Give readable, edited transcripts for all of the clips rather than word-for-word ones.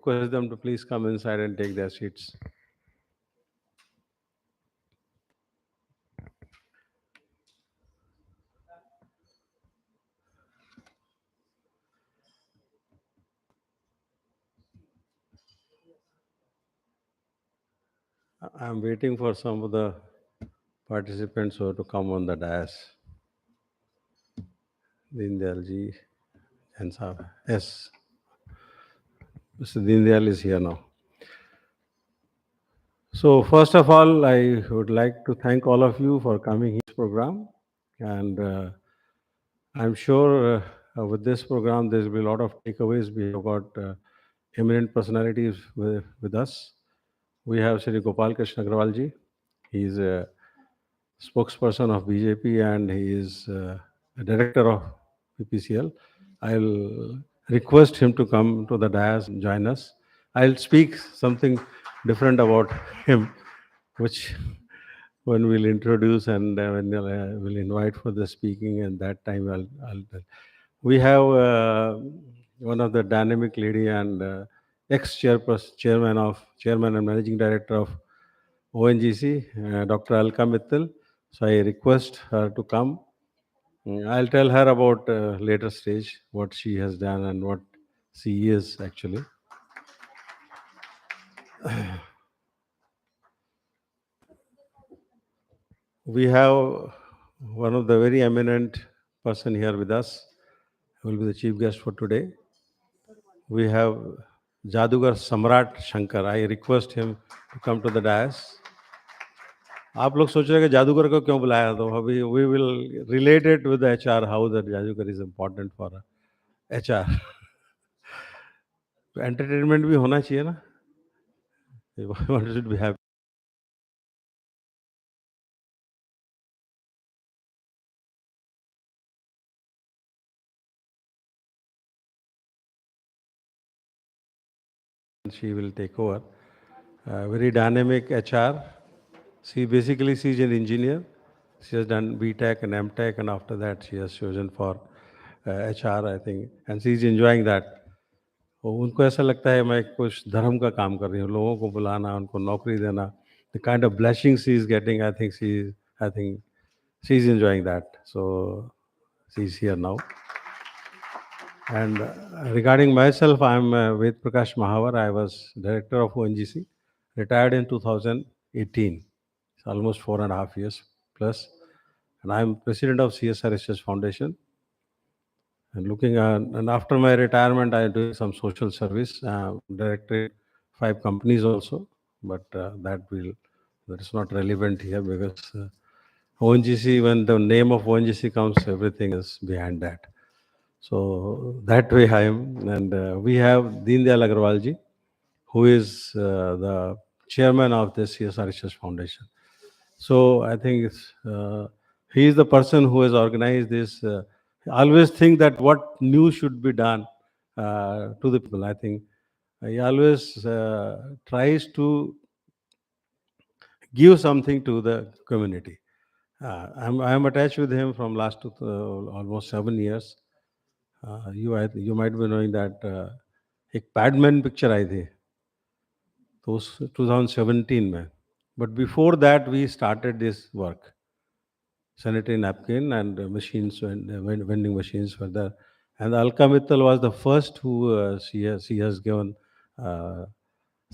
request them to please come inside and take their seats. I'm waiting for some of the participants who are to come on the dais. Deendayal ji and Saab. Yes, Mr. Deendayal is here now. So first of all, I would like to thank all of you for coming to this program. And I'm sure with this program, there will be a lot of takeaways. We have got eminent personalities with us. We have Shri Gopal Krishna Agrawal ji. He is a spokesperson of BJP and he is a director of PPCL. I'll request him to come to the dais and join us. I'll speak something different about him, which when we'll introduce and when we'll invite for the speaking, and that time I'll we have one of the dynamic lady and chairman and managing director of ONGC, Dr. Alka Mittal. So I request her to come. I'll tell her about later stage what she has done and what she is actually. We have one of the very eminent person here with us, who will be the chief guest for today. We have Jadugar Samrat Shankar. I request him to come to the dais. आप लोग सोच रहे हैं कि जादूगर को क्यों बुलाया, तो अभी we will relate it with the HR how the जादूगर is important for HR. तो entertainment भी होना चाहिए ना. What should be happy. She will take over. Very dynamic HR. She's an engineer. She has done BTech and MTech, and after that she has chosen for HR, I think, and she's enjoying that. उनको ऐसा लगता है मैं कुछ धर्म का काम कर रही हूँ, लोगों को बुलाना, उनको नौकरी देना. The kind of blessing she is getting, I think she's enjoying that. So she's here now. And regarding myself, I'm Ved Prakash Mahawar. I was director of ONGC, retired in 2018. It's almost 4.5 years plus. And I'm president of CSR Research Foundation. And and after my retirement, I do some social service, directed 5 companies also, but that is not relevant here because ONGC, when the name of ONGC comes, everything is behind that. So that way I am, and we have Deendayal Agrawal ji, who is the chairman of the CSR Research Foundation. So I think he is the person who has organized this. I always think that what new should be done to the people. I think he always tries to give something to the community. I'm attached with him from last almost 7 years. You might be knowing that एक Padman picture आई थी तो उस 2017 में. But before that we started this work. Sanitary napkin and machines and vending machines were there. And Alka Mittal was the first who she has given.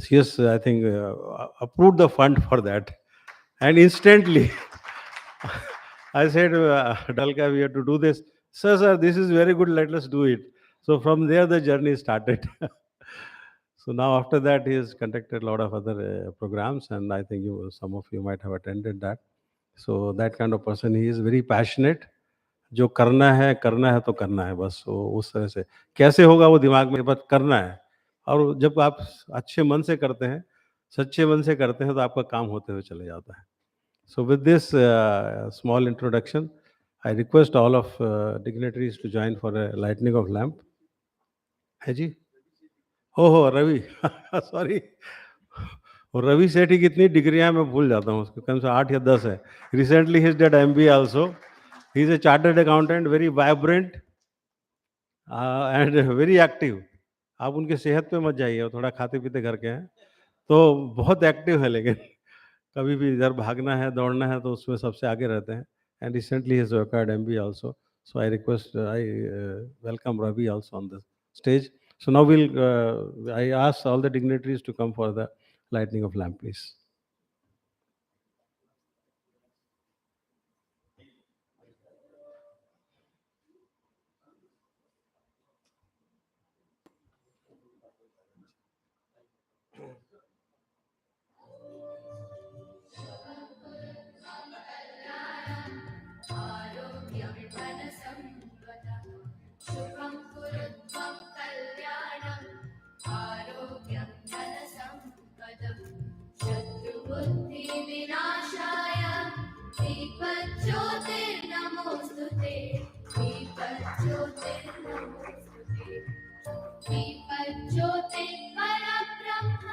She has, I think, approved the fund for that. And instantly, I said, Dalka, we have to do this. Sir, this is very good. Let us do it. So from there, the journey started. So now after that, he has conducted a lot of other programs, and I think some of you might have attended that. So that kind of person, he is very passionate. जो करना है तो करना है बस. वो उस तरह से कैसे होगा वो दिमाग में, बस करना है. और जब आप अच्छे मन से करते हैं, सच्चे मन से करते हैं, तो आपका काम होते हुए चले जाता है. So with this small introduction, I request all of dignitaries to join for a lighting of lamp. है जी? हो रवि. सॉरी. और रवि सेठी कितनी डिग्रियां मैं भूल जाता हूँ उसको, कम से 8 या 10 है. Recently he did MBA also. He is a chartered accountant, very vibrant and very active. आप उनके सेहत पे मत जाइए, वो थोड़ा खाते पीते घर के हैं, तो बहुत एक्टिव है, लेकिन कभी भी इधर भागना है, दौड़ना है तो उसमें सबसे आगे रहते हैं। And recently he has acquired MBA also. So I request, I welcome Ravi also on the stage. So now I ask all the dignitaries to come for the lighting of lamp, please. शुभं कुरुत्वं कल्याणम् आरोग्यं धनसम्पदम् शत्रुबुद्धिविनाशाय दीपज्योतिर्नमोऽस्तु ते दीपज्योतिर्नमोऽस्तु ते दीपज्योतिर्परब्रह्म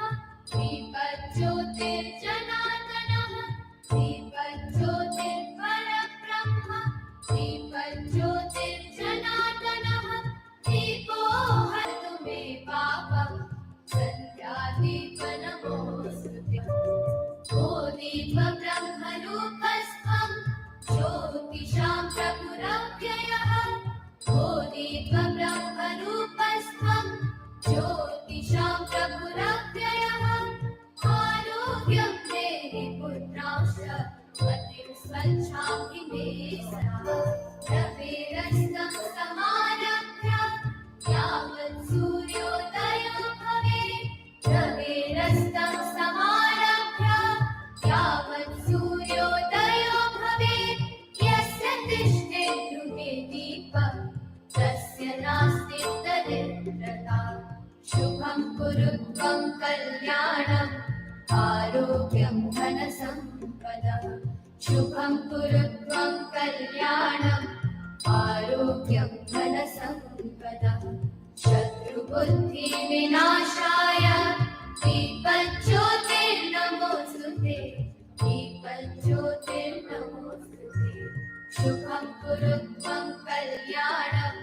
दीपज्योतिर्जनार्दनः दीपज्योतिर्परब्रह्म दीपज्योतिर्जनार्दनः दीपो हरतु मे पापम् सन्ध्यादीपनमोऽस्तु ते ओ दीपब्रह्मरूपस्त्वं ज्योतिषां प्रभुरव्ययः ओ दीपब्रह्मरूपस्त्वं ज्योतिषां प्रभुरव्ययः आरोग्यं देहि पुत्रांश्च पतिं स्वच्छामि मे सदा रविरस्तं समारभ्य यावत् सूर्योदयो भवेत् रविरस्तं समारभ्य यावत् सूर्योदयो भवेत् यस्य तिष्ठे गृहे दीपः तस्य नास्ति दरिद्रता शुभं कुरुत्वं कल्याणम् आरोग्यं धनसम्पदः शुभं कुरुत्वं कल्याणम् आरोग्यं धनसम्पदः शत्रुबुद्धिविनाशाय दीपज्योतिर्नमोऽस्तु ते दीपज्योतिर्नमोऽस्तु ते शुभं कुरुत्वं कल्याणम्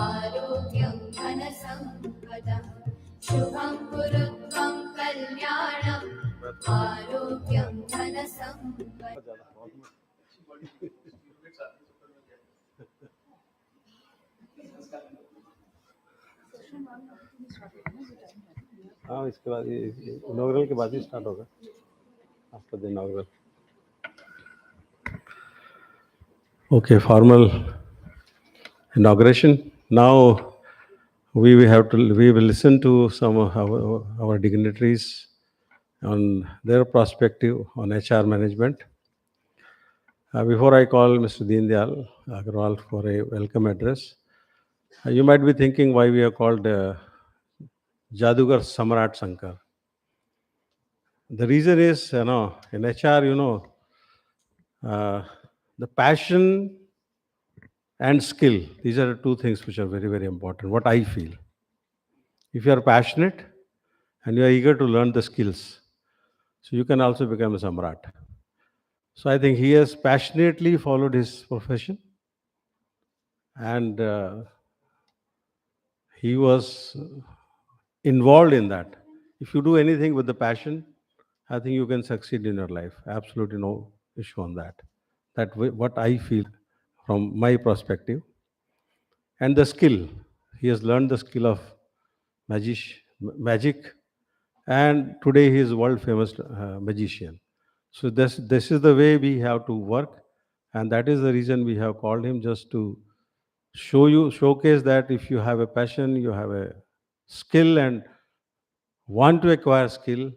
आरोग्यं धनसम्पदः शुभं कुरुत्वं कल्याणम् आरोग्यं धनसम्पदः हाँ, इसके बाद इनॉग्रल के बाद ही स्टार्ट होगा, after the inaugural. Okay, formal inauguration. Now we will listen to some of our dignitaries on their perspective on HR management. Before I call Mr. Deendayal Agarwal for a welcome address, you might be thinking why we are called Jadugar Samrat Sankar. The reason is, in HR, the passion and skill, these are the two things which are very, very important, what I feel. If you are passionate and you are eager to learn the skills, so you can also become a Samrat. So I think he has passionately followed his profession, and he was involved in that. If you do anything with the passion, I think you can succeed in your life. Absolutely no issue on that. That what I feel from my perspective. And the skill, he has learned the skill of magic, and today he is world famous magician. So this is the way we have to work, and that is the reason we have called him, just to showcase that if you have a passion, you have a skill, and want to acquire skill,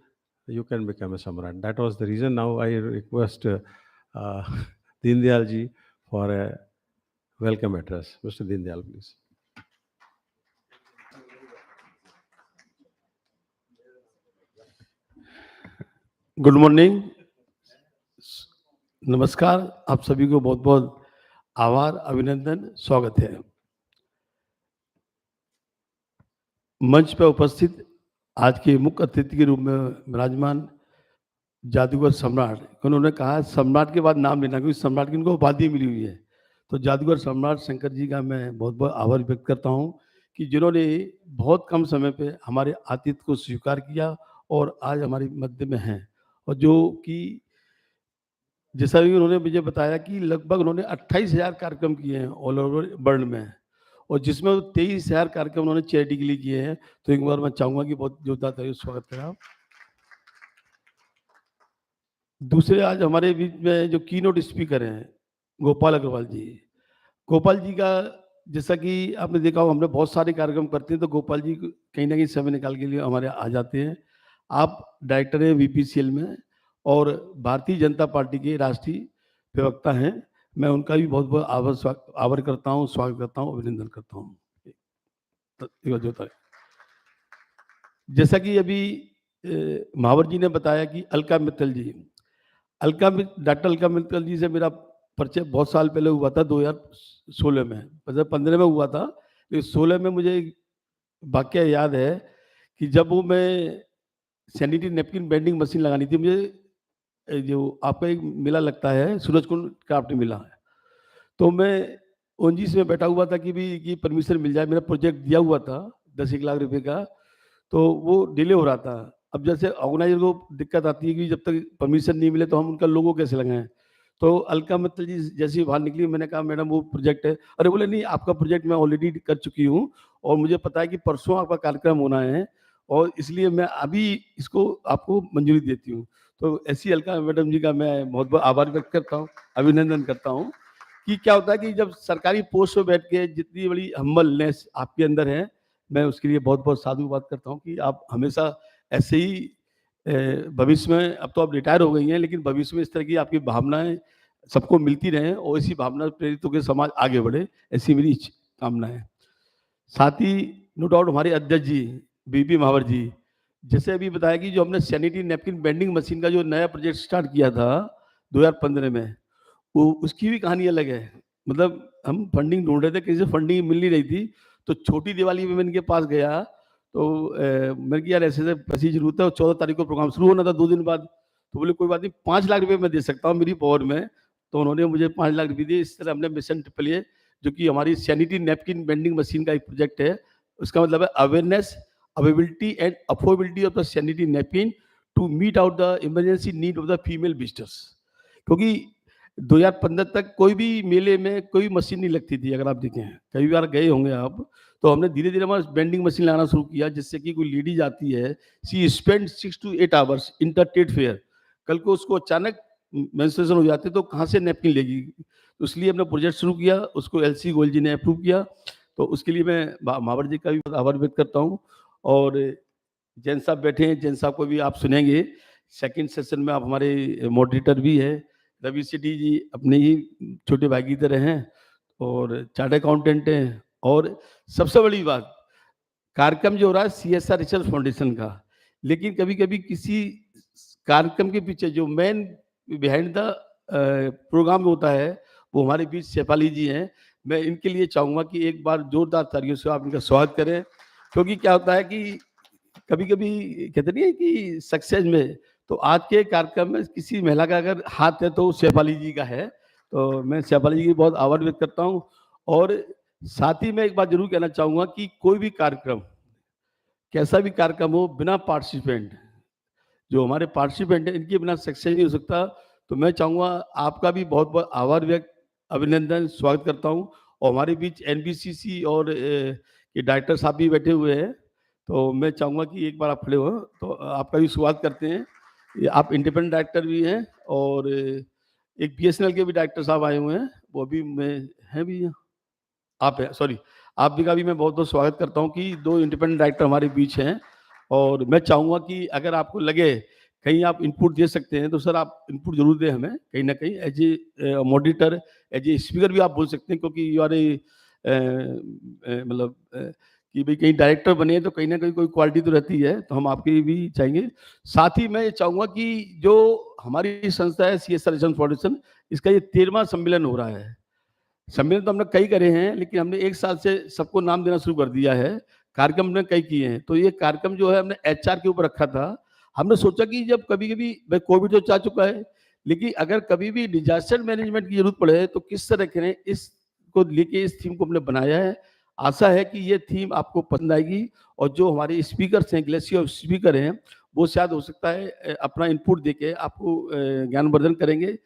you can become a Samrat. That was the reason. Now I request Deendayal ji for a welcome address. Mr. Deendayal, please. Good morning, नमस्कार. आप सभी को बहुत बहुत आभार, अभिनंदन, स्वागत है. मंच पर उपस्थित आज के मुख्य अतिथि के रूप में विराजमान जादूगर सम्राट, उन्होंने कहा सम्राट के बाद नाम लेना, क्योंकि सम्राट की उनको उपाधि मिली हुई है. तो जादूगर सम्राट शंकर जी का मैं बहुत बहुत आभार व्यक्त करता हूँ कि जिन्होंने बहुत कम समय पे हमारे आतिथ्य को स्वीकार किया और आज हमारे मध्य में हैं, और जो कि जैसा भी उन्होंने मुझे बताया कि लगभग उन्होंने 28,000 कार्यक्रम किए हैं ऑल ओवर वर्ल्ड में, और जिसमें 23,000 कार्यक्रम उन्होंने चैरिटी के लिए किए हैं। तो एक बार मैं चाहूँगा कि बहुत जोरदार तालियों से स्वागत करें आप। दूसरे आज हमारे बीच में जो कीनोट स्पीकर हैं, गोपाल अग्रवाल जी। गोपाल जी का जैसा कि आपने देखा होगा, हमने बहुत सारे कार्यक्रम करते हैं, तो गोपाल जी कहीं न कहीं समय निकाल के लिए हमारे आ जाते हैं। आप डायरेक्टर हैं बीपीसीएल में और भारतीय जनता पार्टी के राष्ट्रीय प्रवक्ता हैं। मैं उनका भी बहुत-बहुत आभार करता हूँ, स्वागत करता हूँ, अभिनंदन करता हूँ। एक बार जोरदार। जैसा कि अभी महावर जी ने बताया कि अलका मित्तल जी, डॉक्टर अलका मित्तल जी से मेरा परिचय बहुत साल पहले हुआ था, 2016 में, मतलब 15 में हुआ था, लेकिन 16 में मुझे एक वाकया याद है कि जब वो मैं सैनिटरी नैपकिन बेंडिंग मशीन लगानी थी मुझे, जो आपका एक मेला लगता है सूरजकुंड क्राफ्ट मेला है, तो मैं ओएनजीसी में बैठा हुआ था कि भी कि परमिशन मिल जाए। मेरा प्रोजेक्ट दिया हुआ था 10-1 लाख रुपए का, तो वो डिले हो रहा था। अब जैसे ऑर्गेनाइजर को दिक्कत आती है कि जब तक परमिशन नहीं मिले तो हम उनका लोगो कैसे लगाएँ? तो अलका मित्तल जी जैसे ही बाहर निकली, मैंने कहा मैडम वो प्रोजेक्ट है। अरे बोले नहीं, आपका प्रोजेक्ट मैं ऑलरेडी कर चुकी हूँ और मुझे पता है कि परसों आपका कार्यक्रम होना है और इसलिए मैं अभी इसको आपको मंजूरी देती हूँ। तो ऐसी अलका मैडम जी का मैं बहुत-बहुत आभार व्यक्त करता हूँ, अभिनंदन करता हूँ कि क्या होता है कि जब सरकारी पोस्ट पे बैठ के जितनी बड़ी हम्बलनेस आपके अंदर है, मैं उसके लिए बहुत-बहुत साधुवाद करता हूँ कि आप हमेशा ऐसे ही भविष्य में, अब तो आप रिटायर हो गई हैं, लेकिन भविष्य में इस तरह की आपकी भावनाएँ सबको मिलती रहें और इसी भावना से प्रेरित होकर समाज आगे बढ़े, ऐसी मेरी कामना है। साथ ही नो डाउट हमारे अध्यक्ष जी, बीपी महावर जी, जैसे अभी बताया कि जो हमने सैनिटरी नैपकिन बेंडिंग मशीन का जो नया प्रोजेक्ट स्टार्ट किया था 2015 में, वो उसकी भी कहानी अलग है। मतलब हम फंडिंग ढूँढ रहे थे, कहीं से फंडिंग मिल नहीं रही थी, तो छोटी दिवाली में मैं इनके पास गया, तो मैंने कहा यार ऐसे-ऐसे पैसे की ज़रूरत है और 14 तारीख को प्रोग्राम शुरू होना था 2 दिन बाद। तो बोले कोई बात नहीं, 5 लाख रुपए मैं दे सकता हूँ मेरी पावर में। तो उन्होंने मुझे 5 लाख रुपए दिए। इस तरह हमने मिशन ट्रिपल ए, जो कि हमारी सैनिटरी नैपकिन बेंडिंग मशीन का एक प्रोजेक्ट है। उसका मतलब है awareness, availability and affordability of the sanitary napkin to meet out the emergency need of the female visitors. क्योंकि 2015 तक कोई भी मेले में कोई मशीन नहीं लगती थी, अगर आप देखें, कई बार गए होंगे आप, तो हमने धीरे-धीरे हमारा बेंडिंग मशीन लगाना शुरू किया, जिससे कि कोई लेडीज आती है, she spend 6 to 8 hours in the trade fair, कल को उसको अचानक मेंस्ट्रुएशन हो जाते तो कहाँ से नैपकिन लेगी? तो इसलिए हमने प्रोजेक्ट शुरू किया, उसको एलसी गोयल जी ने अप्रूव किया, तो उसके लिए मैं महावर जी का भी आभार व्यक्त करता हूँ। और जैन साहब बैठे हैं, जैन साहब को भी आप सुनेंगे। सेकंड सेशन में आप हमारे मॉडरेटर भी हैं। रवि सेठी जी अपने ही छोटे भाई की तरह हैं और चार्टर्ड अकाउंटेंट हैं। और सबसे बड़ी बात, कार्यक्रम जो हो रहा है सीएसआर रिसर्च फाउंडेशन का, लेकिन कभी-कभी किसी कार्यक्रम के पीछे जो मेन बिहाइंड द प्रोग्राम होता है, वो हमारे बीच शेफाली जी हैं। मैं इनके लिए चाहूँगा कि एक बार जोरदार तालियों से आप इनका स्वागत करें, क्योंकि क्या होता है कि कभी-कभी कहते नहीं है कि सक्सेस में, तो आज के कार्यक्रम में किसी महिला का अगर हाथ है तो शेफाली जी का है। तो मैं शेफाली जी की बहुत आभार व्यक्त करता हूँ। और साथ ही मैं एक बात ज़रूर कहना चाहूँगा कि कोई भी कार्यक्रम, कैसा भी कार्यक्रम हो, बिना पार्टिसिपेंट, जो हमारे पार्टिसिपेंट हैं, इनके बिना सक्सेस नहीं हो सकता। तो मैं चाहूँगा आपका भी बहुत-बहुत आभार व्यक्त, अभिनंदन, स्वागत करता हूँ। और हमारे बीच एनबीसीसी और के डायरेक्टर साहब भी बैठे हुए हैं, तो मैं चाहूँगा कि एक बार आप खड़े हों, तो आपका भी स्वागत करते हैं। ये आप इंडिपेंडेंट डायरेक्टर भी हैं और एक बीएसएनएल के भी डायरेक्टर साहब आए हुए हैं, वो भी मैं हैं भी यहाँ? आप हैं, सॉरी, आप भी का भी मैं बहुत-बहुत स्वागत करता हूँ कि 2 इंडिपेंडेंट डायरेक्टर हमारे बीच हैं। और मैं चाहूँगा कि अगर आपको लगे कहीं आप इनपुट दे सकते हैं, तो सर आप इनपुट ज़रूर दें हमें, कहीं न कहीं as a moderator, as a speaker भी आप बोल सकते हैं, क्योंकि यू आर ए मतलब कि भई कहीं डायरेक्टर बने तो कहीं न कहीं कोई क्वालिटी तो रहती है, तो हम आपकी भी चाहेंगे। साथ ही मैं ये चाहूँगा कि जो हमारी संस्था है सीएसआर रिसर्च फाउंडेशन, इसका ये 13वां सम्मेलन हो रहा है। सम्मेलन तो हमने कई करे हैं, लेकिन हमने 1 साल से सबको नाम देना शुरू कर दिया है। कार्यक्रम हमने कई किए हैं। तो ये कार्यक्रम जो है हमने एचआर के ऊपर रखा था। हमने सोचा कि जब कभी-कभी भाई कोविड तो जा चुका है, लेकिन अगर कभी भी डिज़ास्टर मैनेजमेंट की ज़रूरत पड़े तो किस तरह करें, इसको लेके इस थीम को हमने बनाया है। आशा है कि ये थीम आपको पसंद आएगी और जो हमारे स्पीकर्स हैं, ग्लेशियर स्पीकर हैं, वो शायद हो सकता है अपना इनपुट देके आपको ज्ञानवर्धन करेंगे।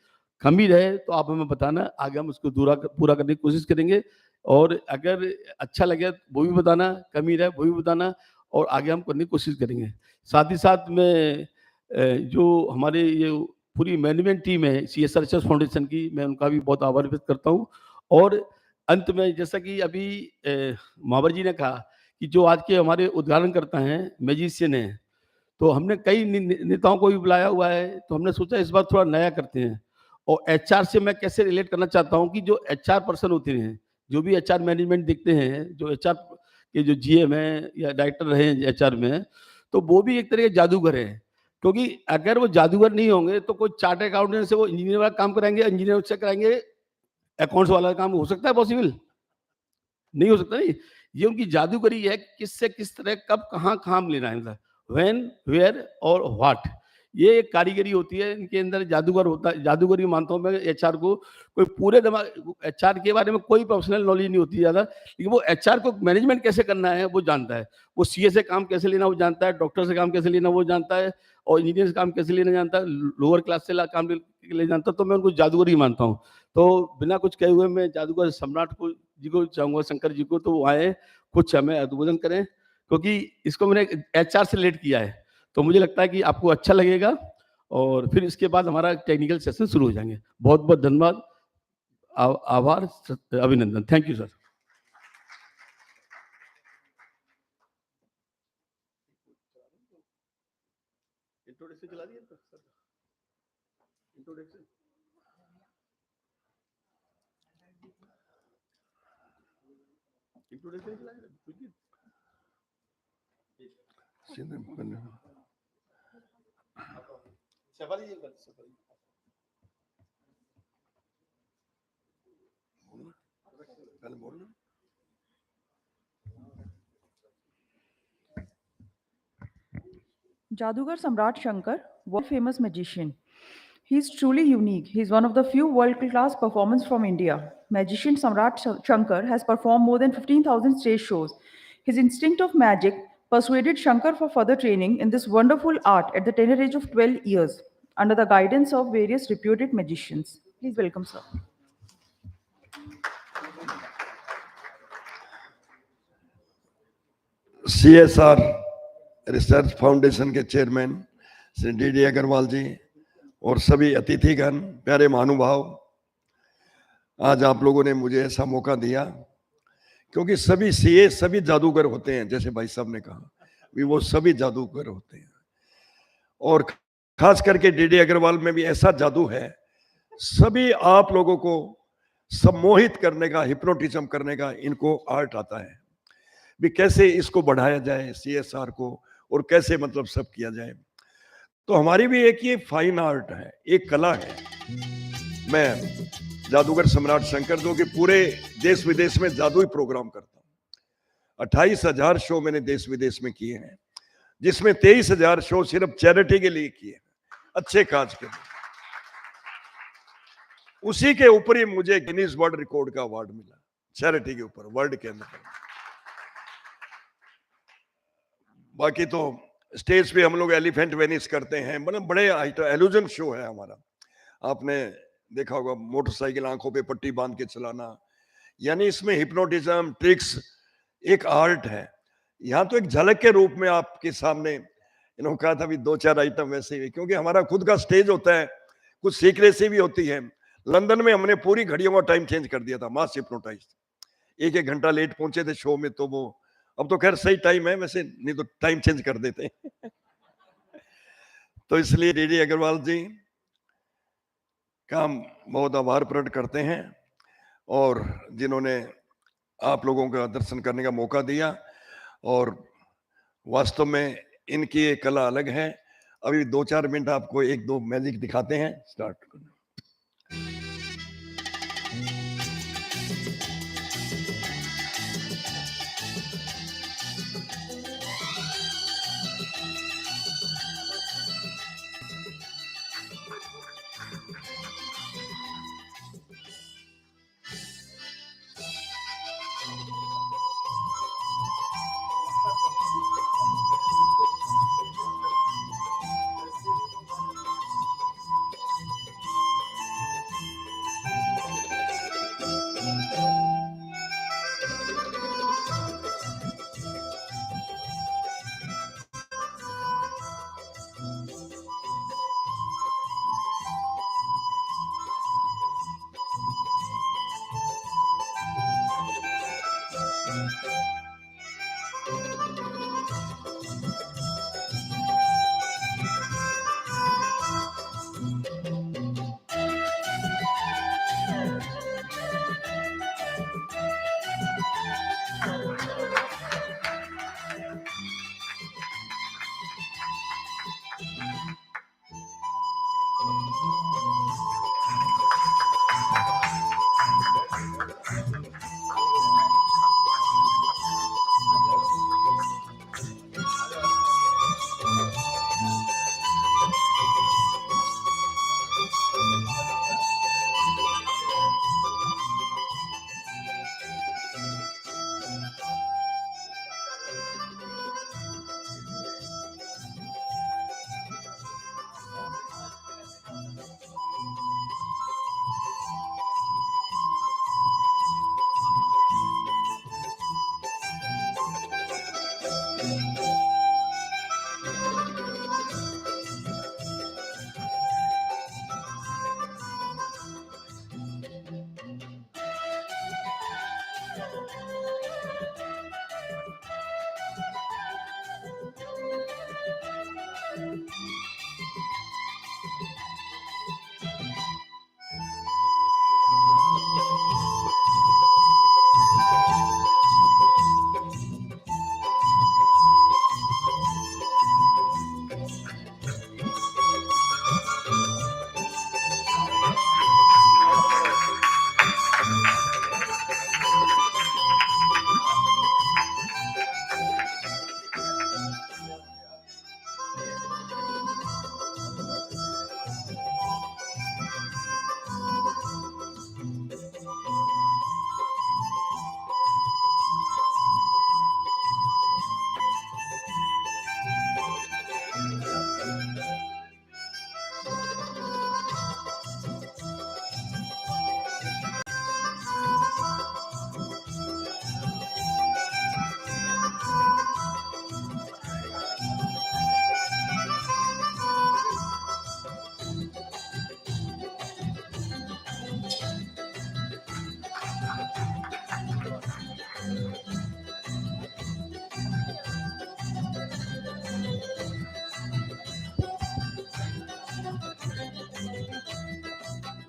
कमी रहे तो आप हमें बताना, आगे हम उसको पूरा करने की कोशिश करेंगे। और अगर अच्छा लगे वो भी बताना, कमी रहे वो भी बताना, और आगे हम करने की कोशिश करेंगे। साथ ही साथ में जो हमारे ये पूरी मैनेजमेंट टीम है CSR रिसर्च फाउंडेशन की, मैं उनका भी बहुत आभार व्यक्त करता हूँ। और अंत में जैसा कि अभी महावर जी ने कहा कि जो आज के हमारे उद्घाटन करता हैं मैजिशियन हैं, तो हमने कई नेताओं को भी बुलाया हुआ है, तो हमने सोचा इस बार थोड़ा नया करते हैं। और HR से मैं कैसे रिलेट करना चाहता हूँ कि जो HR पर्सन होते हैं, जो भी HR मैनेजमेंट देखते हैं, जो HR के जो GM हैं या डायरेक्टर रहे हैं HR में, तो वो भी एक तरह के जादूगर हैं। क्योंकि अगर वो जादूगर नहीं होंगे तो कोई चार्टर्ड अकाउंटेंट से वो इंजीनियर वाला काम कराएंगे, इंजीनियर से कराएंगे अकाउंट्स वाला काम। हो सकता है पॉसिबल? नहीं हो सकता नहीं। ये उनकी जादूगरी है, किससे किस तरह कब कहाँ काम लेना है, मतलब व्हेन, वेयर और व्हाट। ये एक कारीगरी होती है इनके अंदर, जादूगर होता है। जादूगरी मानता हूँ मैं HR को। कोई पूरे दिमाग HR के बारे में कोई प्रोफेशनल नॉलेज नहीं होती ज़्यादा, लेकिन वो HR को मैनेजमेंट कैसे करना है वो जानता है। वो CA से काम कैसे लेना वो जानता है, डॉक्टर से काम कैसे लेना वो जानता है, और इंजीनियर से काम कैसे लेना जानता है, लोअर क्लास से काम ले जानता है। तो मैं उनको जादूगर ही मानता हूँ। तो बिना कुछ कहे हुए मैं जादूगर सम्राट को जी को चाहूँगा, शंकर जी को, तो वो आए, कुछ हमें उद्बोधन करें, क्योंकि इसको मैंने HR से रिलेट किया है, तो मुझे लगता है कि आपको अच्छा लगेगा। और फिर इसके बाद हमारा टेक्निकल सेशन शुरू हो जाएंगे। बहुत बहुत धन्यवाद, आभार, अभिनंदन। Thank you sir. इंट्रोडक्शन चला दिया सर? इंट्रोडक्शन इंट्रोडक्शन चला दिया? सफारी जी का सफारी पहले बोलना। Jadugar Samrat Shankar, world famous magician. He is truly unique. He is one of the few world class performers from India. Magician Samrat Shankar has performed more than 15,000 stage shows. His instinct of magic persuaded Shankar for further training in this wonderful art at the tender age of 12 years under the guidance of various reputed magicians. Please welcome, sir. CSR research foundation के chairman Shri DD Agarwal जी और सभी अतिथिगण, प्यारे महानुभाव, आज आप लोगों ने मुझे ऐसा मौका दिया, क्योंकि सभी CA सभी जादूगर होते हैं, जैसे भाई साहब ने कहा, वो सभी जादूगर होते हैं। और खास करके DD अग्रवाल में भी ऐसा जादू है, सभी आप लोगों को सम्मोहित करने का, हिप्नोटिज्म करने का इनको आर्ट आता है भी, कैसे इसको बढ़ाया जाए CSR को, और कैसे मतलब सब किया जाए। तो हमारी भी एक ये फाइन आर्ट है, एक कला है। मैं जादूगर सम्राट शंकर, जो कि पूरे देश विदेश में जादुई प्रोग्राम करता हूँ। 28,000 शो मैंने देश विदेश में किए हैं, जिसमें 23,000 शो सिर्फ चैरिटी के लिए किए, अच्छे काज के लिए। उसी के ऊपर ही मुझे गिनीज वर्ल्ड रिकॉर्ड का अवार्ड मिला, चैरिटी के ऊपर, वर्ल्ड के अंदर। बाकी तो स्टेज पे हम लोग एलिफेंट वेनिस करते हैं, बड़े एल्यूजन शो है हमारा। आपने देखा होगा मोटरसाइकिल आंखों पे पट्टी बांध के चलाना, यानी इसमें हिप्नोटिज्म, ट्रिक्स एक आर्ट है। यहाँ तो एक झलक के रूप में आपके सामने इन्होंने कहा था भी 2-4 आइटम वैसे ही, क्योंकि हमारा खुद का स्टेज होता है, कुछ सीक्रेसी भी होती है। लंदन में हमने पूरी घड़ियों का टाइम चेंज कर दिया था, मास हिप्नोटाइज। 1-1 घंटा लेट पहुंचे थे शो में, तो वो अब तो खैर सही टाइम है वैसे, नहीं तो टाइम चेंज कर देते। तो इसलिए DD अग्रवाल जी का हम बहुत आभार प्रकट करते हैं, और जिन्होंने आप लोगों का दर्शन करने का मौका दिया। और वास्तव में इनकी एक कला अलग है। अभी 2-4 मिनट आपको 1-2 मैजिक दिखाते हैं। स्टार्ट।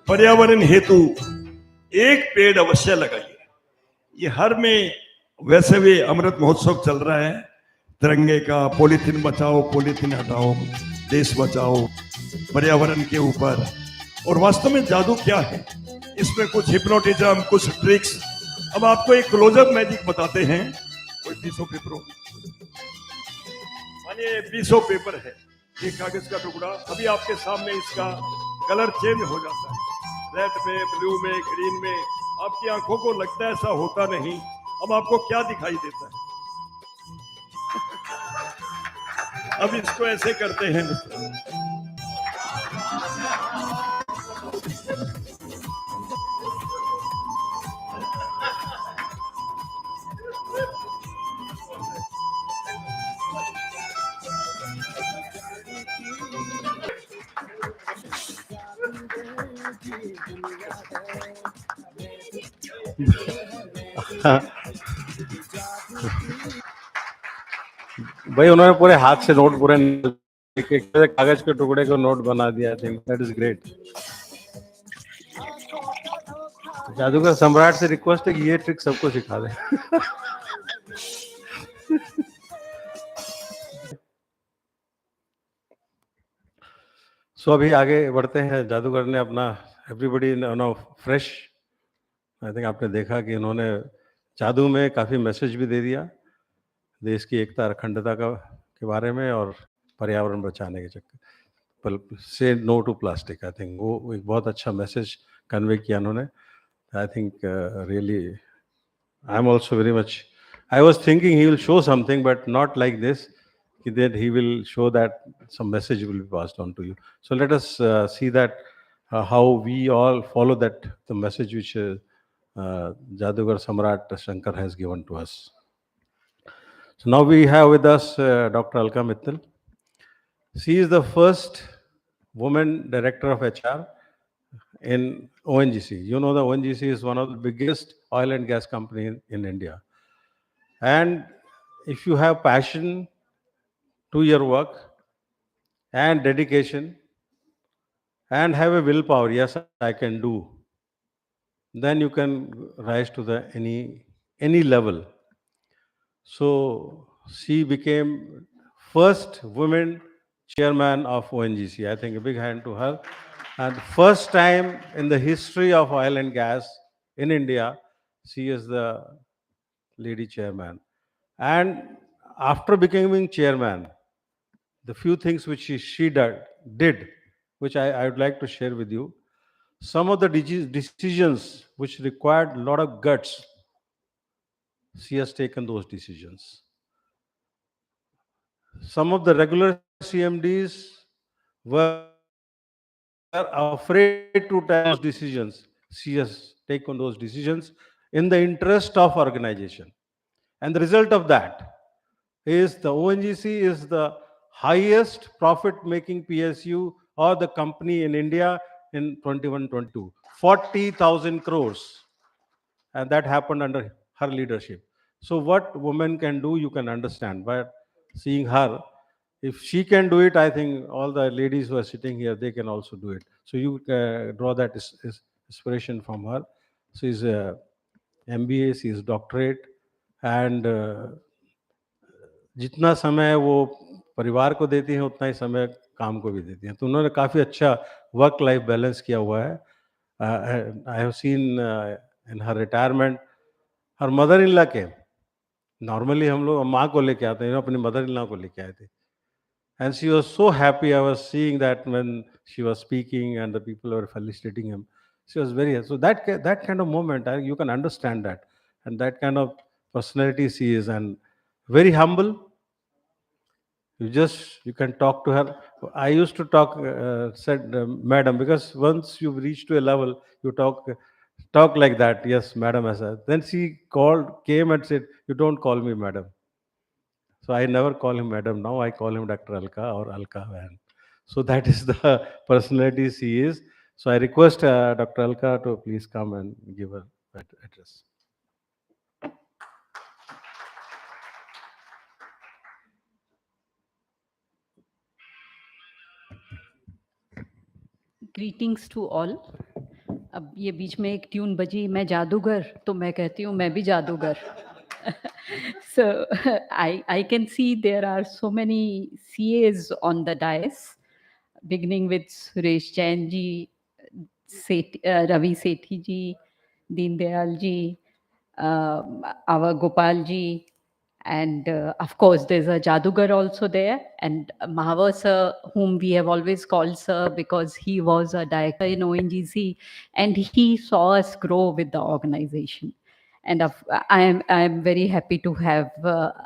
पर्यावरण हेतु एक पेड़ अवश्य लगाइए। ये हर में वैसे भी अमृत महोत्सव चल रहा है तिरंगे का, पॉलीथीन बचाओ पॉलीथीन हटाओ, देश बचाओ, पर्यावरण के ऊपर। और वास्तव में जादू क्या है, इसमें कुछ हिप्नोटिज्म, कुछ ट्रिक्स। अब आपको एक क्लोजअप मैजिक बताते हैं। कोई 20 पेपर हो, मानिए 20 पेपर है, एक कागज का टुकड़ा, अभी आपके सामने इसका कलर चेंज हो जाता है, रेड में, ब्लू में, ग्रीन में। आपकी आंखों को लगता है ऐसा होता नहीं। अब आपको क्या दिखाई देता है? अब इसको ऐसे करते हैं। भाई उन्होंने पूरे हाथ से नोट पूरे एक कागज के टुकड़े को नोट बना दिया। I think that is great. जादूगर सम्राट से रिक्वेस्ट है कि ये ट्रिक सबको सिखा दे। सो अभी आगे बढ़ते हैं। जादूगर ने अपना everybody know fresh, I think आपने देखा कि इन्होंने जादू में काफ़ी मैसेज भी दे दिया देश की एकता अखंडता का के बारे में और पर्यावरण बचाने के चक्कर से no to plastic. I think वो एक बहुत अच्छा मैसेज कन्वे किया उन्होंने। I think really I am also very much, I was thinking he will show something but not like this, that he will show that some message will be passed on to you. So let us see that how we all follow that the message which Jadugar Samrat Shankar has given to us. So now we have with us Dr. Alka Mittal. She is the first woman director of HR in ONGC. You know the ONGC is one of the biggest oil and gas company in India. And if you have passion to your work and dedication and have a willpower, yes, I can do, then you can rise to the any level. So she became first woman chairman of ONGC. I think a big hand to her. And first time in the history of oil and gas in India, she is the lady chairman. And after becoming chairman, the few things which she did, which I would like to share with you. Some of the decisions which required a lot of guts, she has taken those decisions. Some of the regular CMDs were afraid to take those decisions. She has taken those decisions in the interest of organization. And the result of that is the ONGC is the highest profit-making PSU or the company in India in 21-22, 40,000 crores. And that happened under her leadership. So what women can do, you can understand. But seeing her, if she can do it, I think all the ladies who are sitting here, they can also do it. So you draw that inspiration from her. She's a MBA, she's doctorate, and जितना समय वो परिवार को देती हैं उतना ही समय काम को भी देती हैं। तो उन्होंने काफ़ी अच्छा वर्क लाइफ बैलेंस किया हुआ है। I have seen in her retirement, her mother in law came. Normally हम लोग माँ को लेके आते हैं, अपनी मदर इन लॉ को लेके आए थे। And she was so happy, I was seeing that when she was speaking and the people were felicitating him, she was very, so that kind of moment you can understand that, and that kind of personality she is, and very humble. You can talk to her. I used to talk, said madam, because once you reach to a level, you talk like that. Yes, madam. As then she came and said, you don't call me madam. So I never call him madam now. I call him Dr. Alka or Alka Van. So that is the personality she is. So I request Dr. Alka to please come and give her that address. Greetings to all. अब ये बीच में एक tune बजी, मैं जादूगर, तो मैं कहती हूँ मैं भी जादूगर. So I can see there are so many CAs on the dais, beginning with Suresh Jain ji, Ravi Sethi ji, Deen Dayal ji, our Gopal ji, and of course there's a Jadugar also there, and Mahavar sir, whom we have always called sir because he was a director in ONGC and he saw us grow with the organization. And I am very happy to have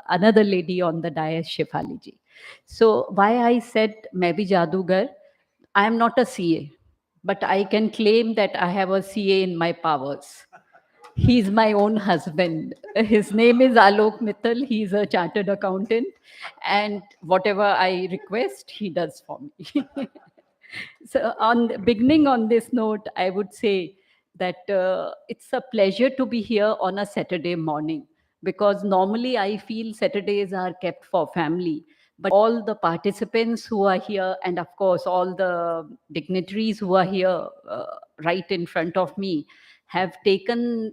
another lady on the dais, Shefali ji. So why I said maybe Jadugar, I am not a CA, but I can claim that I have a CA in my powers. He's my own husband. His name is Alok Mittal. He's a chartered accountant. And whatever I request, he does for me. So, beginning on this note, I would say that it's a pleasure to be here on a Saturday morning because normally I feel Saturdays are kept for family. But all the participants who are here, and of course, all the dignitaries who are here right in front of me, have taken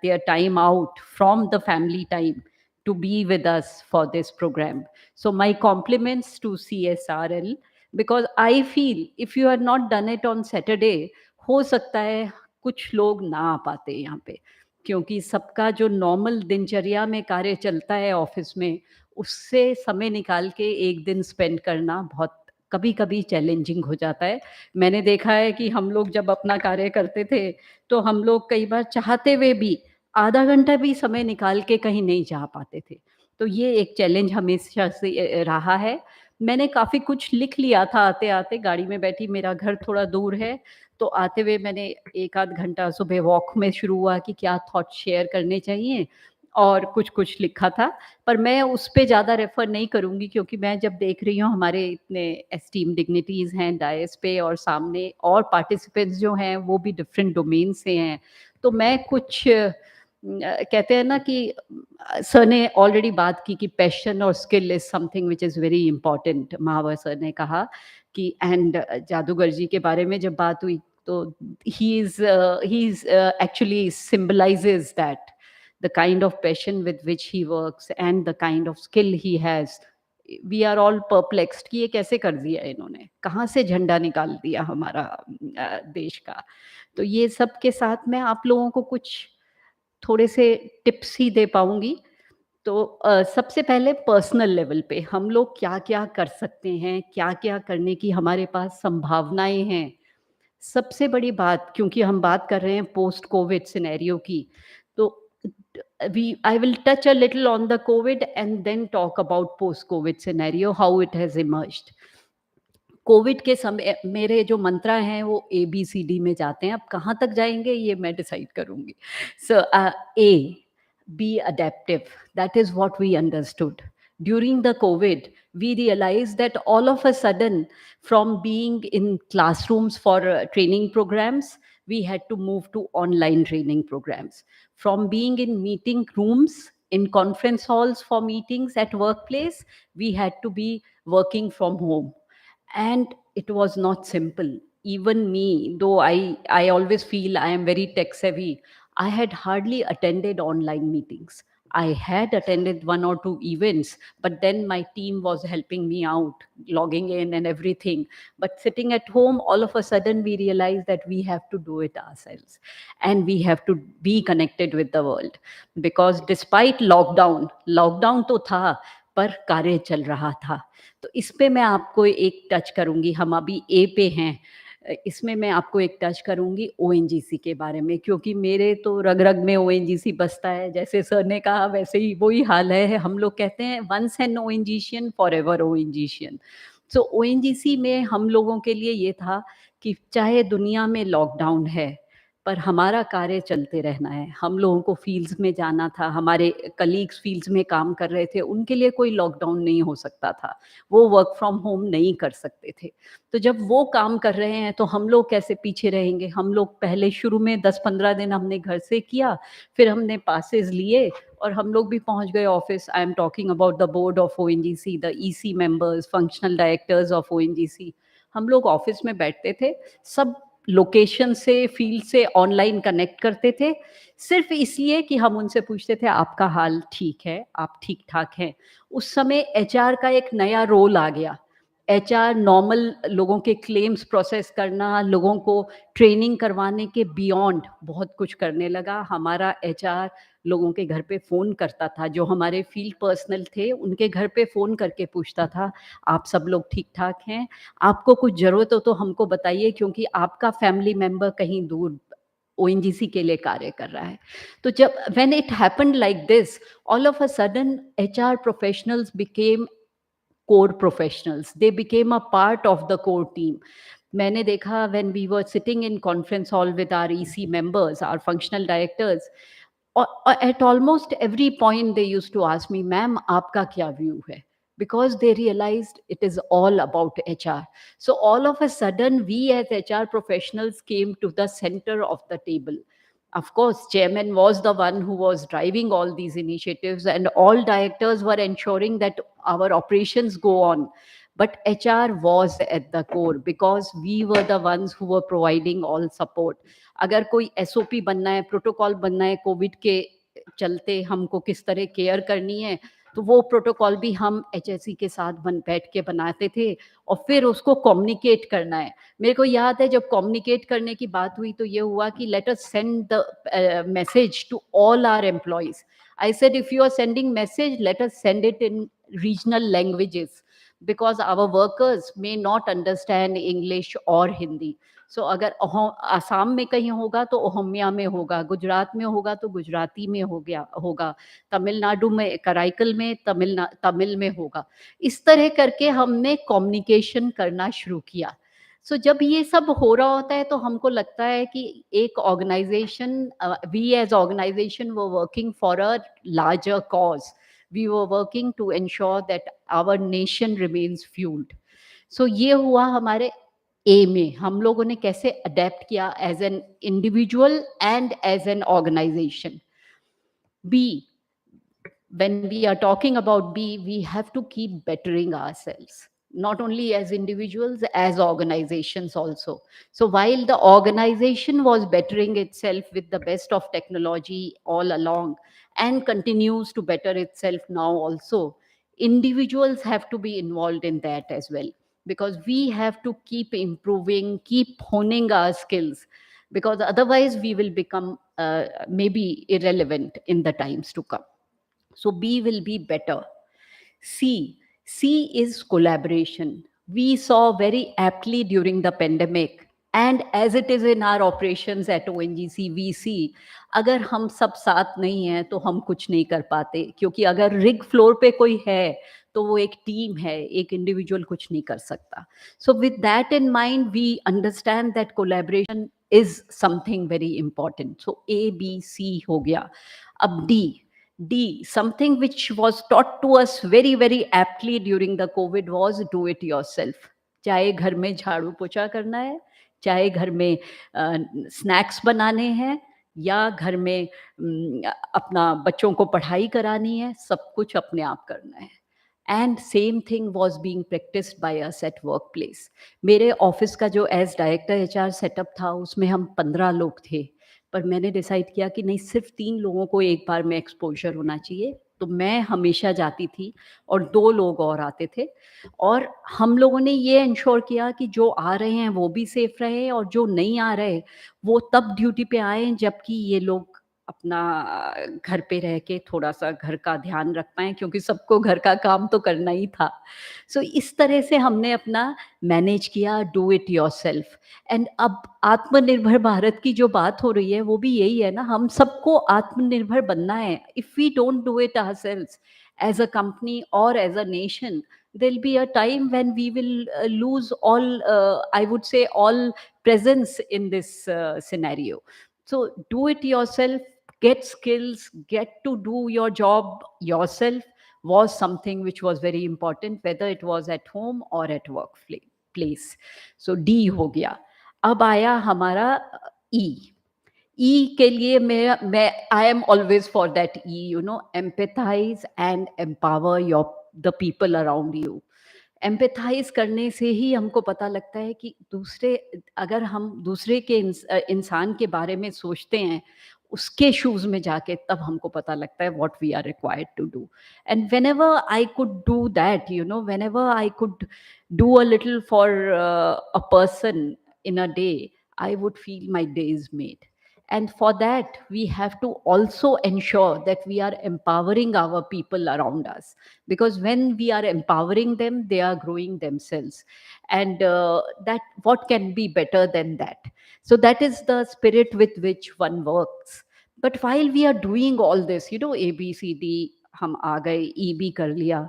their time out from the family time to be with us for this program. So, my compliments to CSRL because I feel if you had not done it on Saturday, हो सकता है कुछ लोग ना आ पाते यहाँ पे क्योंकि सबका जो नॉर्मल दिनचर्या में कार्य चलता है ऑफिस में उससे समय निकाल के एक दिन स्पेंड करना बहुत कभी कभी चैलेंजिंग हो जाता है. मैंने देखा है कि हम लोग जब अपना कार्य करते थे तो हम लोग कई बार चाहते हुए भी आधा घंटा भी समय निकाल के कहीं नहीं जा पाते थे. तो ये एक चैलेंज हमेशा से रहा है. मैंने काफ़ी कुछ लिख लिया था आते-आते, गाड़ी में बैठी, मेरा घर थोड़ा दूर है, तो आते हुए मैंने 1 आध घंटा सुबह वॉक में शुरू हुआ कि क्या थॉट्स शेयर करने चाहिए और कुछ-कुछ लिखा था। पर मैं उस पे ज़्यादा रेफ़र नहीं करूँगी क्योंकि मैं जब देख रही हूँ हमारे इतने एस्टीम्ड डिग्निटीज़ हैं डायस पे और सामने और पार्टिसिपेंट्स जो हैं वो भी डिफरेंट डोमेन से हैं। तो मैं कुछ कहते हैं ना कि सर ने ऑलरेडी बात की कि पैशन और skill is something which is very important. Mahawar sir ने कहा कि एंड जादूगर जी के बारे में जब बात हुई तो he is actually symbolises that the kind of passion with which he works and the kind of skill he has. We are all perplexed कि ये कैसे कर दिया इन्होंने, कहाँ से झंडा निकाल दिया हमारा देश का. तो ये सब के साथ मैं आप लोगों को कुछ थोड़े से टिप्स ही दे पाऊँगी. तो सबसे पहले पर्सनल लेवल पे हम लोग क्या-क्या कर सकते हैं, क्या-क्या करने की हमारे पास संभावनाएँ हैं. सबसे बड़ी बात क्योंकि हम बात कर रहे हैं पोस्ट कोविड सिनेरियो की, तो I will touch a little on the COVID and then talk about post COVID scenario, how it has emerged. Covid के समय मेरे जो मंत्रा हैं वो ABCD में जाते हैं. अब कहाँ तक जाएँगे ये मैं डिसाइड करूँगी. So A, be adaptive. That is what we understood. During the COVID, we realized that all of a sudden, from being in classrooms for training programs, we had to move to online training programs. From being in meeting rooms, in conference halls for meetings at workplace, we had to be working from home. And it was not simple. Even me, though I always feel I am very tech savvy, I had hardly attended online meetings. I had attended 1 or 2 events, but then my team was helping me out, logging in and everything. But sitting at home, all of a sudden we realized that we have to do it ourselves and we have to be connected with the world. Because despite lockdown तो था, पर कार्य चल रहा था. तो इस पे मैं आपको एक टच करूँगी. हम अभी ए पे हैं. इसमें मैं आपको एक टच करूँगी ओएनजीसी के बारे में क्योंकि मेरे तो रग-रग में ओएनजीसी बसता है. जैसे सर ने कहा वैसे ही वही हाल है. हम लोग कहते हैं वन्स एन ओएनजीशियन फॉरएवर ओएनजीशियन. सो ओएनजीसी में हम लोगों के लिए ये था कि चाहे दुनिया में लॉकडाउन है, पर हमारा कार्य चलते रहना है. हम लोगों को फील्ड्स में जाना था, हमारे कलीग्स फील्ड्स में काम कर रहे थे, उनके लिए कोई लॉकडाउन नहीं हो सकता था. वो वर्क फ्रॉम होम नहीं कर सकते थे. तो जब वो काम कर रहे हैं तो हम लोग कैसे पीछे रहेंगे. हम लोग पहले शुरू में 10-15 दिन हमने घर से किया, फिर हमने पासेस लिए और हम लोग भी पहुंच गए office. I am talking about the board of ONGC, the EC members, functional directors of ONGC. हम लोग ऑफिस में बैठते थे, सब लोकेशन से, फील्ड से ऑनलाइन कनेक्ट करते थे, सिर्फ इसलिए कि हम उनसे पूछते थे आपका हाल ठीक है, आप ठीक ठाक हैं। उस समय एचआर का एक नया रोल आ गया। एचआर नॉर्मल लोगों के क्लेम्स प्रोसेस करना, लोगों को ट्रेनिंग करवाने के बियॉन्ड बहुत कुछ करने लगा। हमारा एचआर लोगों के घर पे फ़ोन करता था, जो हमारे फील्ड पर्सनल थे उनके घर पे फ़ोन करके पूछता था आप सब लोग ठीक ठाक हैं, आपको कुछ ज़रूरत हो तो हमको बताइए, क्योंकि आपका फैमिली मेंबर कहीं दूर ओएनजीसी के लिए कार्य कर रहा है। तो जब when it happened like this, all of a sudden HR professionals became core professionals. They became a part of the core team. मैंने देखा when we were sitting in conference hall with our EC members, our functional directors, at almost every point they used to ask me, ma'am, आपका क्या view है? Because they realized it is all about HR. So all of a sudden, we as HR professionals came to the center of the table. Of course, chairman was the one who was driving all these initiatives, and all directors were ensuring that our operations go on. But HR was at the core because we were the ones who were providing all support. अगर कोई SOP बनना है, protocol बनना है, Covid के चलते हमको किस तरह केयर करनी है, तो वो प्रोटोकॉल भी हम एचएससी के साथ बैठ के बनाते थे, और फिर उसको कम्युनिकेट करना है। मेरे को याद है जब कम्युनिकेट करने की बात हुई तो ये हुआ कि let us send the message to all our employees. I said if you are sending message, let us send it in regional languages, because our workers may not understand English or Hindi. So अगर आसाम में कहीं होगा तो ओहमिया में होगा, गुजरात में होगा तो गुजराती में होगा, तमिलनाडु में कराईकल में तमिल में होगा। इस तरह करके हमने कम्युनिकेशन करना शुरू किया। सो जब ये सब हो रहा होता है तो हमको लगता है कि एक ऑर्गेनाइजेशन, वी एज ऑर्गेनाइजेशन वो working for a larger cause, we were working to ensure that our nation remains fueled. So ये हुआ हमारे ए में, हम लोगों ने कैसे अडेप्ट किया as an individual and as an organization. B, when we are talking about B, we have to keep bettering ourselves, not only as individuals, as organizations also. So while the organization was bettering itself with the best of technology all along and continues to better itself now also, individuals have to be involved in that as well, because we have to keep improving, keep honing our skills, because otherwise we will become maybe irrelevant in the times to come. So B will be better. C is collaboration. We saw very aptly during the pandemic, and as it is in our operations at ONGC, we see अगर हम सब साथ नहीं हैं तो हम कुछ नहीं कर पाते, क्योंकि अगर रिग फ्लोर पे कोई है तो वो एक टीम है, एक इंडिविजुअल कुछ नहीं कर सकता. So with that in mind, we understand that collaboration is something very important. So A, B, C हो गया. अब D, something which was taught to us very, very aptly during the COVID was do it yourself. चाहे घर में झाड़ू पोछा करना है, चाहे घर में स्नैक्स बनाने हैं, या घर में अपना बच्चों को पढ़ाई करानी है, सब कुछ अपने आप करना है. And same thing was being practised by us at work place. मेरे ऑफिस का जो एज डायरेक्टर एचआर सेटअप था उसमें हम 15 लोग थे, पर मैंने डिसाइड किया कि नहीं, सिर्फ 3 लोगों को एक बार में एक्सपोजर होना चाहिए. तो मैं हमेशा जाती थी और 2 लोग और आते थे, और हम लोगों ने ये इंश्योर किया कि जो आ रहे हैं वो भी सेफ रहे, और जो नहीं आ रहे वो तब ड्यूटी पे आए जबकि ये लोग अपना घर पे रह के थोड़ा सा घर का ध्यान रख पाएँ, क्योंकि सबको घर का काम तो करना ही था. सो इस तरह से हमने अपना मैनेज किया, डू इट योरसेल्फ. एंड अब आत्मनिर्भर भारत की जो बात हो रही है वो भी यही है ना, हम सबको आत्मनिर्भर बनना है. If we don't do it ourselves as a company or as a nation, there'll be a time when we will lose all, I would say, all presence in this scenario. So do it yourself, get skills, get to do your job yourself was something which was very important, whether it was at home or at workplace. So D हो गया. अब आया हमारा E. E के लिए मैं I am always for that E, you know, empathize and empower the people around you. Empathise करने से ही हमको पता लगता है कि दूसरे, अगर हम दूसरे के इंसान के बारे में सोचते हैं, उसके शूज़ में जाके, तब हमको पता लगता है what we are required to do. And whenever I could do that, you know, whenever I could do a little for a person in a day, I would feel my day is made. And for that, we have to also ensure that we are empowering our people around us. Because when we are empowering them, they are growing themselves. And that, what can be better than that? So that is the spirit with which one works. But while we are doing all this, you know, A, B, C, D, हम आ गए, E, B कर लिया,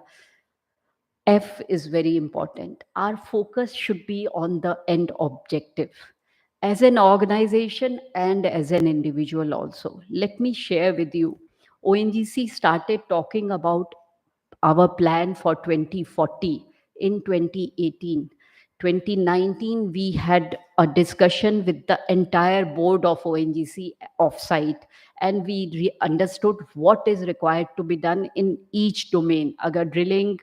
F is very important. Our focus should be on the end objective as an organization and as an individual also. Let me share with you. ONGC started talking about our plan for 2040 in 2018. 2019, we had a discussion with the entire board of ONGC offsite, and we understood what is required to be done in each domain. अगर drilling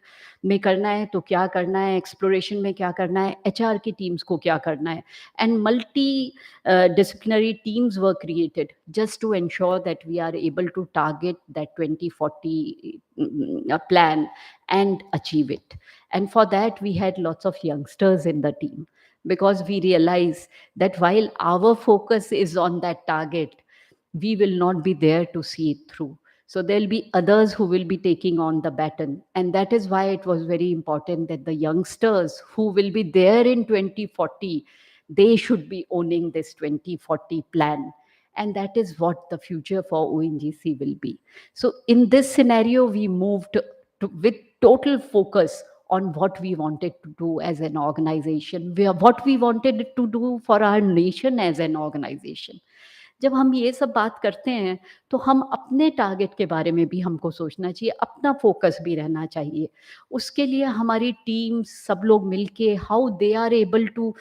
में करना है तो क्या करना है, exploration में क्या करना है, HR की टीम्स को क्या करना है, and multi-disciplinary teams were created just to ensure that we are able to target that 2040 plan and achieve it. And for that, we had lots of youngsters in the team, because we realized that while our focus is on that target, we will not be there to see it through. So there'll be others who will be taking on the baton. And that is why it was very important that the youngsters who will be there in 2040, they should be owning this 2040 plan. And that is what the future for ONGC will be. So in this scenario, we moved with total focus on what we wanted to do as an organization, what we wanted to do for our nation as an organization. जब हम ये सब बात करते हैं, तो हम अपने टारगेट के बारे में भी हमको सोचना चाहिए, अपना फोकस भी रहना चाहिए. उसके लिए हमारी टीम, सब लोग मिलके, how they are able to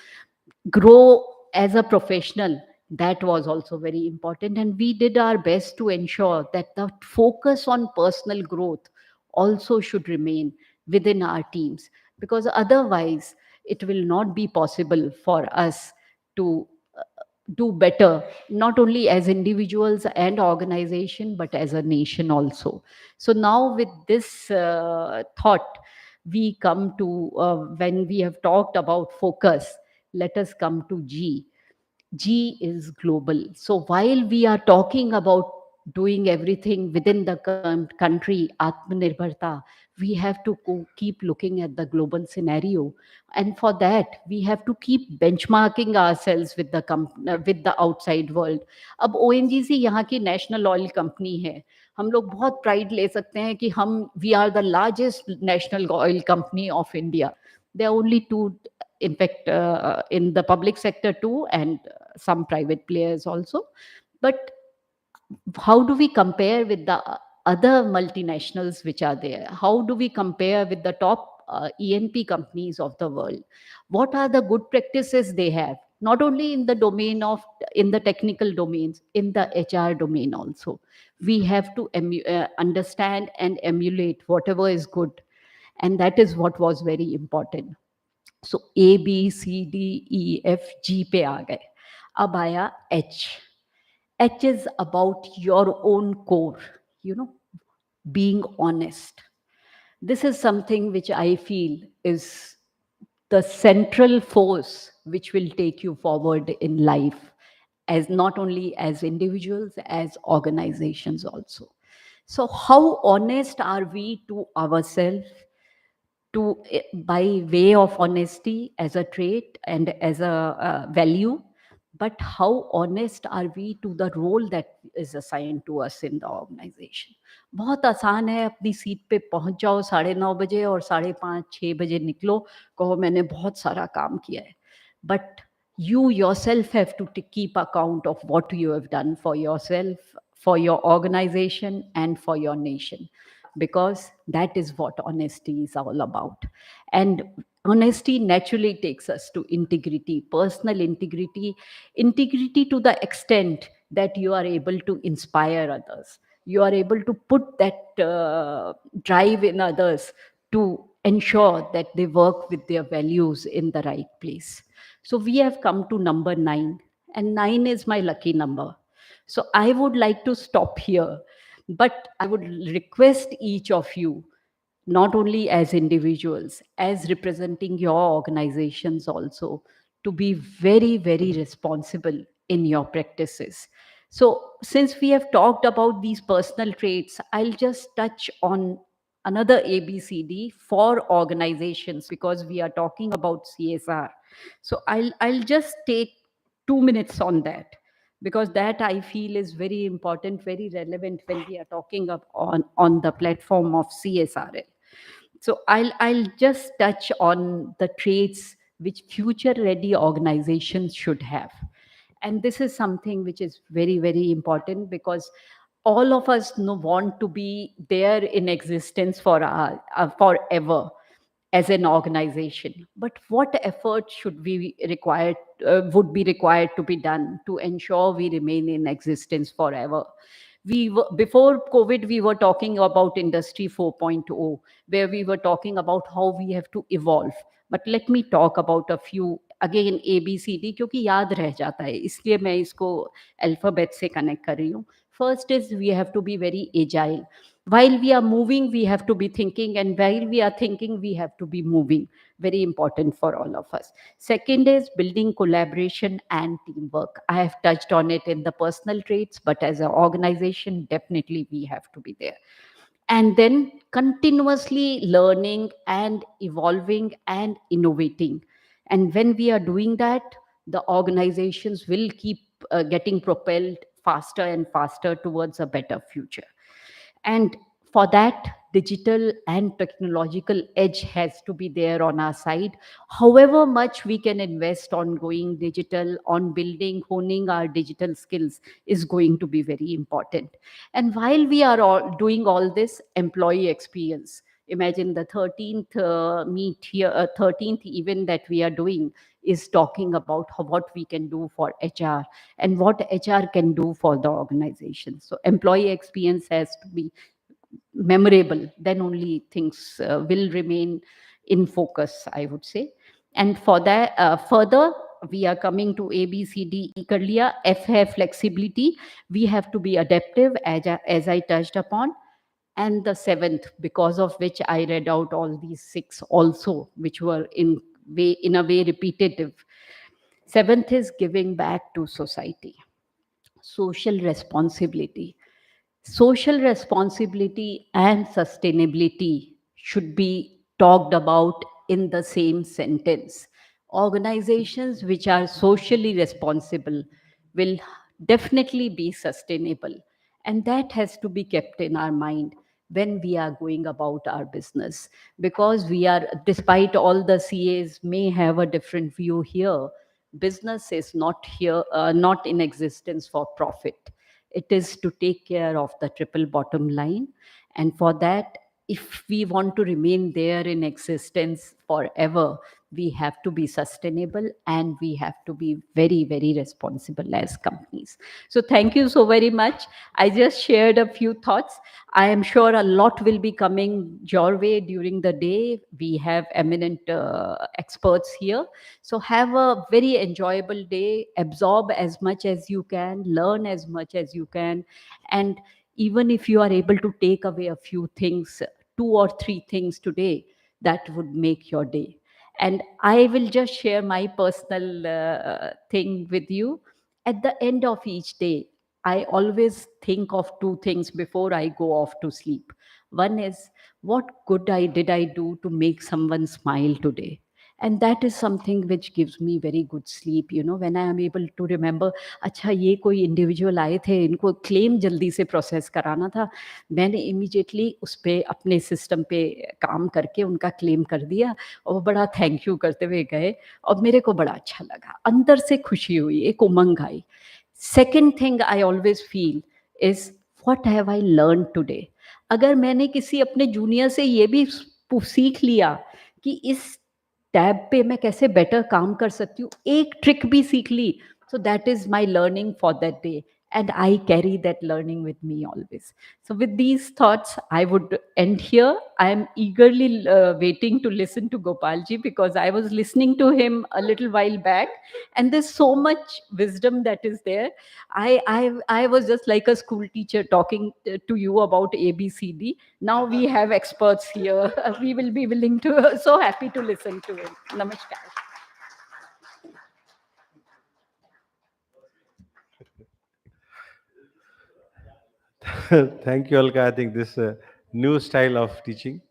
grow as a professional, that was also very important. And we did our best to ensure that the focus on personal growth also should remain within our teams, because otherwise it will not be possible for us to do better, not only as individuals and organization, but as a nation also. So now with this thought, we come to, when we have talked about focus, let us come to G. G is global. So while we are talking about doing everything within the country, Atmanirbharta, we have to keep looking at the global scenario. And for that, we have to keep benchmarking ourselves with the outside world. अब ONGC यहाँ की national oil company है. हम लोग बहुत pride ले सकते हैं कि we are the largest national oil company of India. There are only two, in fact, in the public sector too, and some private players also. But how do we compare with the other multinationals which are there? How do we compare with the top E&P companies of the world? What are the good practices they have? Not only in the domain of, in the technical domains, in the HR domain also. We have to understand and emulate whatever is good. And that is what was very important. So A B C D E F G पे आ गए. अब आया H. H is about your own core, you know, being honest. This is something which I feel is the central force which will take you forward in life, as not only as individuals, as organizations also. So how honest are we to ourselves, to by way of honesty as a trait and as a value, but how honest are we to the role that is assigned to us in the organization. बहुत आसान है अपनी seat पे पहुंच जाओ 9:30 और 5:30-6 निकलो, कहो मैंने बहुत सारा काम किया है. But you yourself have to keep account of what you have done for yourself, for your organization, and for your nation, because that is what honesty is all about. And honesty naturally takes us to integrity, personal integrity, integrity to the extent that you are able to inspire others. You are able to put that drive in others to ensure that they work with their values in the right place. So we have come to number 9, and 9 is my lucky number. So I would like to stop here, but I would request each of you, not only as individuals, as representing your organizations also, to be very, very responsible in your practices. So, since we have talked about these personal traits, I'll just touch on another ABCD for organizations because we are talking about CSR. So, I'll just take 2 minutes on that because that I feel is very important, very relevant when we are talking on the platform of CSRL. So I'll just touch on the traits which future ready organizations should have. And this is something which is very, very important because all of us want to be there in existence for forever as an organization. But what effort should we required would be required to be done to ensure we remain in existence forever? Before COVID, we were talking about Industry 4.0, where we were talking about how we have to evolve. But let me talk about a few again ABCD क्योंकि याद रह जाता है इसलिए मैं इसको alphabet से connect कर रही हूँ. First is we have to be very agile. While we are moving, we have to be thinking, and while we are thinking, we have to be moving. Very important for all of us. Second is building collaboration and teamwork. I have touched on it in the personal traits, but as an organization, definitely we have to be there. And then continuously learning and evolving and innovating. And when we are doing that, the organizations will keep getting propelled faster and faster towards a better future. And for that, digital and technological edge has to be there on our side. However much we can invest on going digital, on building, honing our digital skills is going to be very important. And while we are all doing all this, employee experience. Imagine the 13th meet here, 13th event that we are doing is talking about what we can do for HR and what HR can do for the organization. So employee experience has to be memorable, then only things will remain in focus, I would say. And for that, further, we are coming to A, B, C, D, E कर लिया. F है flexibility. We have to be adaptive, as I touched upon. And the seventh, because of which I read out all these 6 also, which were in a way repetitive. Seventh is giving back to society, social responsibility. Social responsibility and sustainability should be talked about in the same sentence. Organizations which are socially responsible will definitely be sustainable. And that has to be kept in our mind when we are going about our business. Because we are, despite all the CAs may have a different view here, business is not here, not in existence for profit. It is to take care of the triple bottom line. And for that, if we want to remain there in existence forever, we have to be sustainable and we have to be very, very responsible as companies. So thank you so very much. I just shared a few thoughts. I am sure a lot will be coming your way during the day. We have eminent experts here. So have a very enjoyable day, absorb as much as you can, learn as much as you can. And even if you are able to take away a few things, 2 or 3 things today, that would make your day. And I will just share my personal thing with you. At the end of each day, I always think of 2 things before I go off to sleep. One is, what good I did I do to make someone smile today? And that is something which gives me very good sleep, when I am able to remember, अच्छा ये कोई individual आए थे, इनको claim जल्दी से process कराना था, मैंने इमीडिएटली उस पे अपने सिस्टम पे काम करके उनका क्लेम कर दिया और वो बड़ा थैंक यू करते हुए गए और मेरे को बड़ा अच्छा लगा, अंदर से खुशी हुई, एक उमंग आई. Second thing I always feel is what have I learn today. अगर मैंने किसी अपने जूनियर से ये भी सीख लिया कि इस टैब पे मैं कैसे बेटर काम कर सकती हूँ, एक ट्रिक भी सीख ली, so that is my learning for that day. and I carry that learning with me always. So with these thoughts, I would end here. I am eagerly waiting to listen to Gopalji, because I was listening to him a little while back, and there's so much wisdom that is there. I was just like a school teacher talking to you about ABCD. Now we have experts here. We will be willing to, so happy to listen to him. Namaskar. Thank you, Alka. I think this new style of teaching,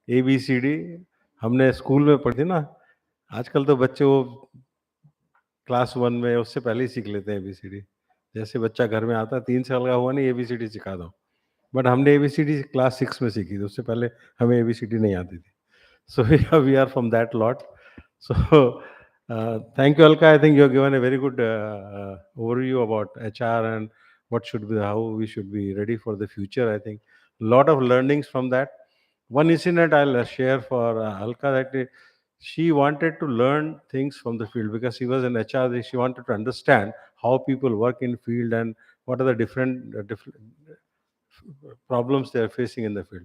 ABCD, हमने school में पढ़ी थी ना. आजकल तो बच्चे वो class 1 में उससे पहले ही सीख लेते हैं ABCD. जैसे बच्चा घर में आता है 3 साल का हुआ नहीं ABCD सिखा दो. बट हमने ABCD क्लास 6 में सीखी थी, उससे पहले हमें ABCD नहीं आती थी. So we are from that lot. So thank you, Alka. I think you have given a very good overview about HR and what should be, how we should be ready for the future. I think a lot of learnings from that. One incident I'll share for Alka, that she wanted to learn things from the field because she was in HR. She wanted to understand how people work in field and what are the different problems they are facing in the field.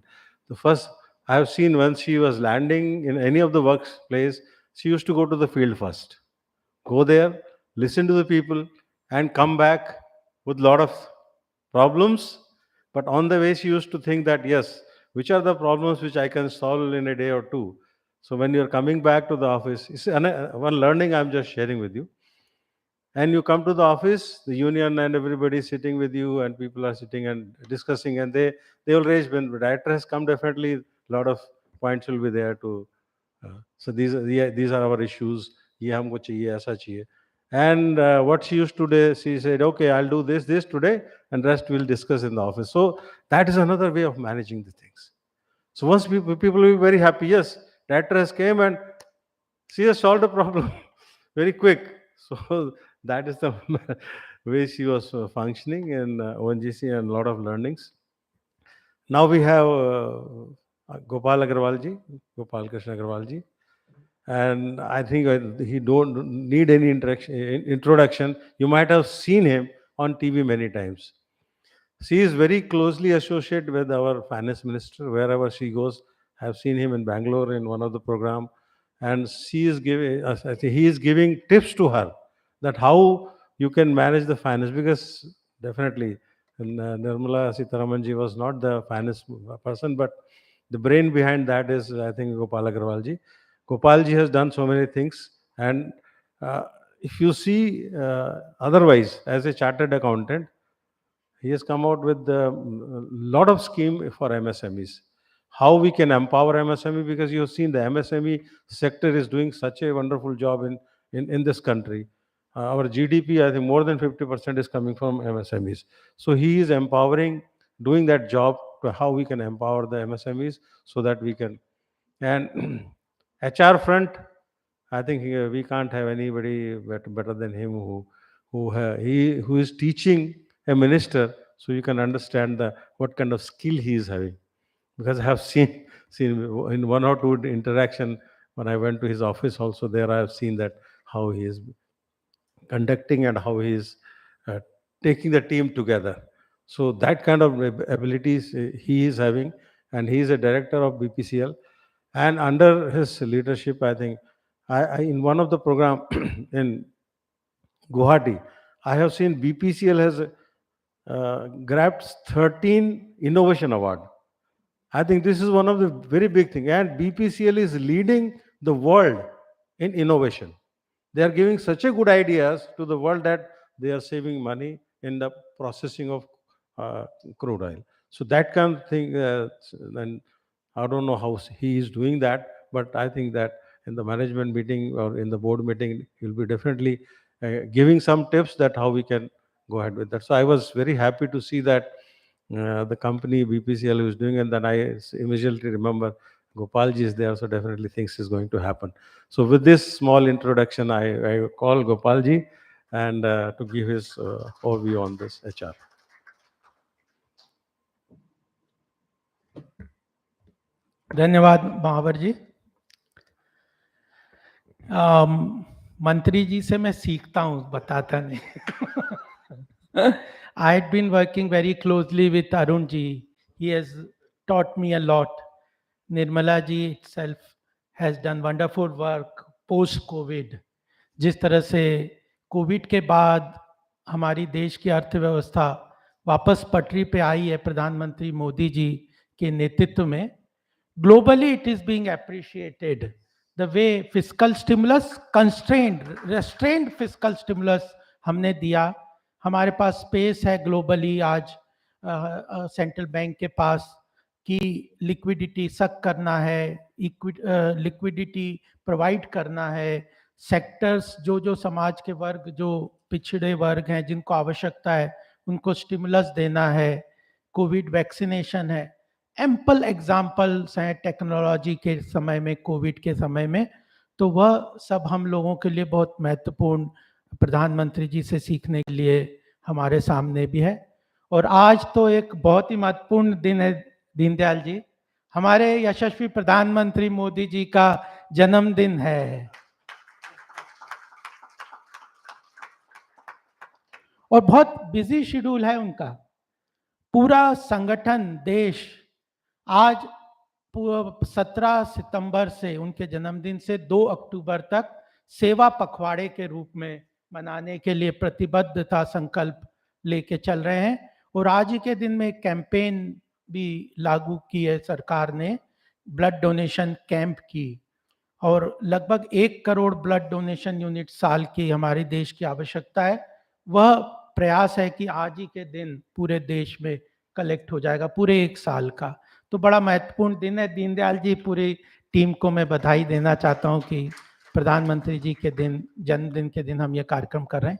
The first I have seen, when she was landing in any of the workplace, she used to go to the field first. Go there, listen to the people, and come back with a lot of problems. But on the way, she used to think that, yes, which are the problems which I can solve in a day or two. So when you're coming back to the office, one learning I'm just sharing with you. And you come to the office, the union and everybody is sitting with you, and people are sitting and discussing, and they will raise, when the director has come, definitely a lot of points will be there to so these are our issues, ye humko chahiye, aisa chahiye. And what she used to do, she said, okay, I'll do this today, and rest we'll discuss in the office. So that is another way of managing the things. So once people will be very happy, yes, director has came and she has solved the problem very quick. So that is the way she was functioning in ONGC, and a lot of learnings. Now we have Gopal Agarwal ji, Gopal Krishna Agarwal ji, and I think he don't need any introduction. You might have seen him on TV many times. She is very closely associated with our finance minister wherever she goes. I have seen him in Bangalore in one of the program, and she is giving, I think he is giving tips to her that how you can manage the finance, because definitely Nirmala Sitharaman ji was not the finance person, but the brain behind that is, I think, Gopal Agarwal ji. Gopal ji has done so many things, and if you see otherwise, as a chartered accountant, he has come out with a lot of scheme for MSMEs. How we can empower MSME, because you have seen the MSME sector is doing such a wonderful job in this country. Our GDP, I think more than 50% is coming from MSMEs. So he is empowering, doing that job to how we can empower the MSMEs so that we can. And HR front, I think we can't have anybody better than him who is teaching a minister, so you can understand what kind of skill he is having. Because I have seen in one or two interaction when I went to his office also, there I have seen that how he is conducting and how he is taking the team together. So that kind of abilities he is having, and he is a director of BPCL. And under his leadership, I think in one of the program in Guwahati, I have seen BPCL has grabbed 13 innovation award. I think this is one of the very big thing, and BPCL is leading the world in innovation. They are giving such a good ideas to the world that they are saving money in the processing of crude oil. So that kind of thing, and I don't know how he is doing that, but I think that in the management meeting or in the board meeting, he'll be definitely giving some tips that how we can go ahead with that. So I was very happy to see that the company BPCL is doing, and then I immediately remember Gopalji is there, so definitely things is going to happen. So with this small introduction, I call Gopalji and to give his overview on this HR. धन्यवाद महावर जी. मंत्री जी से मैं सीखता हूँ, बताता नहीं. I had been working very closely with Arun ji. He has taught me a lot. Nirmala ji itself has done wonderful work post COVID. जिस तरह से कोविड के बाद हमारी देश की अर्थव्यवस्था वापस पटरी पे आई है प्रधानमंत्री मोदी जी के नेतृत्व में, globally it is being appreciated. The way fiscal stimulus, restrained fiscal stimulus हमने दिया, हमारे पास स्पेस है ग्लोबली आज सेंट्रल बैंक के पास कि लिक्विडिटी सक करना है, लिक्विडिटी प्रोवाइड करना है, सेक्टर्स जो समाज के वर्ग, जो पिछड़े वर्ग हैं जिनको आवश्यकता है उनको स्टिमुलस देना है, कोविड वैक्सीनेशन है, एम्पल एग्जाम्पल्स हैं टेक्नोलॉजी के समय में, कोविड के समय में, तो वह सब हम लोगों के लिए बहुत महत्वपूर्ण प्रधानमंत्री जी से सीखने के लिए हमारे सामने भी है। और आज तो एक बहुत ही महत्वपूर्ण दिन है दीनदयाल जी, हमारे यशस्वी प्रधानमंत्री मोदी जी का जन्मदिन है और बहुत बिजी शेड्यूल है उनका। पूरा संगठन देश आज 17 सितंबर से उनके जन्मदिन से 2 अक्टूबर तक सेवा पखवाड़े के रूप में मनाने के लिए प्रतिबद्ध था, संकल्प लेके चल रहे हैं। और आज ही के दिन में एक कैंपेन भी लागू की है सरकार ने, ब्लड डोनेशन कैंप की, और लगभग 1 करोड़ ब्लड डोनेशन यूनिट साल की हमारे देश की आवश्यकता है। वह प्रयास है कि आज ही के दिन पूरे देश में कलेक्ट हो जाएगा पूरे 1 साल का। तो बड़ा महत्वपूर्ण दिन है। दीनदयाल जी, पूरी टीम को मैं बधाई देना चाहता हूं कि प्रधानमंत्री जी के दिन, जन्मदिन के दिन हम ये कार्यक्रम कर रहे हैं।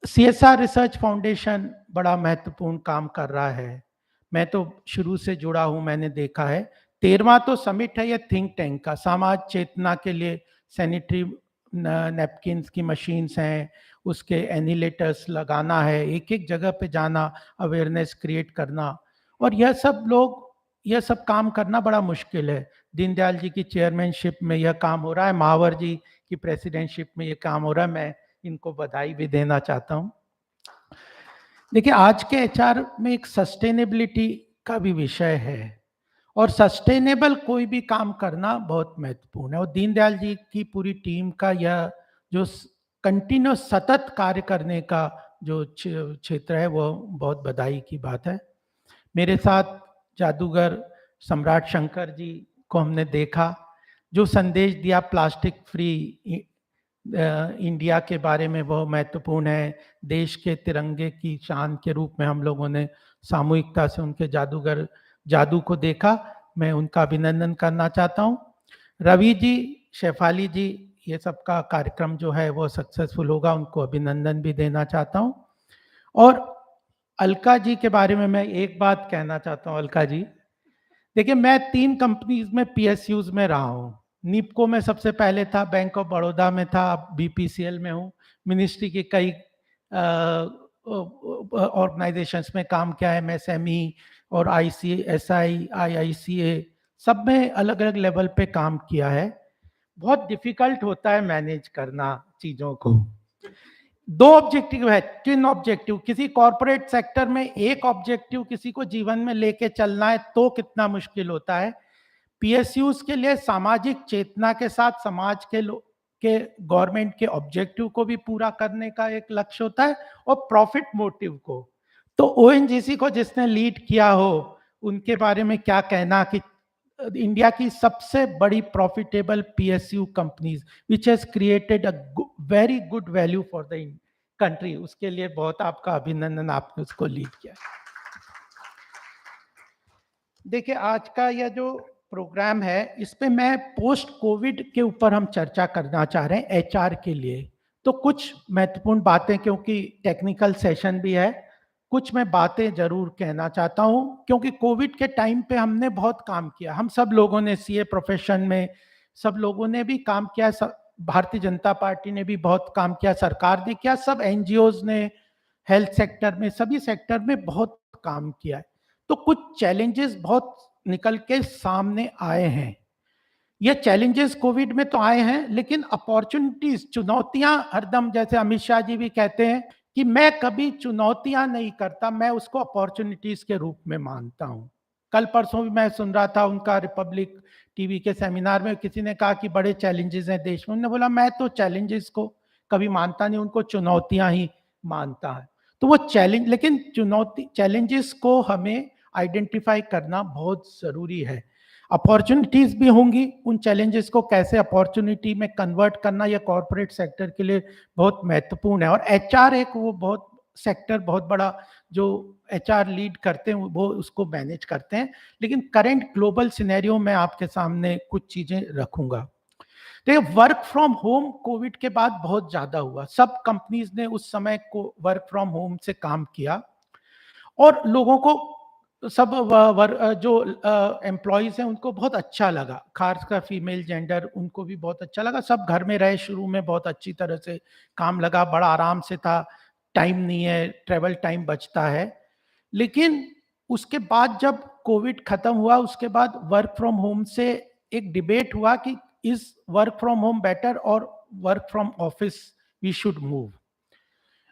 CSR रिसर्च फाउंडेशन बड़ा महत्वपूर्ण काम कर रहा है। मैं तो शुरू से जुड़ा हूं, मैंने देखा है। 13वां तो समिट है ये थिंक टैंक का, समाज चेतना के लिए सैनिटरी नैपकिन्स की मशीन्स हैं, उसके एनिलेटर्स लगाना है, एक एक जगह पे जाना, अवेयरनेस क्रिएट करना, और यह सब काम करना बड़ा मुश्किल है। दीनदयाल जी की चेयरमैनशिप में यह काम हो रहा है, महावर जी की प्रेसिडेंटशिप में यह काम हो रहा है। मैं इनको बधाई भी देना चाहता हूं। देखिए, आज के एचआर में एक सस्टेनेबिलिटी का भी विषय है और सस्टेनेबल कोई भी काम करना बहुत महत्वपूर्ण है। और दीनदयाल जी की पूरी टीम का यह जो कंटिन्यूस सतत कार्य करने का जो क्षेत्र है, वो बहुत बधाई की बात है। मेरे साथ जादूगर सम्राट शंकर जी को हमने देखा, जो संदेश दिया प्लास्टिक फ्री इंडिया के बारे में, वो महत्वपूर्ण है। देश के तिरंगे की शान के रूप में हम लोगों ने सामूहिकता से उनके जादू को देखा। मैं उनका अभिनंदन करना चाहता हूँ। रवि जी, शेफाली जी, ये सब का कार्यक्रम जो है वो सक्सेसफुल होगा, उनको अभिनंदन भी देना चाहता हूँ। और अलका जी के बारे में मैं एक बात कहना चाहता हूँ। अलका जी, देखिए, मैं 3 कंपनीज में PSUs में रहा हूँ। निपको में सबसे पहले था, बैंक ऑफ बड़ौदा में था, अब BPCL में हूँ। मिनिस्ट्री के कई ऑर्गेनाइजेशंस में काम किया है, MSME और ICSI, IICA, सब में अलग अलग लेवल पे काम किया है। बहुत डिफिकल्ट होता है मैनेज करना चीज़ों को। 2 ऑब्जेक्टिव है, 3 ऑब्जेक्टिव। किसी कॉर्पोरेट सेक्टर में एक ऑब्जेक्टिव किसी को जीवन में लेके चलना है तो कितना मुश्किल होता है। PSUs के लिए सामाजिक चेतना के साथ समाज के गवर्नमेंट के ऑब्जेक्टिव को भी पूरा करने का एक लक्ष्य होता है और प्रॉफिट मोटिव को। तो ONGC को जिसने लीड किया हो, उनके बारे में क्या कहना कि इंडिया की सबसे बड़ी profitable PSU companies which has created a very good value for the country, उसके लिए बहुत आपका अभिनंदन, आपने उसको लीड किया। देखिए, आज का यह जो प्रोग्राम है, इस पे मैं पोस्ट कोविड के ऊपर हम चर्चा करना चाह रहे हैं HR के लिए। तो कुछ महत्वपूर्ण बातें, क्योंकि टेक्निकल सेशन भी है, कुछ मैं बातें जरूर कहना चाहता हूं, क्योंकि कोविड के टाइम पे हमने बहुत काम किया। हम सब लोगों ने, CA प्रोफेशन में सब लोगों ने भी काम किया, भारतीय जनता पार्टी ने भी बहुत काम किया, सरकार ने किया, सब NGOs ने, हेल्थ सेक्टर में, सभी सेक्टर में बहुत काम किया है। तो कुछ चैलेंजेस बहुत निकल के सामने आए हैं। ये चैलेंजेस कोविड में तो आए हैं, लेकिन अपॉर्चुनिटीज, चुनौतियां हरदम, जैसे अमित शाह जी भी कहते हैं कि मैं कभी चुनौतियां नहीं करता, मैं उसको अपॉर्चुनिटीज के रूप में मानता हूं। कल परसों भी मैं सुन रहा था उनका रिपब्लिक टीवी के सेमिनार में, किसी ने कहा कि बड़े चैलेंजेस हैं देश में, उन्होंने बोला मैं तो चैलेंजेस को कभी मानता नहीं, उनको चुनौतियां ही मानता है। तो वो चैलेंज, लेकिन चैलेंजेस को हमें आइडेंटिफाई करना बहुत जरूरी है। अपॉर्चुनिटीज भी होंगी, उन चैलेंजेस को कैसे अपॉर्चुनिटी में कन्वर्ट करना, यह कॉर्पोरेट सेक्टर के लिए बहुत महत्वपूर्ण है। और एचआर एक वो बहुत सेक्टर, बहुत बड़ा जो एचआर लीड करते हैं वो उसको मैनेज करते हैं। लेकिन करंट ग्लोबल सिनेरियो में आपके सामने कुछ चीजें रखूंगा। देखिए, वर्क फ्रॉम होम कोविड के बाद बहुत ज्यादा हुआ, सब कंपनीज ने उस समय को वर्क फ्रॉम होम से काम किया और लोगों को सब जो एम्प्लॉयज हैं उनको बहुत अच्छा लगा, खासकर फीमेल जेंडर, उनको भी बहुत अच्छा लगा। सब घर में रहे, शुरू में बहुत अच्छी तरह से काम लगा, बड़ा आराम से था, टाइम नहीं है, ट्रेवल टाइम बचता है। लेकिन उसके बाद जब कोविड खत्म हुआ, उसके बाद वर्क फ्रॉम होम से एक डिबेट हुआ कि is work from home better और work from office we should move.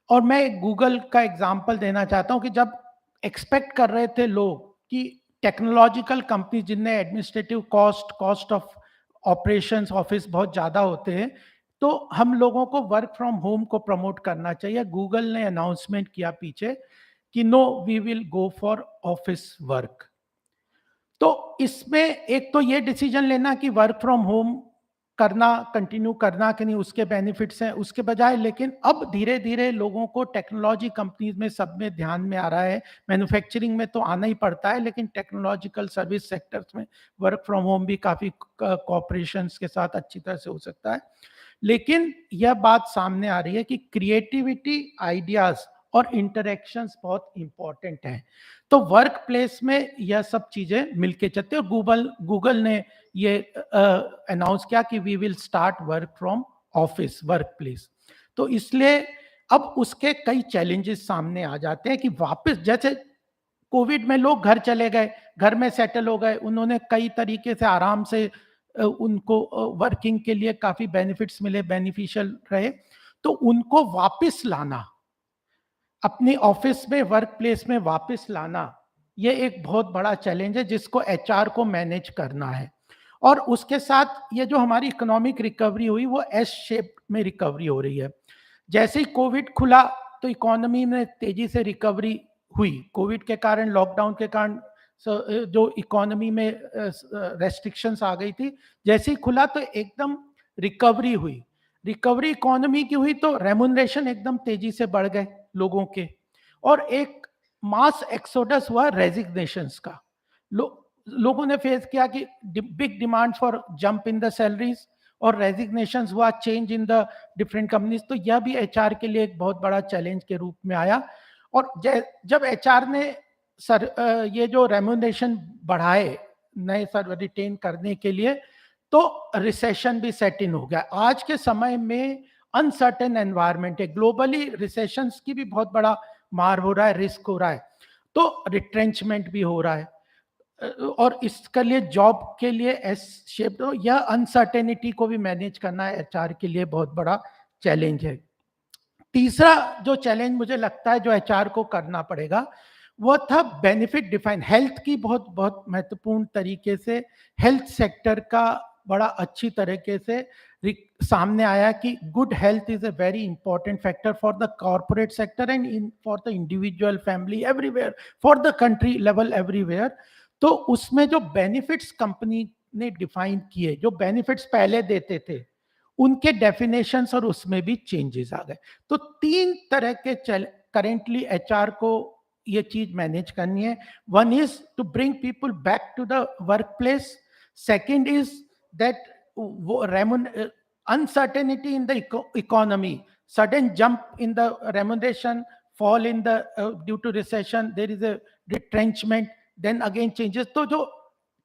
और मैं गूगल का एग्जांपल देना चाहता हूं कि जब एक्सपेक्ट कर रहे थे लोग कि टेक्नोलॉजिकल कंपनी जिनने administrative cost of operations office बहुत ज़्यादा होते हैं, तो हम लोगों को वर्क फ्रॉम होम को प्रमोट करना चाहिए। गूगल ने अनाउंसमेंट किया पीछे कि no, we will go for office work. तो इसमें एक तो ये डिसीजन लेना कि वर्क फ्रॉम होम करना, कंटिन्यू करना कि नहीं, उसके बेनिफिट्स हैं, उसके बजाय लेकिन अब धीरे धीरे लोगों को टेक्नोलॉजी कंपनीज में सब में ध्यान में आ रहा है। मैन्युफैक्चरिंग में तो आना ही पड़ता है, लेकिन टेक्नोलॉजिकल सर्विस सेक्टर्स में वर्क फ्रॉम होम भी काफ़ी कॉपरेशंस के साथ अच्छी तरह से हो सकता है। लेकिन यह बात सामने आ रही है कि क्रिएटिविटी, आइडियाज और इंटरेक्शंस बहुत इंपॉर्टेंट हैं। तो वर्क प्लेस में यह सब चीजें मिलके चलते हैं। और गूगल ने ये अनाउंस किया कि we will start work from office, work place. तो इसलिए अब उसके कई चैलेंजेस सामने आ जाते हैं कि वापस, जैसे कोविड में लोग घर चले गए, घर में सेटल हो गए, उन्होंने कई तरीके से आराम से उनको वर्किंग के लिए काफी बेनिफिट्स मिले, बेनिफिशियल रहे। तो उनको वापस लाना, अपने ऑफिस में, वर्क प्लेस में वापस लाना, ये एक बहुत बड़ा चैलेंज है जिसको एचआर को मैनेज करना है। और उसके साथ ये जो हमारी इकोनॉमिक रिकवरी हुई वो एस शेप में रिकवरी हो रही है। जैसे ही कोविड खुला तो इकोनॉमी में तेजी से रिकवरी हुई। कोविड के कारण, लॉकडाउन के कारण जो इकोनॉमी में रेस्ट्रिक्शंस आ गई थी, जैसे ही खुला तो एकदम रिकवरी हुई। रिकवरी इकोनॉमी की हुई तो रेम्यूनरेशन एकदम तेजी से बढ़ गए लोगों के, और एक मास एक्सोडस हुआ रेजिग्नेशंस का। लोगों ने फेस किया कि big demand for jump in the salaries, और रेजिग्नेशंस हुआ, change in the different companies. तो यह भी एचआर के लिए एक बहुत बड़ा चैलेंज के रूप में आया। और जब एचआर ने ये जो रेम्यूनरेशन बढ़ाए नए सर रिटेन करने के लिए, तो रिसेशन भी सेट इन हो गया। आज के समय में अनसर्टेन एनवायरनमेंट है, ग्लोबली रिसेशंस की भी बहुत बड़ा मार हो रहा है, रिस्क हो रहा है, तो रिट्रेंचमेंट भी हो रहा है। और इसके लिए जॉब के लिए एस शेप, यह अनसर्टेनिटी को भी मैनेज करना एचआर के लिए बहुत बड़ा चैलेंज है। तीसरा जो चैलेंज मुझे लगता है जो एचआर को करना पड़ेगा वो था बेनिफिट डिफाइन। हेल्थ की बहुत बहुत महत्वपूर्ण तरीके से हेल्थ सेक्टर का बड़ा अच्छी तरीके से सामने आया कि good health is a very important factor for the corporate sector and for the individual, family, everywhere, for the country level, everywhere. तो उसमें जो बेनिफिट्स कंपनी ने डिफाइन किए, जो बेनिफिट्स पहले देते थे, उनके डेफिनेशंस और उसमें भी चेंजेस आ गए। तो तीन तरह के करेंटली एचआर को ये चीज मैनेज करनी है। One is to bring people back to the work place. Second is that uncertainty in the economy, sudden jump in the remuneration, fall in the due to recession, there is a retrenchment, then again changes। तो जो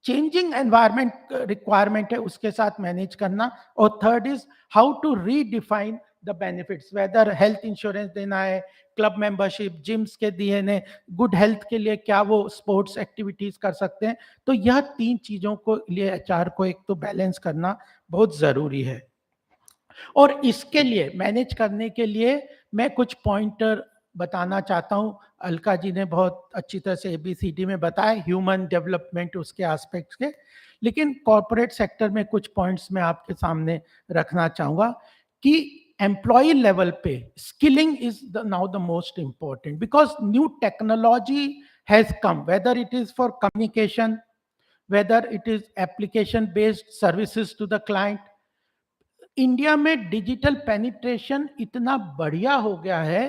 changing environment requirement है उसके साथ manage करना। और third is how to redefine the benefits, whether health insurance देना है, club membership, gyms के दिए ने, गुड हेल्थ के लिए क्या वो स्पोर्ट्स एक्टिविटीज कर सकते हैं। तो यह तीन चीजों को लिए एचआर को एक तो बैलेंस करना बहुत जरूरी है। और इसके लिए मैनेज करने के लिए मैं कुछ पॉइंटर बताना चाहता हूँ। अलका जी ने बहुत अच्छी तरह से ABCD में बताया ह्यूमन डेवलपमेंट उसके एस्पेक्ट्स के, लेकिन कॉर्पोरेट सेक्टर में कुछ पॉइंट्स मैं आपके सामने रखना चाहूँगा कि एम्प्लॉय लेवल पे skilling is now the most important because new technology has come, whether it is for communication, whether it is application based services to the client. India में डिजिटल पेनिट्रेशन इतना बढ़िया हो गया है,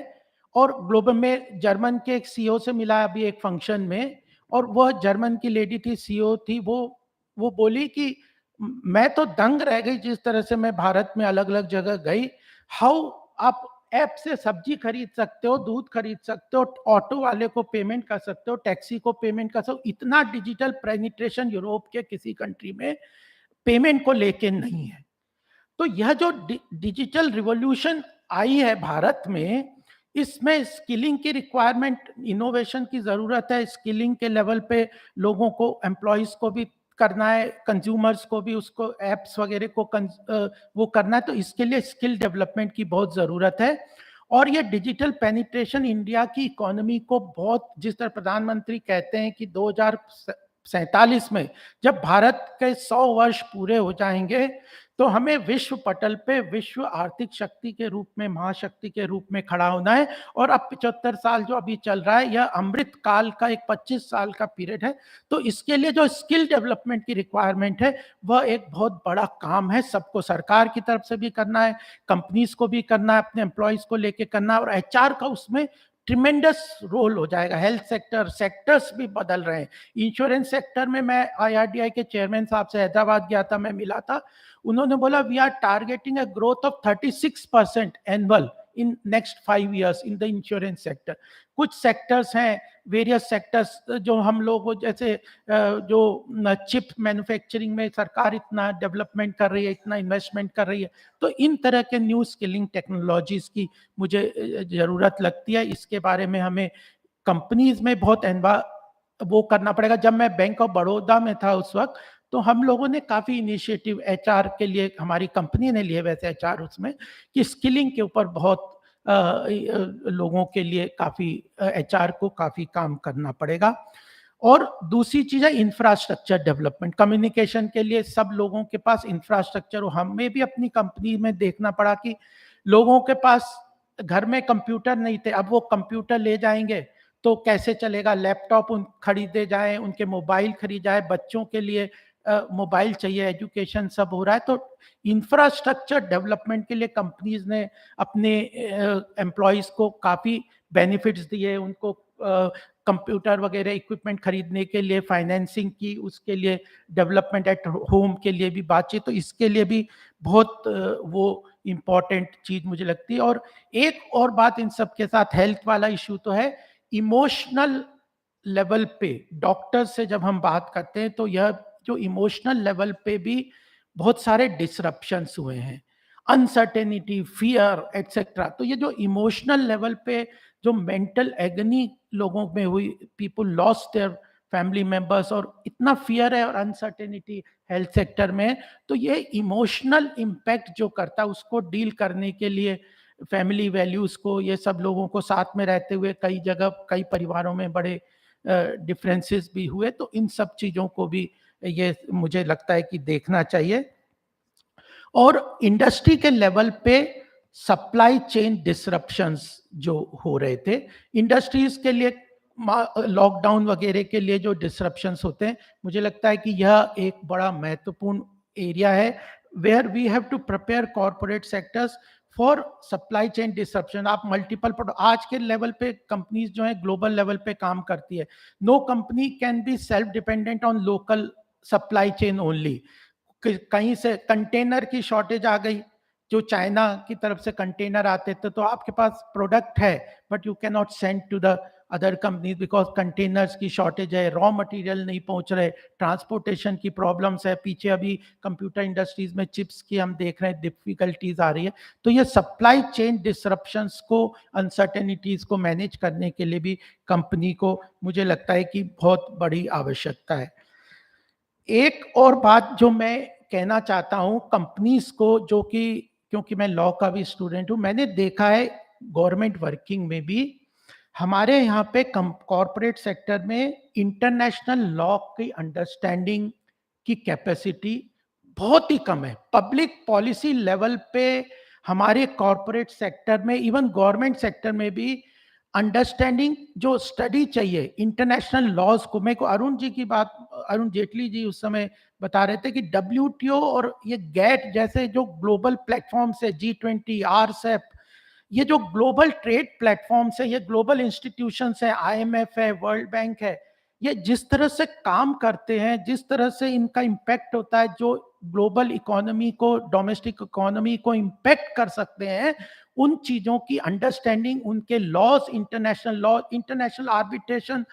और ग्लोबल में German के एक सीईओ से मिला अभी एक फंक्शन में, और वह जर्मन की लेडी थी, सीईओ थी, वो बोली कि मैं तो दंग रह गई जिस तरह से मैं भारत में अलग अलग जगह गई, हाउ आप ऐप से सब्जी खरीद सकते हो, दूध खरीद सकते हो, ऑटो वाले को पेमेंट कर सकते हो, टैक्सी को पेमेंट कर सकते हो। इतना डिजिटल पेनिट्रेशन यूरोप के किसी कंट्री में पेमेंट को लेके नहीं है। तो यह जो डिजिटल रिवॉल्यूशन आई है भारत में, इसमें स्किलिंग की रिक्वायरमेंट, इनोवेशन की जरूरत है। स्किलिंग के लेवल पे लोगों को, एम्प्लॉयज को भी करना है, कंज्यूमर्स को भी उसको एप्स वगैरह को वो करना है, तो इसके लिए स्किल डेवलपमेंट की बहुत ज़रूरत है। और ये डिजिटल पेनिट्रेशन इंडिया की इकोनॉमी को बहुत, जिस तरह प्रधानमंत्री कहते हैं कि 2047 में जब भारत के 100 वर्ष पूरे हो जाएंगे तो हमें विश्व पटल पे विश्व आर्थिक शक्ति के रूप में, महाशक्ति के रूप में खड़ा होना है। और अब 75 साल जो अभी चल रहा है, यह अमृत काल का एक 25 साल का पीरियड है। तो इसके लिए जो स्किल डेवलपमेंट की रिक्वायरमेंट है, वह एक बहुत बड़ा काम है। सबको, सरकार की तरफ से भी करना है, कंपनीज को भी करना है, अपने एम्प्लॉयज को लेके करना है, और HR का उसमें ट्रिमेंडस रोल हो जाएगा। हेल्थ सेक्टर्स भी बदल रहे हैं। इंश्योरेंस सेक्टर में मैं IRDI के चेयरमैन साहब से हैदराबाद गया था, मैं मिला था, उन्होंने बोला we are targeting a growth of 36% annual in next 5 years in the insurance sector. कुछ सेक्टर्स हैं, वेरियस सेक्टर्स जो हम लोग, जैसे जो चिप मैन्युफैक्चरिंग में सरकार इतना डेवलपमेंट कर रही है, इतना इन्वेस्टमेंट कर रही है, तो इन तरह के न्यू स्किलिंग टेक्नोलॉजीज की मुझे ज़रूरत लगती है। इसके बारे में हमें कंपनीज में बहुत वो करना पड़ेगा। जब मैं बैंक ऑफ बड़ौदा में था उस वक्त, तो हम लोगों ने काफ़ी इनिशिएटिव HR के लिए, हमारी कंपनी ने लिए वैसे HR उसमें, कि स्किलिंग के ऊपर बहुत लोगों के लिए काफ़ी HR को काफ़ी काम करना पड़ेगा। और दूसरी चीज़ है इंफ्रास्ट्रक्चर डेवलपमेंट। कम्युनिकेशन के लिए सब लोगों के पास इंफ्रास्ट्रक्चर हो। हमें भी अपनी कंपनी में देखना पड़ा कि लोगों के पास घर में कंप्यूटर नहीं थे, अब वो कंप्यूटर ले जाएंगे तो कैसे चलेगा, लैपटॉप उन खरीदे जाएं, उनके मोबाइल खरीद जाए, बच्चों के लिए मोबाइल चाहिए, एजुकेशन सब हो रहा है। तो इंफ्रास्ट्रक्चर डेवलपमेंट के लिए कंपनीज ने अपने एम्प्लॉयज को काफ़ी बेनिफिट्स दिए, उनको कंप्यूटर वगैरह इक्विपमेंट खरीदने के लिए फाइनेंसिंग की, उसके लिए डेवलपमेंट एट होम के लिए भी बातचीत। तो इसके लिए भी बहुत वो इम्पॉर्टेंट चीज़ मुझे लगती है। और एक और बात इन सब के साथ, हेल्थ वाला इशू तो है, इमोशनल लेवल पे डॉक्टर से जब हम बात करते हैं, तो यह जो इमोशनल लेवल पे भी बहुत सारे डिसरप्शंस हुए हैं, अनसर्टेनिटी, फियर एटसेट्रा। तो ये जो इमोशनल लेवल पे जो मेंटल एगनी लोगों में हुई, people lost their family members, और इतना फियर है और अनसर्टेनिटी हेल्थ सेक्टर में, तो ये इमोशनल इम्पैक्ट जो करता है, उसको डील करने के लिए फैमिली वैल्यूज़ को, ये सब लोगों को साथ में रहते हुए कई जगह, कई परिवारों में बड़े डिफरेंसेस भी हुए, तो इन सब चीज़ों को भी ये मुझे लगता है कि देखना चाहिए। और इंडस्ट्री के लेवल पे सप्लाई चेन डिसरप्शंस जो हो रहे थे, इंडस्ट्रीज के लिए लॉकडाउन वगैरह के लिए जो डिसरप्शंस होते हैं, मुझे लगता है कि यह एक बड़ा महत्वपूर्ण एरिया है where we have to prepare corporate sectors for supply chain disruption. आप मल्टीपल आज के लेवल पे कंपनीज जो है ग्लोबल लेवल पे काम करती है। No company can be self dependent on local supply chain only. कहीं से कंटेनर की शॉर्टेज आ गई, जो चाइना की तरफ से कंटेनर आते थे, तो आपके पास प्रोडक्ट है but you can not send to the other companies because containers की शॉर्टेज है, रॉ मटेरियल नहीं पहुंच रहे, ट्रांसपोर्टेशन की प्रॉब्लम्स है। पीछे अभी कंप्यूटर इंडस्ट्रीज में चिप्स की हम देख रहे हैं डिफिकल्टीज आ रही है। तो ये सप्लाई चेन डिसरप्शंस को, अनसर्टेनिटीज को मैनेज करने के लिए भी कंपनी को, मुझे लगता है कि बहुत बड़ी आवश्यकता है। एक और बात जो मैं कहना चाहता हूँ कंपनीज को, जो कि क्योंकि मैं लॉ का भी स्टूडेंट हूँ, मैंने देखा है गवर्नमेंट वर्किंग में भी हमारे यहाँ पे कॉरपोरेट सेक्टर में इंटरनेशनल लॉ की अंडरस्टैंडिंग की कैपेसिटी बहुत ही कम है। पब्लिक पॉलिसी लेवल पे हमारे कॉरपोरेट सेक्टर में, इवन गवर्नमेंट सेक्टर में भी अंडरस्टैंडिंग जो स्टडी चाहिए इंटरनेशनल लॉज को, मैं को अरुण जी की बात, अरुण जेटली जी उस समय बता रहे थे कि WTO और ये गेट जैसे जो ग्लोबल प्लेटफॉर्म्स है, G20, RCEP, ये जो ग्लोबल ट्रेड प्लेटफॉर्म्स है, ये ग्लोबल इंस्टीट्यूशंस है, IMF है, वर्ल्ड बैंक है, ये जिस तरह से काम करते हैं, जिस तरह से इनका इम्पैक्ट होता है, जो ग्लोबल इकोनॉमी को, डोमेस्टिक इकोनॉमी को इम्पैक्ट कर सकते हैं, उन चीजों की अंडरस्टैंडिंग, उनके laws, international law, international arbitration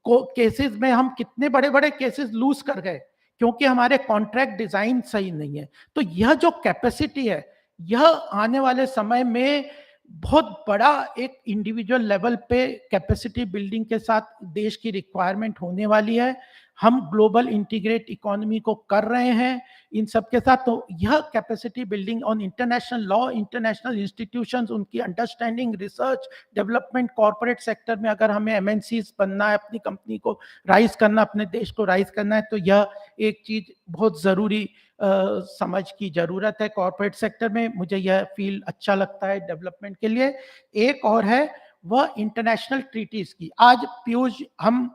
को केसेस में हम कितने बड़े बड़े केसेस लूज कर गए क्योंकि हमारे कॉन्ट्रैक्ट डिजाइन सही नहीं है। तो यह जो कैपेसिटी है, यह आने वाले समय में बहुत बड़ा एक इंडिविजुअल लेवल पे कैपेसिटी बिल्डिंग के साथ देश की रिक्वायरमेंट होने वाली है। हम ग्लोबल इंटीग्रेट इकोनॉमी को कर रहे हैं इन सब के साथ, तो यह capacity building on international law, international institutions, उनकी understanding, research, development, corporate sector में अगर हमें MNCs बनना है, अपनी कंपनी को राइज करना, अपने देश को राइज करना है, तो यह एक चीज बहुत जरूरी समझ की जरूरत है कॉर्पोरेट सेक्टर में। मुझे यह फील अच्छा लगता है डेवलपमेंट के लिए। एक और है वह इंटरनेशनल ट्रीटीज की। आज पीयूष, हम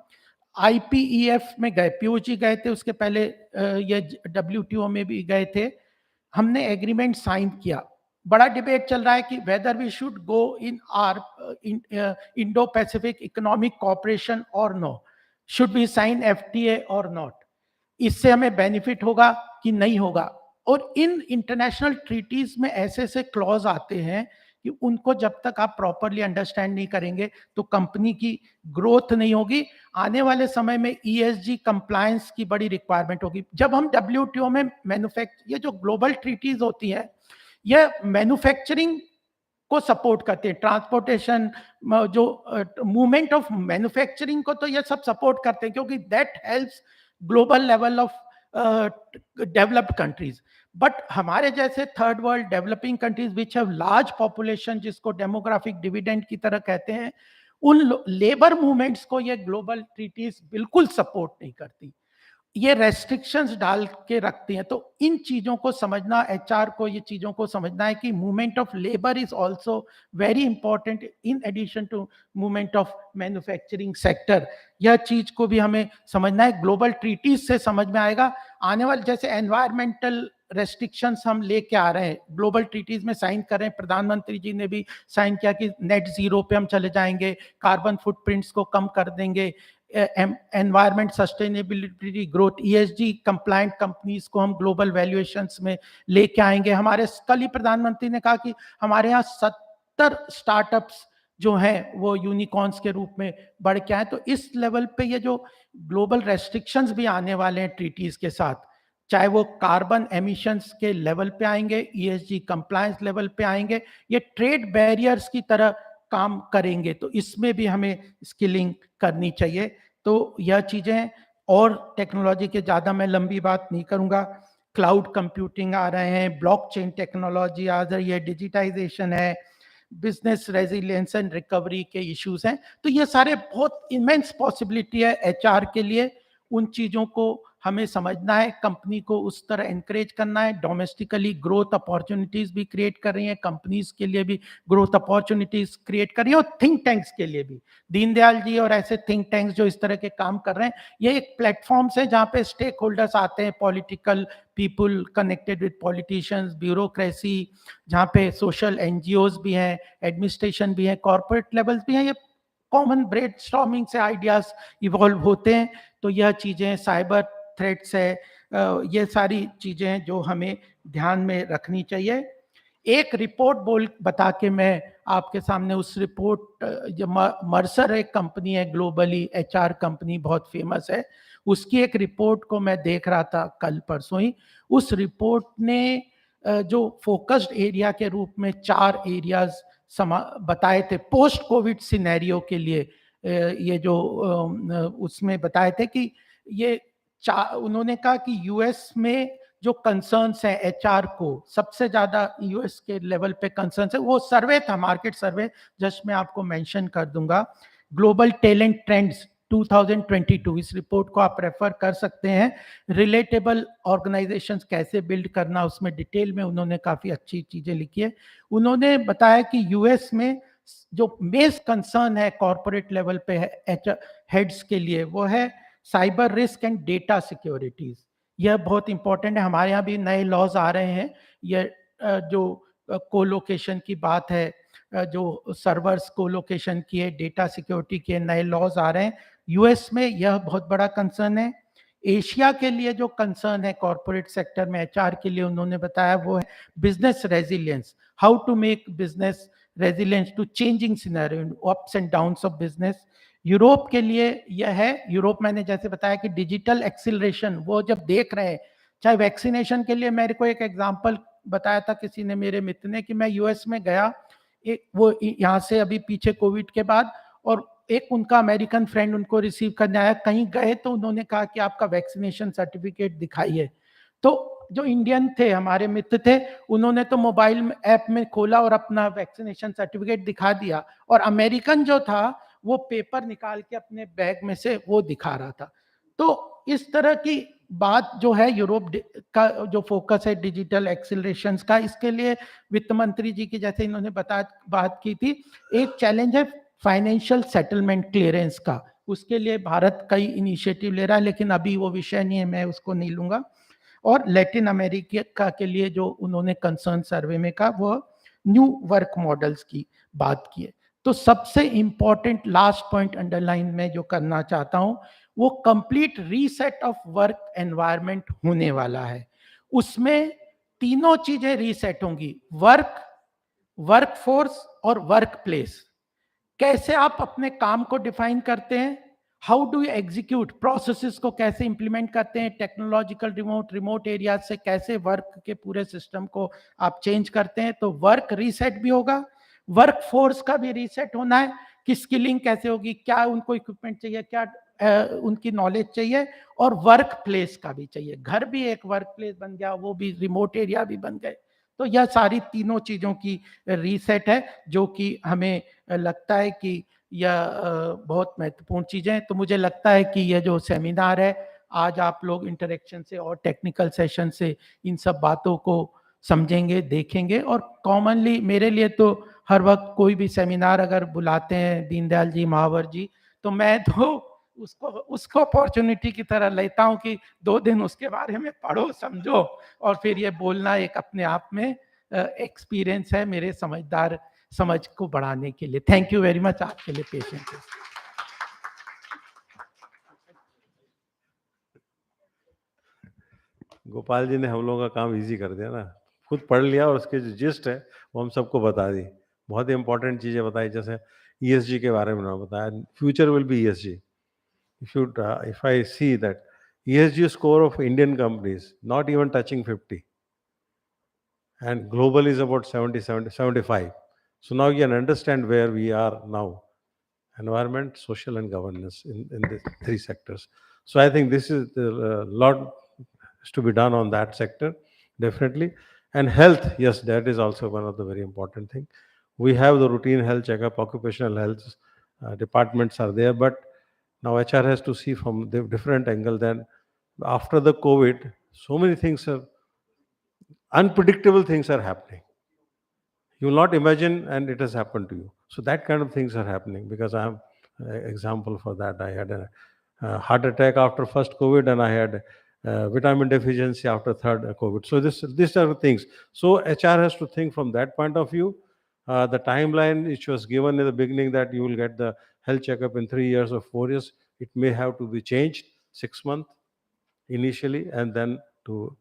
IPEF में गए, पीयूष जी गए थे, उसके पहले ये WTO में भी गए थे, हमने एग्रीमेंट साइन किया। बड़ा डिबेट चल रहा है कि whether we should go in our Indo Pacific economic corporation और no, should we sign FTA और नॉट, इससे हमें बेनिफिट होगा कि नहीं होगा। और इन इंटरनेशनल ट्रीटीज में ऐसे ऐसे क्लॉज आते हैं कि उनको जब तक आप प्रॉपरली अंडरस्टैंड नहीं करेंगे तो कंपनी की ग्रोथ नहीं होगी। आने वाले समय में ESG कंप्लायंस की बड़ी रिक्वायरमेंट होगी। जब हम WTO में ये जो ग्लोबल ट्रीटीज होती है, ये मैन्युफैक्चरिंग को सपोर्ट करते हैं, ट्रांसपोर्टेशन, जो मूवमेंट ऑफ मैन्युफैक्चरिंग को तो ये सब सपोर्ट करते हैं क्योंकि that helps global level of developed countries. But हमारे जैसे third world developing countries which have large population, जिसको डेमोग्राफिक डिविडेंड की तरह कहते हैं, उन लेबर मूवमेंट्स को ये ग्लोबल ट्रीटीज बिल्कुल सपोर्ट नहीं करती, ये रेस्ट्रिक्शंस डाल के रखती हैं। तो इन चीजों को समझना, HR को ये चीजों को समझना है कि movement of labour is also very important in addition to movement of manufacturing sector. यह चीज को भी हमें समझना है, ग्लोबल ट्रीटीज से समझ में आएगा। आने वाले जैसे एनवायरमेंटल रेस्ट्रिक्शंस हम लेके आ रहे हैं, ग्लोबल ट्रीटीज में साइन कर रहे हैं, प्रधानमंत्री जी ने भी साइन किया कि नेट जीरो पे हम चले जाएंगे, कार्बन फुटप्रिंट्स को कम कर देंगे, environment sustainability growth, ESG compliant companies को हम ग्लोबल वैल्यूएशंस में लेके आएंगे। हमारे कल ही प्रधानमंत्री ने कहा कि हमारे यहाँ 70 स्टार्टअप्स जो हैं वो यूनिकॉर्न्स के रूप में बढ़ के आए। तो इस लेवल पे ये जो ग्लोबल रेस्ट्रिक्शंस भी आने वाले हैं ट्रीटीज के साथ, चाहे वो कार्बन एमिशंस के लेवल पे आएंगे, ESG कंप्लायंस लेवल पे आएंगे, ये ट्रेड बैरियर्स की तरह काम करेंगे, तो इसमें भी हमें स्किलिंग करनी चाहिए। तो यह चीजें, और टेक्नोलॉजी के ज्यादा मैं लंबी बात नहीं करूंगा, क्लाउड कंप्यूटिंग आ रहे हैं, ब्लॉकचेन टेक्नोलॉजी आ रही है, डिजिटाइजेशन है, बिजनेस रेजिलियंस एंड रिकवरी के इश्यूज हैं। तो ये सारे बहुत इमेंस पॉसिबिलिटी है HR के लिए। उन चीजों को हमें समझना है, कंपनी को उस तरह एनकरेज करना है। डोमेस्टिकली ग्रोथ अपॉर्चुनिटीज भी क्रिएट कर रही हैं, कंपनीज के लिए भी ग्रोथ अपॉर्चुनिटीज क्रिएट कर रही है, और थिंक टैंक्स के लिए भी। दीनदयाल जी और ऐसे थिंक टैंक्स जो इस तरह के काम कर रहे हैं, ये एक प्लेटफॉर्म्स है जहाँ पे स्टेक होल्डर्स आते हैं, political people connected with politicians, bureaucracy, जहाँ पे सोशल NGOs भी हैं, एडमिनिस्ट्रेशन भी है, कॉर्पोरेट लेवल्स भी हैं। ये कॉमन ब्रेनस्टॉर्मिंग से आइडियाज इवॉल्व होते हैं। तो यह चीजें, साइबर थ्रेट्स है, ये सारी चीजें हैं जो हमें ध्यान में रखनी चाहिए। एक रिपोर्ट बता के मैं आपके सामने उस रिपोर्ट, जो मर्सर एक कंपनी है ग्लोबली, HR कंपनी बहुत फेमस है, उसकी एक रिपोर्ट को मैं देख रहा था कल परसों ही। उस रिपोर्ट ने जो फोकस्ड एरिया के रूप में 4 एरियाज बताए थे पोस्ट कोविड सिनेरियो के लिए। ये जो उसमें बताए थे कि ये उन्होंने कहा कि US में जो कंसर्न्स हैं एचआर को, सबसे ज़्यादा यूएस के लेवल पे कंसर्न्स है, वो सर्वे था, मार्केट सर्वे, जस्ट मैं आपको मेंशन कर दूंगा। ग्लोबल टैलेंट ट्रेंड्स 2022, इस रिपोर्ट को आप रेफर कर सकते हैं। रिलेटेबल ऑर्गेनाइजेशंस कैसे बिल्ड करना, उसमें डिटेल में उन्होंने काफ़ी अच्छी चीज़ें लिखी है। उन्होंने बताया कि यूएस में जो बेस कंसर्न है कॉर्पोरेट लेवल पे है हेड्स के लिए, वो है cyber risk and data securities. यह बहुत इंपॉर्टेंट है। हमारे यहाँ भी नए लॉज आ रहे हैं, यह जो कोलोकेशन की बात है, जो सर्वर्स कोलोकेशन की है, डेटा सिक्योरिटी के नए लॉज आ रहे हैं, यूएस में यह बहुत बड़ा कंसर्न है। एशिया के लिए जो कंसर्न है कॉर्पोरेट सेक्टर में एचआर के लिए, उन्होंने बताया वो है business resilience, how to make business resilience to changing scenario, ups and downs of business. Europe के लिए यह है, यूरोप मैंने जैसे बताया कि डिजिटल एक्सिलरेशन वो जब देख रहे हैं, चाहे वैक्सीनेशन के लिए, मेरे को एक एग्जांपल बताया था किसी ने, मेरे मित्र ने, कि मैं यूएस में गया, एक वो यहाँ से अभी पीछे कोविड के बाद, और एक उनका अमेरिकन फ्रेंड उनको रिसीव करने आया, कहीं गए तो उन्होंने कहा कि आपका वैक्सीनेशन सर्टिफिकेट दिखाइए। तो जो इंडियन थे, हमारे मित्र थे, उन्होंने तो मोबाइल ऐप में खोला और अपना वैक्सीनेशन सर्टिफिकेट दिखा दिया, और अमेरिकन जो था वो पेपर निकाल के अपने बैग में से वो दिखा रहा था। तो इस तरह की बात जो है, यूरोप का जो फोकस है डिजिटल एक्सिलरेशन का, इसके लिए वित्त मंत्री जी की जैसे इन्होंने बात की थी, एक चैलेंज है फाइनेंशियल सेटलमेंट क्लियरेंस का। उसके लिए भारत कई इनिशिएटिव ले रहा है, लेकिन अभी वो विषय नहीं है, मैं उसको नहीं लूंगा। और लैटिन अमेरिका के लिए जो उन्होंने कंसर्न सर्वे में कहा, वो न्यू वर्क मॉडल्स की बात की है। तो सबसे इंपॉर्टेंट लास्ट पॉइंट अंडरलाइन में जो करना चाहता हूं, वो complete reset of work environment होने वाला है। उसमें तीनों चीजें रीसेट होंगी, वर्कफोर्स और वर्क प्लेस। कैसे आप अपने काम को डिफाइन करते हैं, how do you execute processes को, कैसे इंप्लीमेंट करते हैं, टेक्नोलॉजिकल रिमोट एरिया से कैसे वर्क के पूरे सिस्टम को आप चेंज करते हैं। तो वर्क रीसेट भी होगा, वर्क फोर्स का भी रीसेट होना है कि स्किलिंग कैसे होगी, क्या उनको इक्विपमेंट चाहिए, क्या उनकी नॉलेज चाहिए, और वर्क प्लेस का भी चाहिए। घर भी एक वर्क प्लेस बन गया, वो भी रिमोट एरिया भी बन गए। तो यह सारी तीनों चीजों की रीसेट है, जो कि हमें लगता है कि यह बहुत महत्वपूर्ण चीजें हैं। तो मुझे लगता है कि यह जो सेमिनार है, आज आप लोग इंटरेक्शन से और टेक्निकल सेशन से इन सब बातों को समझेंगे, देखेंगे। और कॉमनली मेरे लिए तो हर वक्त कोई भी सेमिनार अगर बुलाते हैं दीनदयाल जी, महावर जी, तो मैं तो उसको अपॉर्चुनिटी की तरह लेता हूं कि 2 दिन उसके बारे में पढ़ो, समझो, और फिर ये बोलना एक अपने आप में एक्सपीरियंस है मेरे समझ को बढ़ाने के लिए। थैंक यू वेरी मच आपके लिए पेशेंस। गोपाल जी ने हम लोगों का काम इजी कर दिया ना, खुद पढ़ लिया और उसके जो जिस्ट है वो हम सबको बता दी। बहुत ही इंपॉर्टेंट चीज़ें बताई, जैसे ईएसजी के बारे में उन्होंने बताया, future will be ESG. If I see that ESG score of Indian companies not even touching 50, and global is about 70, 75. So now you can understand where we are now: environment, social, and governance in the 3 sectors. So I think this is a lot is to be done on that sector, definitely. And health, yes, that is also one of the very important thing. We have the routine health checkup, occupational health departments are there, but now HR has to see from the different angle. Then after the COVID, so many things are unpredictable, things are happening. You will not imagine, and it has happened to you. So that kind of things are happening, because I am example for that. I had a heart attack after first COVID, and I had vitamin deficiency after third COVID. So these are the things. So HR has to think from that point of view. The timeline which was given in the beginning, that you will get the health checkup in 3 years or 4 years, it may have to be changed 6 months initially, and then to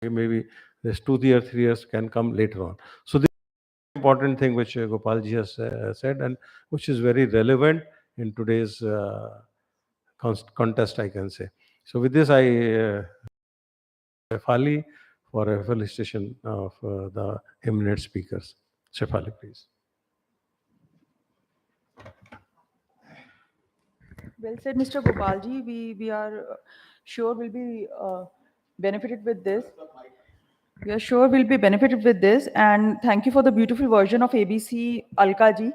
maybe this 2 years, 3 years can come later on. So this is an important thing which Gopal ji has said, and which is very relevant in today's contest, I can say. So with this, I Shefali for a felicitation of the eminent speakers. Shefali, please. Well said, Mr. Gopalji. We are sure will be benefited with this. We are sure we'll be benefited with this. And thank you for the beautiful version of ABC Alka ji.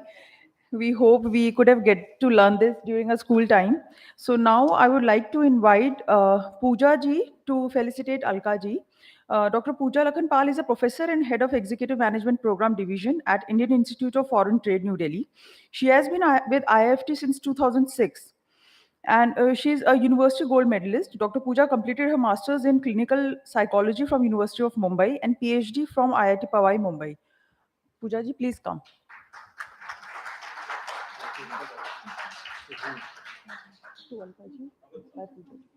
We hope we could have get to learn this during our school time. So now I would like to invite Pooja ji to felicitate Alka ji. Dr. Pooja Lakhanpal is a professor and head of Executive Management Program Division at Indian Institute of Foreign Trade, New Delhi. She has been with IIFT since 2006, and she's a university gold medalist. Dr. Pooja completed her master's in clinical psychology from University of Mumbai and PhD from IIT Powai, Mumbai. Pooja ji, please come. To Alka ji, by Pooja ji.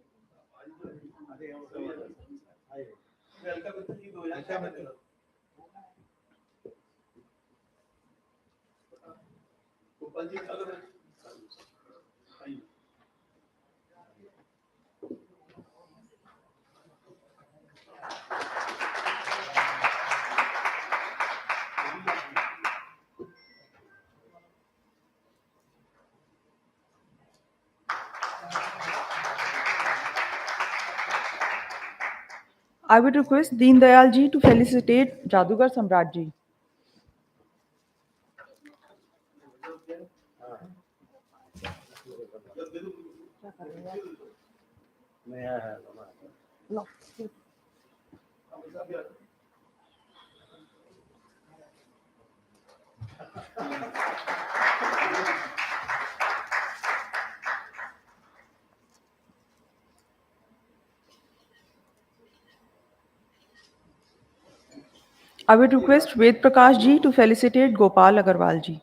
I would request Deen Dayal ji to felicitate Jadugar Samrat ji. I would request Ved Prakash ji to felicitate Gopal Agarwal ji.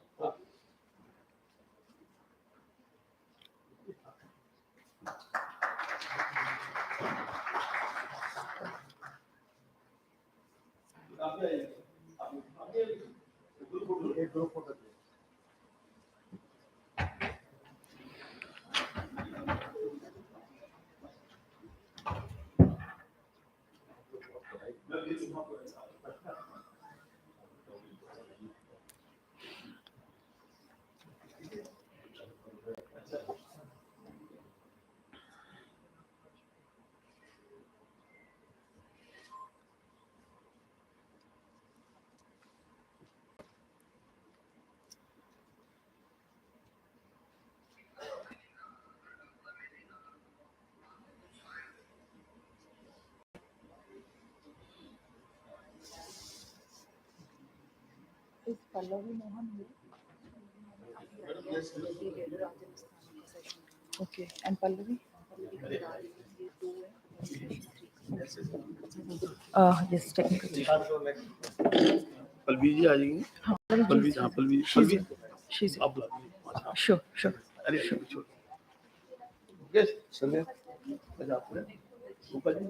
Is Pallavi Mohan here? Okay, and Pallavi? Yes, technical. Pallavi ji आ जाएंगी पलवी हाँ Pallavi Pallavi She's आप बुला दीजिए sure, sure. अरे छोड़ okay संध्या अच्छा आपने ऊपर जी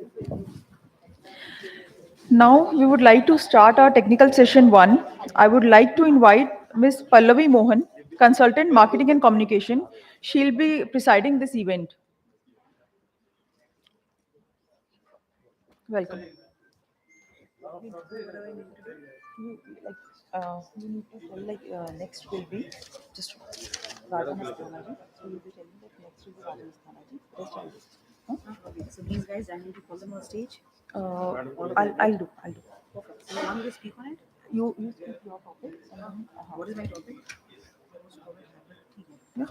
Now we would like to start our technical session 1. I would like to invite Ms. Pallavi Mohan, Consultant Marketing and Communication. She'll be presiding this event. Welcome. You need to tell next will be just Rajanasthana ji. So you'll be telling that next will be Rajanasthana ji. Just tell this. Okay, so these guys, I need to call them on stage. I'll do. Perfect. So you want me to speak on it? You speak your topic. And then, What is my topic? yeah.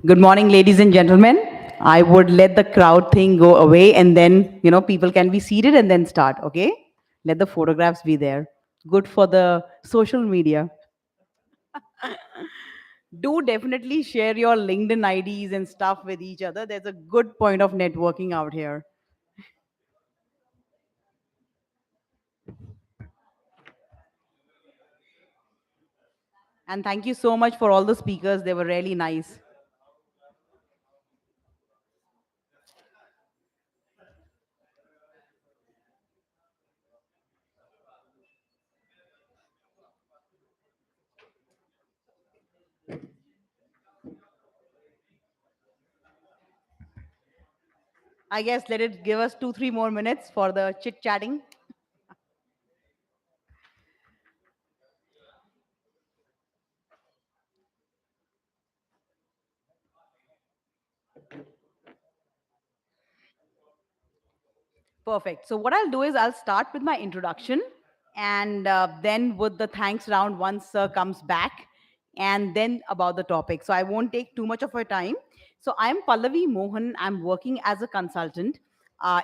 Good morning, ladies and gentlemen. I would let the crowd thing go away and then, people can be seated and then start, okay? Let the photographs be there. Good for the social media. Do definitely share your LinkedIn IDs and stuff with each other. There's a good point of networking out here. And thank you so much for all the speakers. They were really nice. I guess let it give us 2-3 more minutes for the chit chatting. Perfect. So what I'll do is I'll start with my introduction, and then with the thanks round once Sir comes back, and then about the topic. So I won't take too much of your time. So I'm Pallavi Mohan. I'm working as a consultant.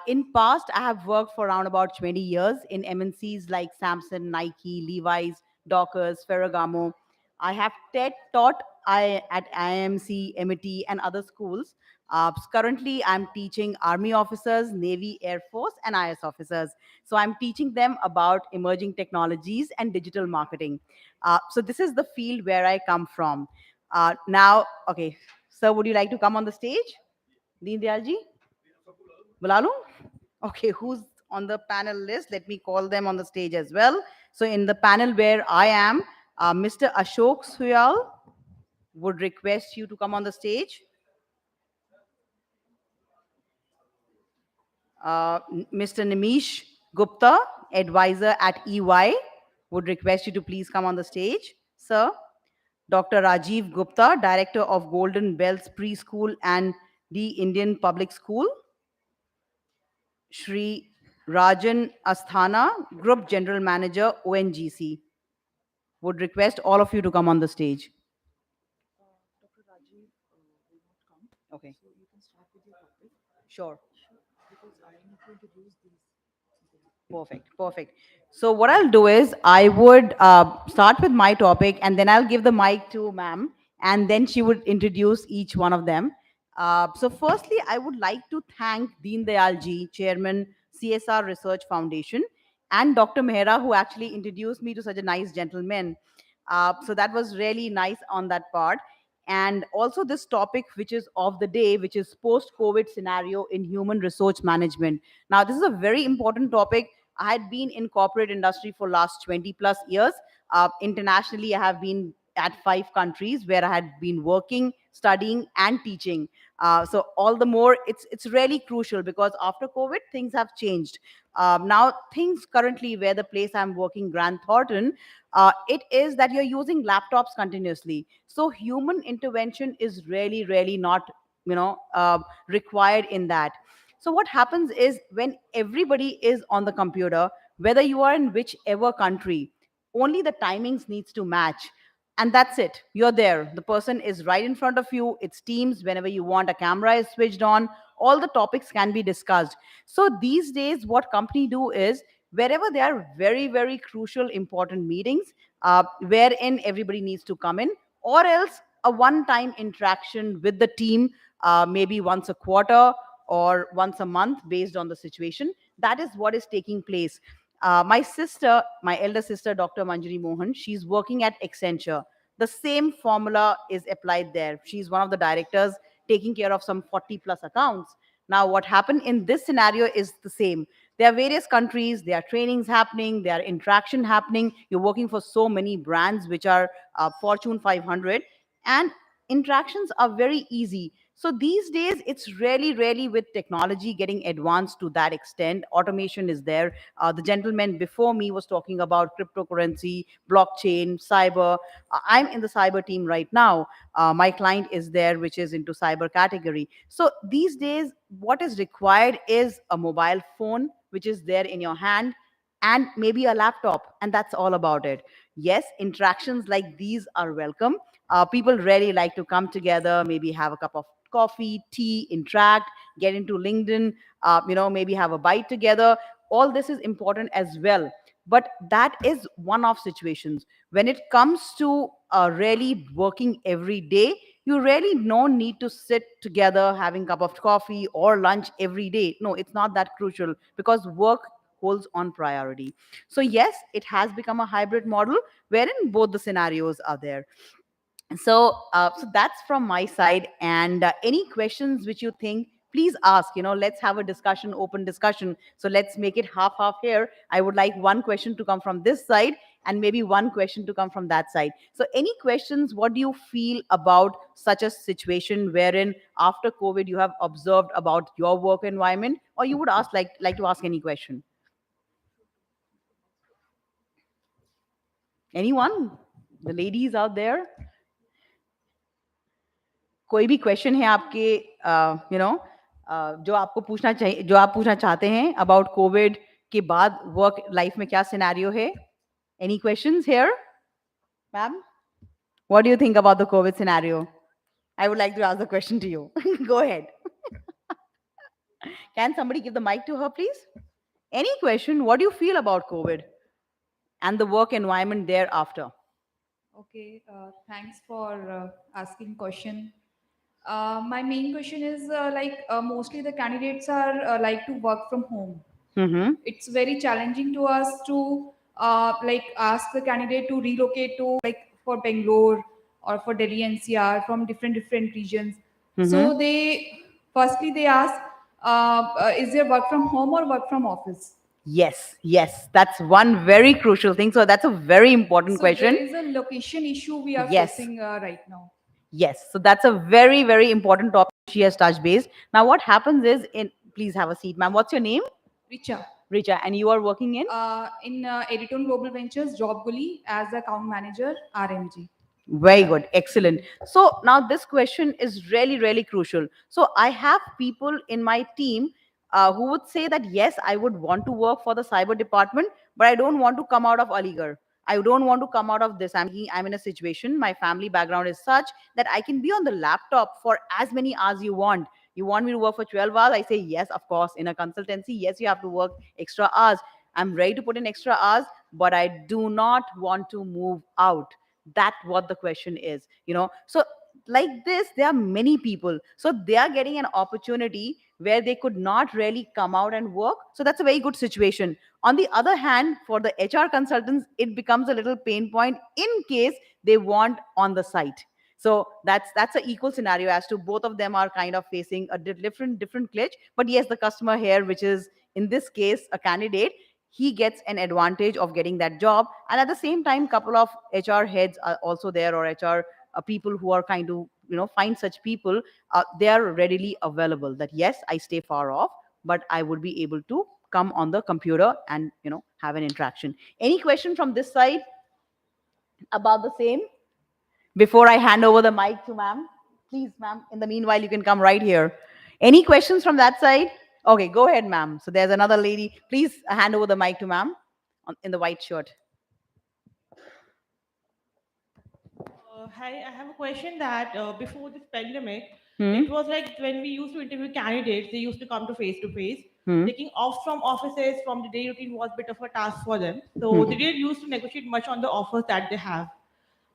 In past, I have worked for around about 20 years in MNCs like Samsung, Nike, Levi's, Dockers, Ferragamo. I have taught at IMC, MIT, and other schools. Currently, I'm teaching Army officers, Navy, Air Force, and IS officers. So I'm teaching them about emerging technologies and digital marketing. So this is the field where I come from. Now, okay, sir, would you like to come on the stage? Deen Dayal ji? Bula loon? Okay, who's on the panel list? Let me call them on the stage as well. So in the panel where I am, Mr. Ashok Suyal would request you to come on the stage. Mr. Nimish Gupta, advisor at EY, would request you to please come on the stage, sir. Dr. Rajiv Gupta, director of Golden Bells Preschool and the Indian Public School. Shri Rajan Asthana, Group General Manager, ONGC, would request all of you to come on the stage. Dr. Rajiv will not come. Okay. So you can start with your topic. Sure. Because I need to introduce these. Perfect, perfect. So what I'll do is I would start with my topic, and then I'll give the mic to ma'am, and then she would introduce each one of them. So firstly, I would like to thank Deen Dayal ji, Chairman, CSR Research Foundation, and Dr. Mehra, who actually introduced me to such a nice gentleman. So that was really nice on that part. And also this topic, which is of the day, which is post-COVID scenario in human resource management. Now, this is a very important topic. I had been in corporate industry for last 20 plus years. Internationally, I have been at 5 countries where I had been working, studying, and teaching. So all the more, it's really crucial because after COVID, things have changed. Now, things currently where the place I'm working, Grant Thornton, it is that you're using laptops continuously. So human intervention is really, really not, required in that. So what happens is when everybody is on the computer, whether you are in whichever country, only the timings needs to match. And that's it. You're there. The person is right in front of you. It's Teams. Whenever you want, a camera is switched on. All the topics can be discussed. So these days, what company do is wherever there are very, very crucial, important meetings, wherein everybody needs to come in, or else a one-time interaction with the team, maybe once a quarter or once a month based on the situation. That is what is taking place. My sister, my elder sister, Dr. Manjari Mohan, she's working at Accenture. The same formula is applied there. She's one of the directors taking care of some 40 plus accounts. Now, what happened in this scenario is the same. There are various countries, there are trainings happening, there are interaction happening. You're working for so many brands which are Fortune 500, and interactions are very easy. So these days, it's really, really with technology getting advanced to that extent. Automation is there. The gentleman before me was talking about cryptocurrency, blockchain, cyber. I'm in the cyber team right now. My client is there, which is into cyber category. So these days, what is required is a mobile phone, which is there in your hand, and maybe a laptop, and that's all about it. Yes, interactions like these are welcome. People really like to come together, maybe have a cup of coffee, tea, interact, get into LinkedIn, maybe have a bite together. All this is important as well. But that is one-off situations. When it comes to really working every day, you really no need to sit together having a cup of coffee or lunch every day. No, it's not that crucial because work holds on priority. So yes, it has become a hybrid model wherein both the scenarios are there. So that's from my side. And any questions which you think, please ask. Let's have a discussion, open discussion. So let's make it half here. I would like one question to come from this side and maybe one question to come from that side. So any questions? What do you feel about such a situation wherein after COVID you have observed about your work environment, or you would ask like to ask any question? Anyone? The ladies out there? कोई भी question है आपके you know जो आपको पूछना चाहिए, जो आप पूछना चाहते हैं अबाउट कोविड के बाद वर्क लाइफ में क्या सिनेरियो है? Any questions here ma'am? What do you think about the Covid scenario? I would like to ask the question to you. Go ahead. Can somebody give the mic to her, please? Any question? What do you feel about COVID and the work environment thereafter? Okay, thanks for asking question. My main question is mostly the candidates are like to work from home. Mm-hmm. It's very challenging to us to ask the candidate to relocate to like for Bangalore or for Delhi NCR from different regions. So they firstly they ask, is there work from home or work from office? Yes, yes, that's one very crucial thing. So that's a very important So there question. is a location issue we are Yes. facing right now. Yes, so that's a very, very important topic she has touched base. Now, what happens is, please have a seat, ma'am. What's your name? Richa. Richa, and you are working in? In Editone Global Ventures, Job Gully as account manager, RMG. Very good, excellent. So now this question is really, really crucial. So I have people in my team who would say that yes, I would want to work for the cyber department, but I don't want to come out of Aligarh. I don't want to come out of this. I'm in a situation, my family background is such that I can be on the laptop for as many hours you want. You want me to work for 12 hours? I say yes, of course. In a consultancy, yes, you have to work extra hours. I'm ready to put in extra hours, but I do not want to move out. That's what the question is, so like this there are many people, so they are getting an opportunity where they could not really come out and work, so that's a very good situation. On the other hand, for the HR consultants, it becomes a little pain point in case they want on the site. So that's an equal scenario as to both of them are kind of facing a different glitch. But yes, the customer here, which is in this case a candidate, he gets an advantage of getting that job, and at the same time couple of HR heads are also there, or HR people who are kind to find such people. They are readily available that yes, I stay far off, but I would be able to come on the computer and have an interaction. Any question from this side about the same before I hand over the mic to ma'am? Please, ma'am, in the meanwhile you can come right here. Any questions from that side? Okay, go ahead, ma'am. So there's another lady. Please hand over the mic to ma'am in the white shirt. Hi, I have a question that before this pandemic, Hmm. it was like when we used to interview candidates, they used to come to face. Hmm. Taking off from offices from the day routine was a bit of a task for them. So they didn't used to negotiate much on the offers that they have.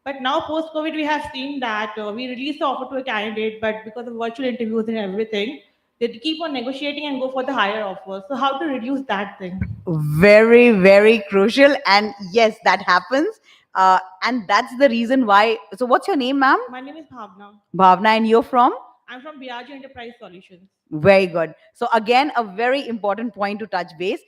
But now post-COVID, we have seen that we release the offer to a candidate, but because of virtual interviews and everything, they keep on negotiating and go for the higher offer. So how to reduce that thing? Very, very crucial. And yes, that happens. And that's the reason why. So what's your name, ma'am? My name is Bhavna. Bhavna, and you're from? I'm from Biagi Enterprise Solutions. Very good. So again, a very important point to touch base.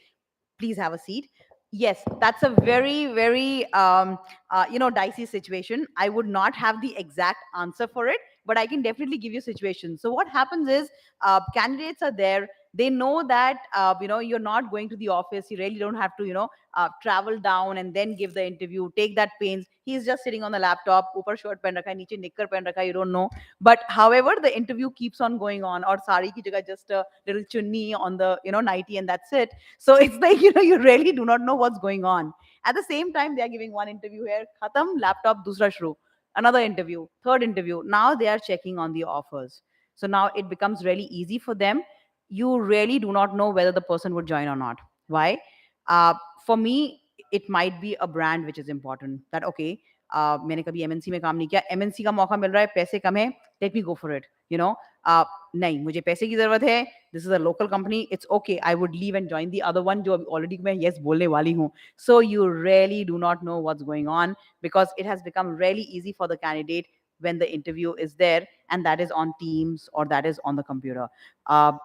Please have a seat. Yes, that's a very, very dicey situation. I would not have the exact answer for it, but I can definitely give you situations. So what happens is, candidates are there. They know that you're not going to the office. You really don't have to travel down and then give the interview. Take that pains. He's just sitting on the laptop. Upar shirt pen rakha hai, niche knicker pen rakha hai, you don't know. But however, the interview keeps on going on. Or sari ki jagah just a little chunni on the nightie, and that's it. So it's like you really do not know what's going on. At the same time, they are giving one interview here, khatam, laptop, dusra shuru, another interview, third interview. Now they are checking on the offers. So now it becomes really easy for them. You really do not know whether the person would join or not. Why? For me, it might be a brand which is important. That okay, मैंने कभी MNC में काम नहीं किया, MNC का मौका मिल रहा है, पैसे कम है, let me go for it. नहीं, मुझे पैसे की जरूरत है, this is a local company, it's okay, I would leave and join the other one जो already मैं yes बोलने वाली हूँ. So you really do not know what's going on, because it has become really easy for the candidate when the interview is there, and that is on Teams or that is on the computer.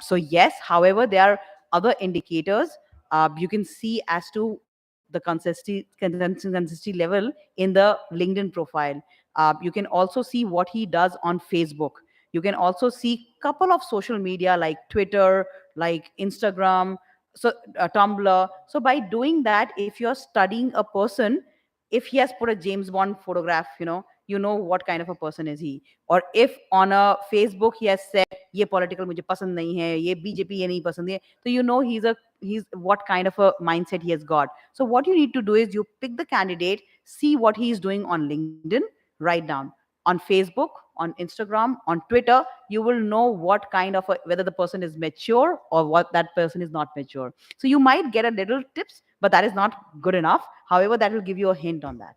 So yes, however, there are other indicators you can see as to the consistency level in the LinkedIn profile. You can also see what he does on Facebook. You can also see couple of social media like Twitter, like Instagram, so Tumblr. So by doing that, if you're studying a person, if he has put a James Bond photograph, you know what kind of a person is he. Or if on a Facebook he has said ye political mujhe pasand nahi hai, ye BJP ye nahi pasand hai, so you know he's what kind of a mindset he has got. So what you need to do is you pick the candidate, see what he is doing on LinkedIn, write down. On Facebook, on Instagram, on Twitter, you will know what kind of whether the person is mature or what that person is not mature. So you might get a little tips, but that is not good enough. However, that will give you a hint on that.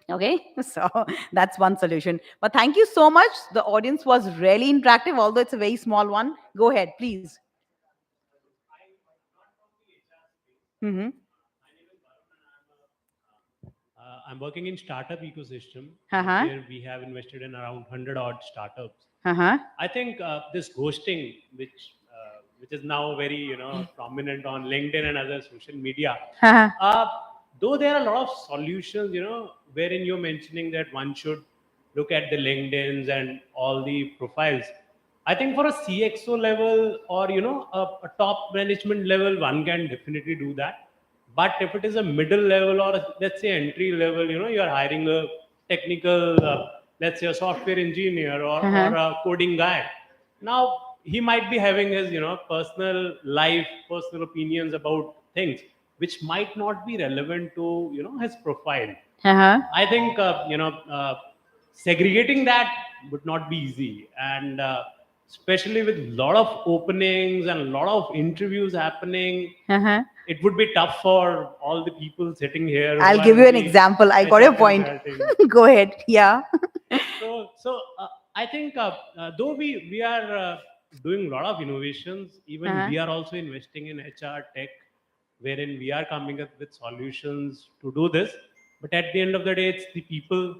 Okay, so that's one solution. But thank you so much. The audience was really interactive, although it's a very small one. Go ahead, please. Mm-hmm. I'm working in startup ecosystem Uh-huh. where we have invested in around 100 odd startups. Uh-huh. I think this ghosting, which is now very prominent on LinkedIn and other social media, Uh-huh. though there are a lot of solutions, wherein you're mentioning that one should look at the LinkedIn's and all the profiles. I think for a CXO level or a top management level, one can definitely do that. But if it is a middle level or let's say entry level, you are hiring a technical, let's say a software engineer or a coding guy. Now he might be having his, personal life, personal opinions about things, which might not be relevant to, his profile. Uh-huh. I think, segregating that would not be easy. And especially with a lot of openings and a lot of interviews happening, Uh-huh. it would be tough for all the people sitting here. I'll who are give you an into example. I got HR your point. consulting. Go ahead. Yeah. So I think though we are doing a lot of innovations, even Uh-huh. we are also investing in HR tech, wherein we are coming up with solutions to do this. But at the end of the day, it's the people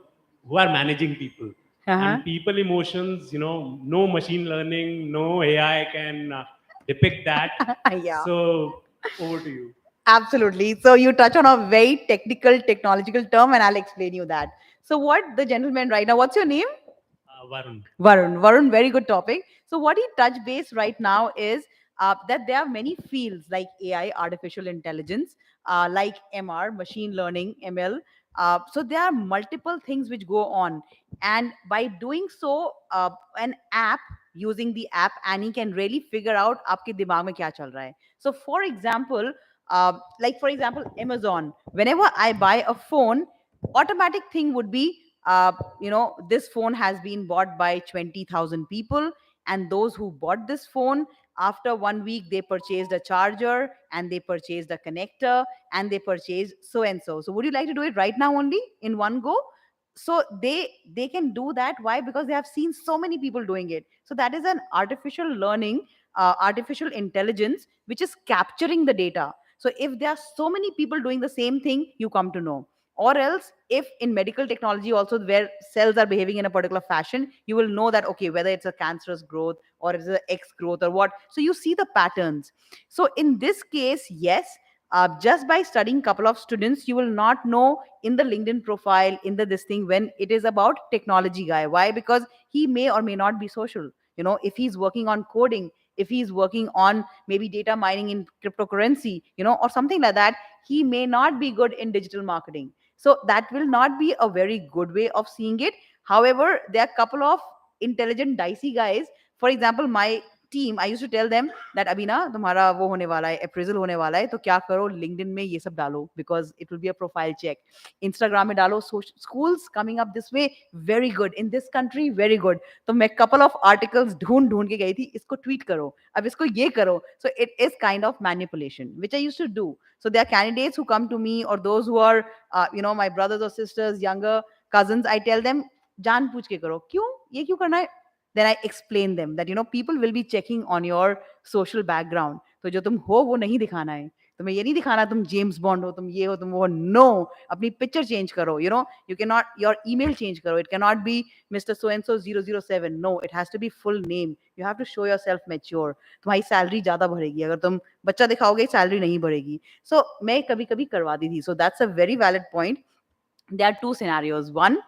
who are managing people. Uh-huh. And people emotions, no machine learning, no AI can depict that. Yeah. So over to you. Absolutely. So you touch on a very technical, technological term, and I'll explain you that. So what the gentleman right now, what's your name? Varun. Varun, very good topic. So what he touched base right now is that there are many fields like AI, artificial intelligence, like MR, machine learning, ML. So there are multiple things which go on, and by doing so, an app using the app, Annie can really figure out आपके दिमाग में क्या चल रहा है. So for example, like for example, Amazon. Whenever I buy a phone, automatic thing would be this phone has been bought by 20,000 people, and those who bought this phone, after 1 week they purchased a charger, and they purchased a connector, and they purchased so and so. So would you like to do it right now only in one go? So they can do that. Why? Because they have seen so many people doing it. So that is an artificial learning, artificial intelligence, which is capturing the data. So if there are so many people doing the same thing, you come to know. Or else, if in medical technology also, where cells are behaving in a particular fashion, you will know that, okay, whether it's a cancerous growth or it's an X growth or what. So you see the patterns. So in this case, yes, just by studying couple of students, you will not know in the LinkedIn profile, in the this thing, when it is about technology guy. Why? Because he may or may not be social. If he's working on coding, if he's working on maybe data mining in cryptocurrency, or something like that, he may not be good in digital marketing. So that will not be a very good way of seeing it. However, there are a couple of intelligent dicey guys. For example, my team, I used to tell them that अभी ना तुम्हारा वो होने वाला है, appraisal होने वाला है, तो क्या करो, LinkedIn में ये सब डालो, because it will be a profile check. Instagram में डालो, schools coming up this way, very good. In this country, very good. तो मैं couple of articles ढूंढ के गई थी, इसको tweet करो, अब इसको ये करो. So it is kind of manipulation, which I used to do. So there are candidates who come to me, or those who are, my brothers or sisters, younger cousins. I tell them, जान पूछ के करो, क्यों ये क्यों करना है? Then I explain them that people will be checking on your social background. तो जो तुम हो वो नहीं दिखाना है. तुम्हें ये नहीं दिखाना तुम जेम्स बॉन्ड हो, तुम ये हो, तुम वो. नो, अपनी पिक्चर चेंज करो. You cannot, your email change करो. It cannot be Mr. So and so 007. No, it has to be full name. You have to show yourself mature. तुम्हारी सैलरी ज्यादा बढ़ेगी अगर तुम बच्चा दिखाओगे, सैलरी नहीं बढ़ेगी. So मैं कभी कभी करवाती थी. So that's a very valid point. There are two scenarios. One,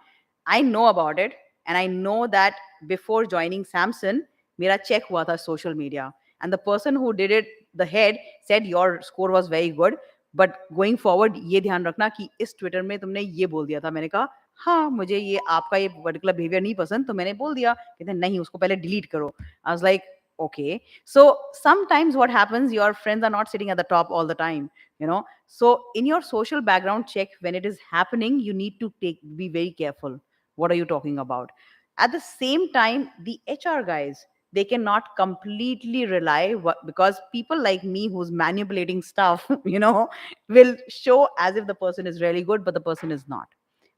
I know about it, and I know that before joining Samsung, मेरा check हुआ था social media, and the person who did it, the head, said your score was very good, but going forward ये ध्यान रखना कि इस Twitter में तुमने ये बोल दिया था. मैंने कहा हाँ मुझे ये आपका ये पर्टिकुलर बिहेवियर नहीं पसंद, तो मैंने बोल दिया, कहते हैं नहीं उसको पहले डिलीट करो. I was like okay, so sometimes what happens, your friends are not sitting at the top all the time, you know. So in your social background check, when it is happening, you need to be very careful. What are you talking about? At the same time, the HR guys, they cannot completely rely because people like me who's manipulating stuff, you know, will show as if the person is really good, but the person is not,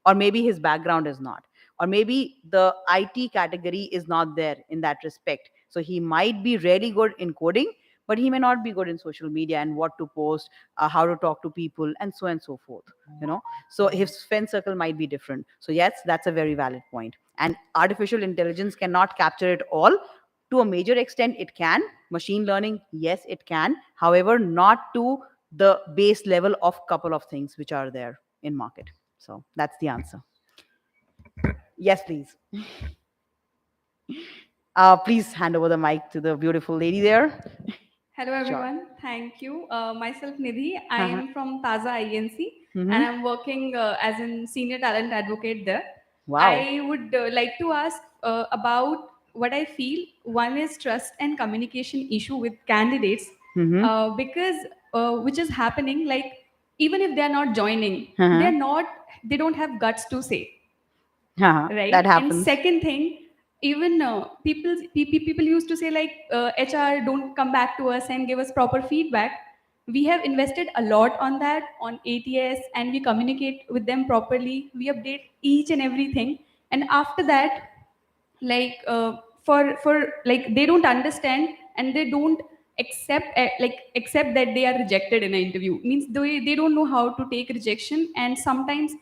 or maybe his background is not, or maybe the IT category is not there in that respect. So he might be really good in coding, but he may not be good in social media and what to post, how to talk to people, and so on and so forth. You know, so his friend circle might be different. So yes, that's a very valid point. And artificial intelligence cannot capture it all. To a major extent, it can. Machine learning, yes, it can. However, not to the base level of couple of things which are there in market. So that's the answer. Yes, please. Please hand over the mic to the beautiful lady there. Hello Sure. everyone, thank you. Myself Nidhi, I Uh-huh. am from Taza INC Mhm. and I'm working as a senior talent advocate there. Wow. I would like to ask about what I feel. One is trust and communication issue with candidates Mhm. because which is happening like even if they are not joining, Uh-huh. they don't have guts to say, Uh-huh. right? That And happens. second thing, even people used to say like HR don't come back to us and give us proper feedback. We have invested a lot on that on ATS and we communicate with them properly, we update each and everything, and after that, like for like they don't understand and they don't accept that they are rejected in an interview, means they don't know how to take rejection, and sometimes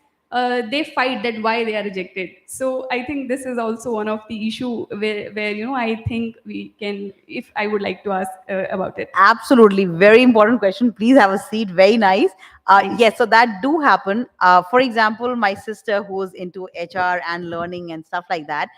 they fight that why they are rejected. So I think this is also one of the issue where I think we can, if I would like to ask about it. Absolutely, very important question. Please have a seat. Very nice. Thanks. Yes, so that do happen. For example, my sister who's into HR and learning and stuff like that.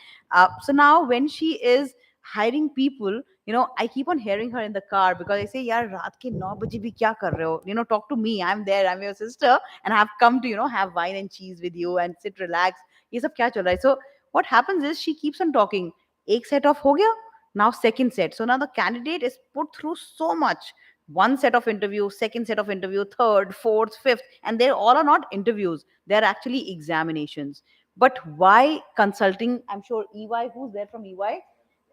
So now when she is hiring people, you know, I keep on hearing her in the car because I say, "Yaar, raat ke 9 baje bhi kya kar rahe ho? You know, talk to me. I'm there. I'm your sister, and I have come to have wine and cheese with you and sit relax. Ye sab kya chal raha hai?" So what happens is she keeps on talking. Ek set off ho gaya. Now second set. So now the candidate is put through so much. One set of interview, second set of interview, third, fourth, fifth, and they all are not interviews. They're actually examinations. But why consulting? I'm sure EY, who's there from EY?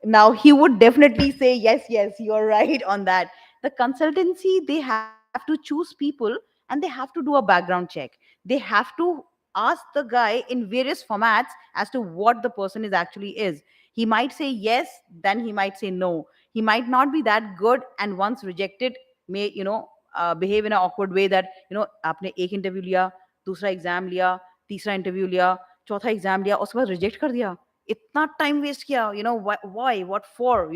Now he would definitely say, yes, yes, you're right on that. The consultancy, they have to choose people and they have to do a background check. They have to ask the guy in various formats as to what the person is actually is. He might say yes, then he might say no. He might not be that good, and once rejected, may behave in an awkward way that आपने एक interview लिया, दूसरा exam लिया, तीसरा interview लिया, चौथा exam लिया, उसके बाद रिजेक्ट कर दिया. इतना time waste किया, why, what for,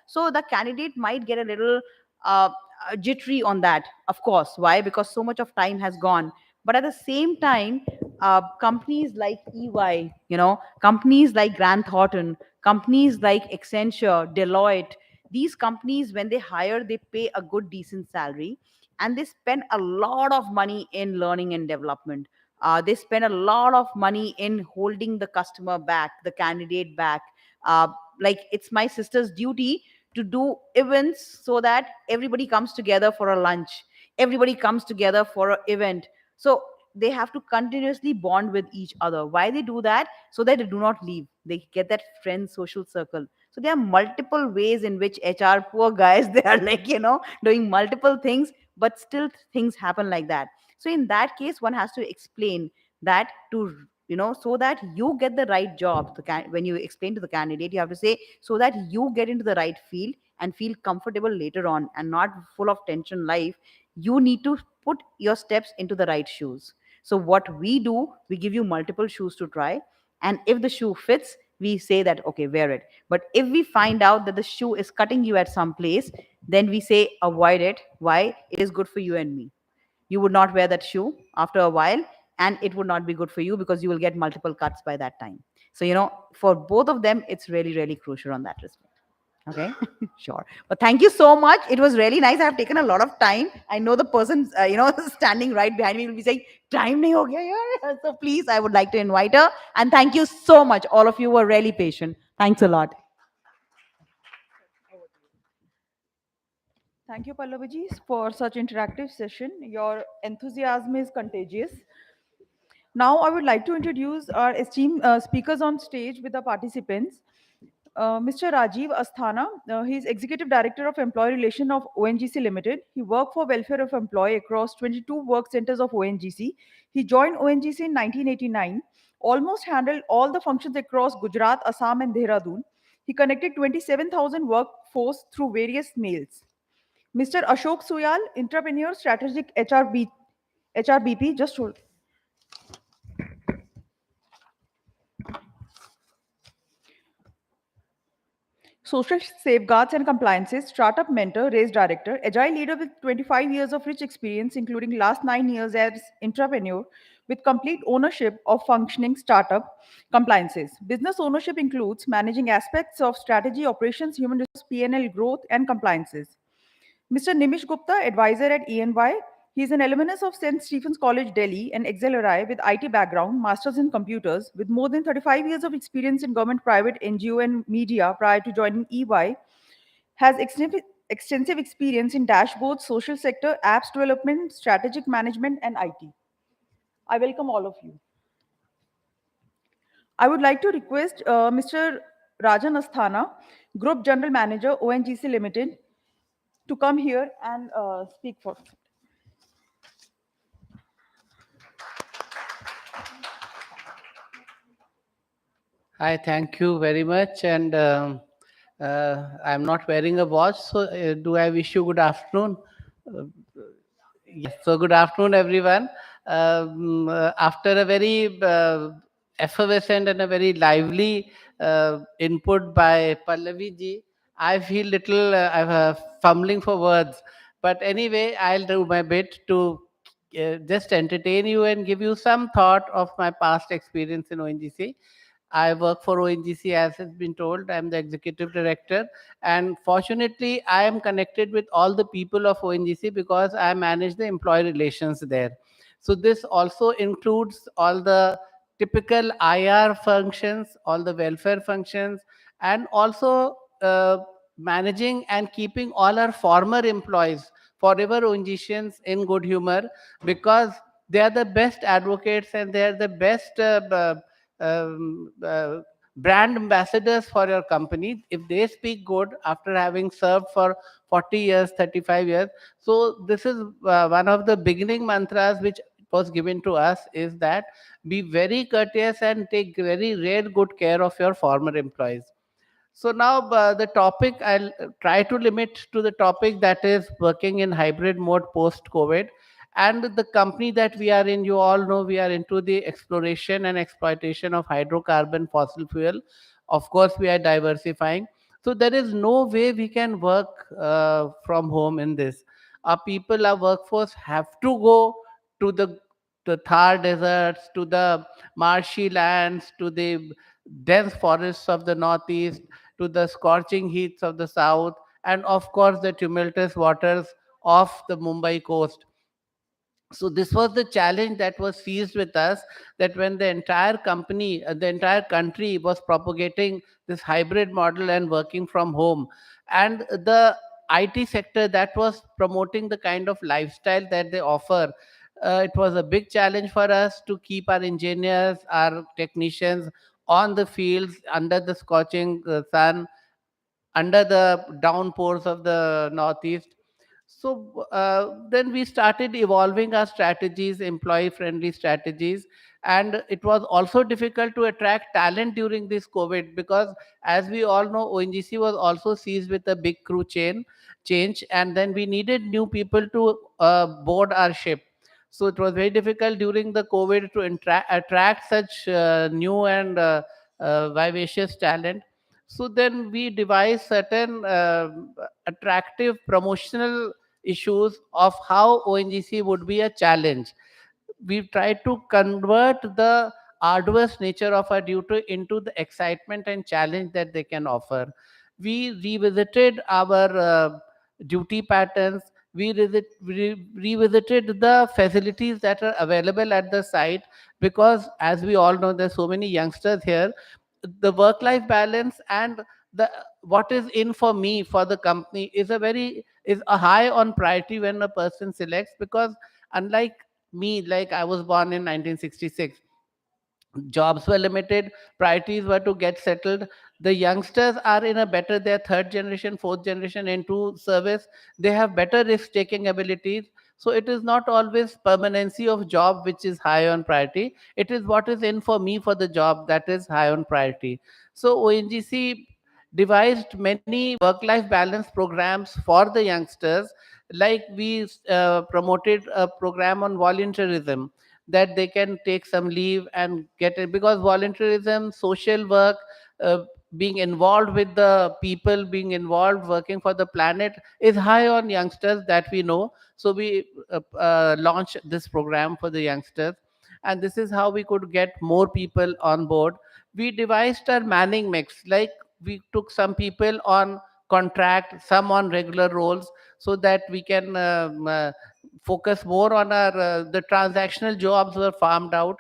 so the candidate might get a little uh, jittery on that, of course. Why? Because so much of time has gone. But at the same time, companies like EY, companies like Grant Thornton, companies like Accenture, Deloitte, these companies, when they hire, they pay a good, decent salary, and they spend a lot of money in learning and development. They spend a lot of money in holding the customer back, the candidate back. Uh, like it's my sister's duty to do events so that everybody comes together for a lunch, everybody comes together for an event. So they have to continuously bond with each other. Why they do that? So that they do not leave, they get that friend social circle. So there are multiple ways in which HR, poor guys, they are like doing multiple things, but still things happen like that. So in that case, one has to explain that to so that you get the right job. When you explain to the candidate, you have to say, so that you get into the right field and feel comfortable later on and not full of tension life. You need to put your steps into the right shoes. So what we do, we give you multiple shoes to try, and if the shoe fits, we say that okay, wear it. But if we find out that the shoe is cutting you at some place, then we say avoid it. Why? It is good for you and me. You would not wear that shoe after a while, and it would not be good for you because you will get multiple cuts by that time. So for both of them, it's really, really crucial on that respect. Okay, sure. But thank you so much. It was really nice. I have taken a lot of time. I know the person, standing right behind me will be saying, "Time nahi ho gaya yaar." So please, I would like to invite her. And thank you so much. All of you were really patient. Thanks a lot. Thank you, Pallavi, for such interactive session. Your enthusiasm is contagious. Now, I would like to introduce our esteemed speakers on stage with the participants. Mr. Rajiv Asthana, he is Executive Director of Employee Relation of ONGC Limited. He worked for welfare of employee across 22 work centers of ONGC. He joined ONGC in 1989, almost handled all the functions across Gujarat, Assam, and Dehradun. He connected 27,000 workforce through various mails. Mr. Ashok Suyal, Entrepreneur Strategic HRBP, just hold. Social Safeguards and Compliances, Startup Mentor, Race Director, Agile Leader with 25 years of rich experience, including last 9 years as entrepreneur with complete ownership of functioning startup compliances. Business ownership includes managing aspects of strategy, operations, human resource, P&L growth, and compliances. Mr. Nimish Gupta, advisor at ENY. He is an alumnus of St. Stephen's College, Delhi, and XLRI with IT background, masters in computers, with more than 35 years of experience in government, private, NGO, and media prior to joining EY. Has extensive experience in dashboards, social sector, apps development, strategic management, and IT. I welcome all of you. I would like to request Mr. Rajan Asthana, Group General Manager, ONGC Limited, to come here and speak for. Hi, thank you very much. And I'm not wearing a watch, so do I wish you good afternoon? Uh, yes, so good afternoon, everyone. After a very effervescent and a very lively input by Pallavi ji, I feel little I'm fumbling for words. But anyway, I'll do my bit to just entertain you and give you some thought of my past experience in ONGC. I work for ONGC, as has been told. I'm the executive director, and fortunately, I am connected with all the people of ONGC because I manage the employee relations there. So this also includes all the typical IR functions, all the welfare functions, and also managing and keeping all our former employees, forever ONGCians, in good humor, because they are the best advocates and they are the best um, uh, brand ambassadors for your company. If they speak good after having served for 40 years, 35 years, so this is one of the beginning mantras which was given to us, is that be very courteous and take very rare good care of your former employees. So now the topic, I'll try to limit to the topic, that is working in hybrid mode post COVID. And the company that we are in, you all know, we are into the exploration and exploitation of hydrocarbon fossil fuel. Of course, we are diversifying. So there is no way we can work from home in this. Our people, our workforce have to go to the Thar deserts, to the marshy lands, to the dense forests of the northeast, to the scorching heats of the south, and of course the tumultuous waters of the Mumbai coast. So this was the challenge that was seized with us, that when the entire company, the entire country was propagating this hybrid model and working from home, and the IT sector that was promoting the kind of lifestyle that they offer, it was a big challenge for us to keep our engineers, our technicians on the fields under the scorching sun, under the downpours of the northeast. So then we started evolving our strategies, employee friendly strategies. And it was also difficult to attract talent during this COVID, because as we all know, ONGC was also seized with a big crew change, and then we needed new people to board our ship. So it was very difficult during the COVID to attract such new and vivacious talent. So then we devised certain attractive promotional issues of how ONGC would be a challenge. We tried to convert the arduous nature of our duty into the excitement and challenge that they can offer. we revisited our duty patterns. We revisited the facilities that are available at the site, because as we all know, there's so many youngsters here. The work life balance and the what is in for me for the company is a high on priority when a person selects, because unlike me, like I was born in 1966, jobs were limited, priorities were to get settled. The youngsters are in a better, they're third generation, fourth generation into service, they have better risk taking abilities. So it is not always permanency of job which is high on priority, it is what is in for me for the job that is high on priority. So ONGC devised many work life balance programs for the youngsters. Like we promoted a program on volunteerism, that they can take some leave and get it, because volunteerism, social work, uh, being involved with the people, being involved working for the planet is high on youngsters, that we know. So we launched this program for the youngsters, and this is how we could get more people on board. We devised our manning mix, like we took some people on contract, some on regular roles, so that we can focus more on our the transactional jobs were farmed out.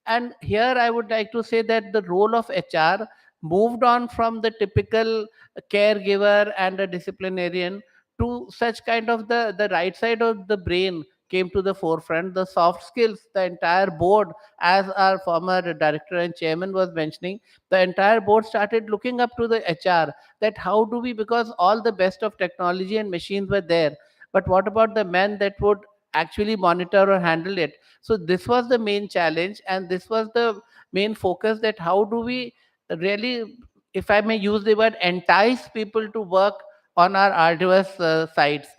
And here I would like to say that the role of HR moved on from the typical caregiver and a disciplinarian to such kind of the right side of the brain came to the forefront, the soft skills. The entire board, as our former director and chairman was mentioning, the entire board started looking up to the HR, that how do we, because all the best of technology and machines were there, but what about the men that would actually monitor or handle it? So this was the main challenge, and this was the main focus, that how do we really, if I may use the word, entice people to work on our arduous sites.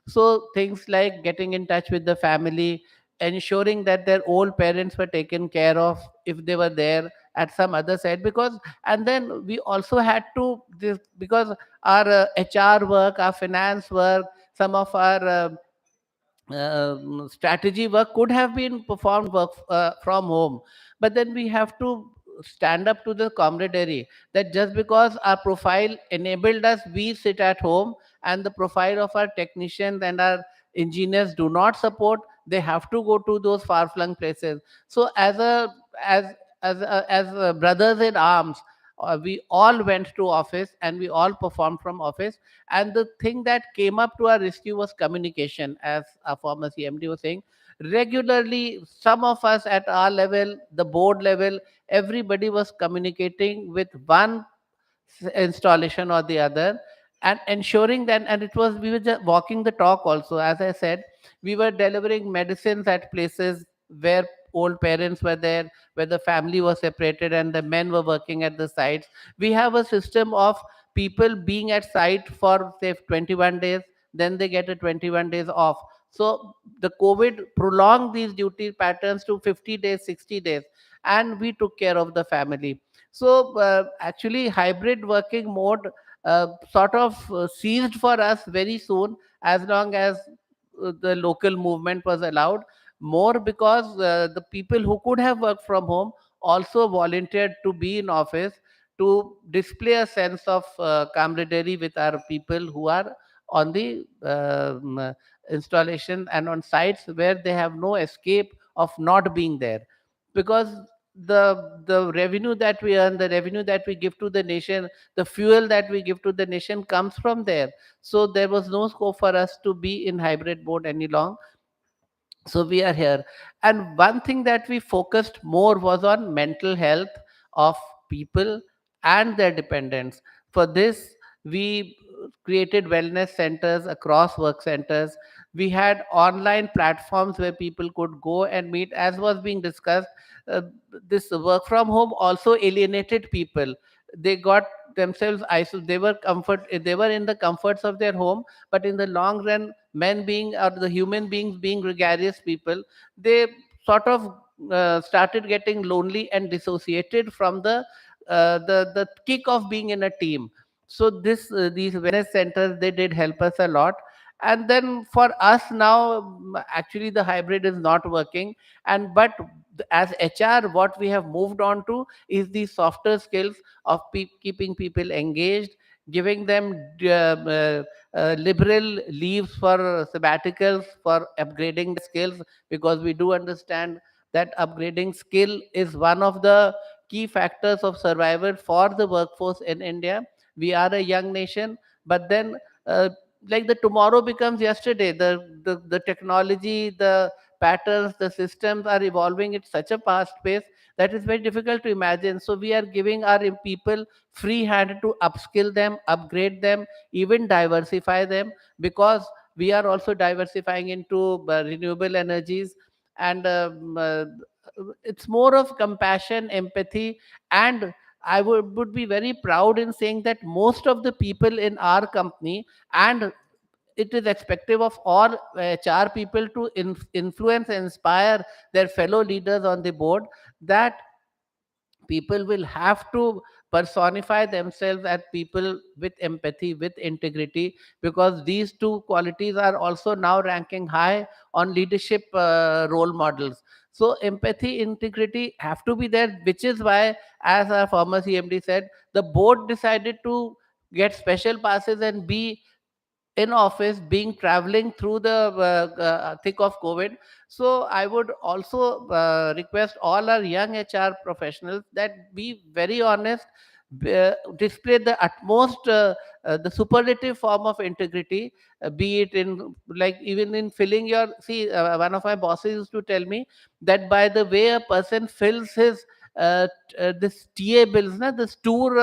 So things like getting in touch with the family, ensuring that their old parents were taken care of if they were there at some other side, because and then we also had to this, because our HR work, our finance work, some of our strategy work could have been performed work from home. But then we have to stand up to the camaraderie, that just because our profile enabled us, we sit at home, and the profile of our technicians and our engineers do not support, they have to go to those far flung places. So as as brothers in arms, we all went to office and we all performed from office. And the thing that came up to our rescue was communication, as our former CMD was saying. Regularly, some of us at our level, the board level, everybody was communicating with one installation or the other, and ensuring that, and it was, we were just walking the talk also. As I said, we were delivering medicines at places where old parents were there, where the family was separated and the men were working at the sites. We have a system of people being at site for say 21 days, then they get a 21 days off. So the COVID prolonged these duty patterns to 50 days, 60 days, and we took care of the family. So actually, hybrid working mode sort of ceased for us very soon, as long as the local movement was allowed. More because the people who could have worked from home also volunteered to be in office, to display a sense of camaraderie with our people who are on the installation and on sites where they have no escape of not being there. Because the revenue that we earn, the revenue that we give to the nation, the fuel that we give to the nation comes from there. So there was no scope for us to be in hybrid mode any long. So we are here. And one thing that we focused more was on mental health of people and their dependents. For this, we created wellness centers across work centers. We had online platforms where people could go and meet. As was being discussed, uh, this work from home also alienated people. They got themselves isolated. They were in the comforts of their home, but in the long run, men being, or the human beings being gregarious people, they sort of started getting lonely and dissociated from the kick of being in a team. So these wellness centers, they did help us a lot. And then for us now, actually the hybrid is not working. And but as HR, what we have moved on to is the softer skills of keeping people engaged, giving them liberal leaves for sabbaticals for upgrading their skills, because we do understand that upgrading skill is one of the key factors of survival for the workforce in India. We are a young nation, but then like the tomorrow becomes yesterday. The technology, the patterns, the systems are evolving at such a fast pace that is very difficult to imagine. So we are giving our people free hand to upskill them, upgrade them, even diversify them, because we are also diversifying into renewable energies. And it's more of compassion, empathy, and I would be very proud in saying that most of the people in our company, and it is expected of all HR people to influence and inspire their fellow leaders on the board, that people will have to personify themselves as people with empathy, with integrity, because these two qualities are also now ranking high on leadership role models. So empathy, integrity have to be there, which is why, as our former CMD said, the board decided to get special passes and be in office, being traveling through the thick of COVID. So I would also request all our young HR professionals that be very honest, display the utmost the superlative form of integrity, be it in, like, even in filling your, see, one of my bosses used to tell me that by the way a person fills his this TA bills, na, this tour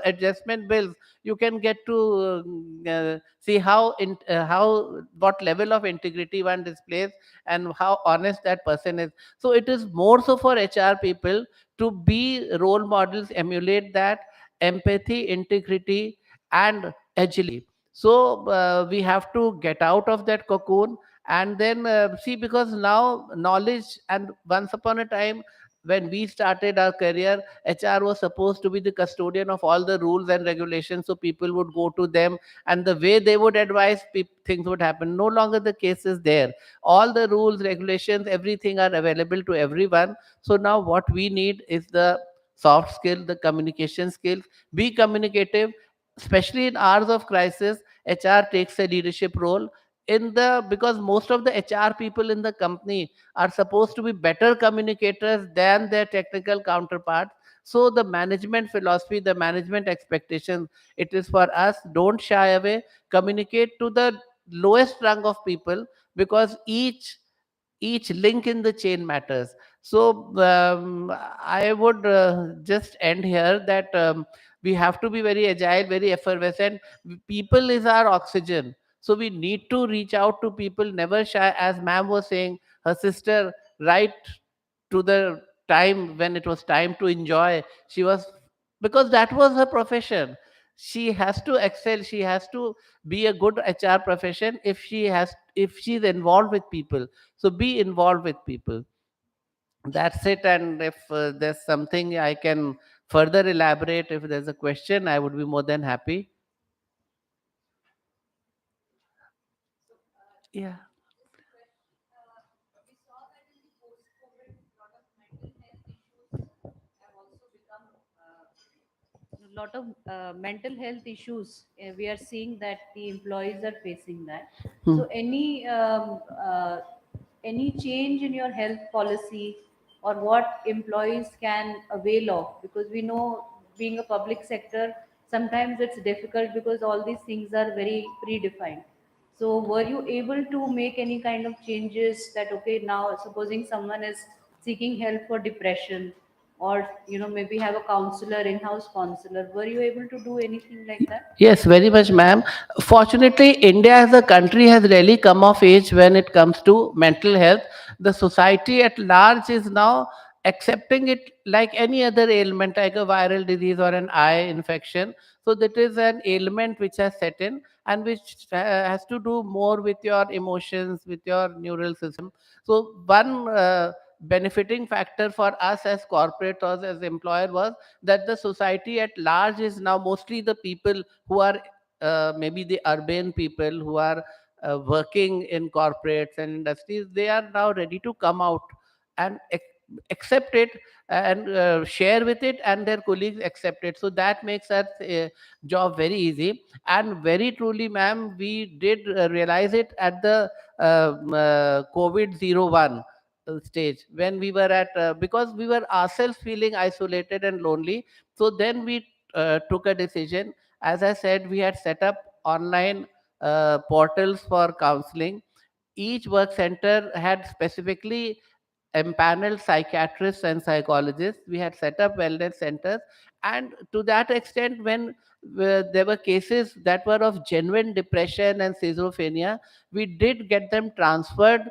adjustment bills, you can get to see how how, what level of integrity one displays and how honest that person is. So it is more so for HR people to be role models, emulate that empathy, integrity, and agility. So we have to get out of that cocoon, and then see, because now knowledge, and once upon a time when we started our career, HR was supposed to be the custodian of all the rules and regulations, so people would go to them, and the way they would advise, things would happen. No longer the case is there. All the rules, regulations, everything are available to everyone. So now what we need is the soft skill, the communication skills. Be communicative, especially in hours of crisis. HR takes a leadership role in the, because most of the HR people in the company are supposed to be better communicators than their technical counterparts. So the management philosophy, the management expectations, it is for us, don't shy away, communicate to the lowest rung of people, because each link in the chain matters. So I would just end here that we have to be very agile, very effervescent. People is our oxygen, so we need to reach out to people, never shy. As ma'am was saying, her sister, right to the time when it was time to enjoy, she was, because that was her profession. She has to excel, she has to be a good HR profession if she has, if she's involved with people. So be involved with people. That's it. And if there's something I can further elaborate, if there's a question, I would be more than happy. Yeah. A lot of mental health issues. We are seeing that the employees are facing that. Hmm. So any change in your health policy, or what employees can avail of, because we know, being a public sector, sometimes it's difficult because all these things are very predefined. So were you able to make any kind of changes that, okay, now supposing someone is seeking help for depression, or maybe have a counselor, in-house counselor, were you able to do anything like that? Yes, very much, ma'am. Fortunately, India as a country has really come of age when it comes to mental health. The society at large is now accepting it like any other ailment, like a viral disease or an eye infection. So that is an ailment which has set in, and which has to do more with your emotions, with your neural system. So one benefiting factor for us as corporators, as employer, was that the society at large is now, mostly the people who are maybe the urban people who are working in corporates and industries, they are now ready to come out and accept it and share with it, and their colleagues accept it. So that makes our job very easy. And very truly, ma'am, we did realize it at the COVID-01 stage, when we were at because we were ourselves feeling isolated and lonely. So then we took a decision. As I said, we had set up online portals for counseling. Each work center had specifically empaneled psychiatrists and psychologists. We had set up wellness centers, and to that extent, when there were cases that were of genuine depression and schizophrenia, we did get them transferred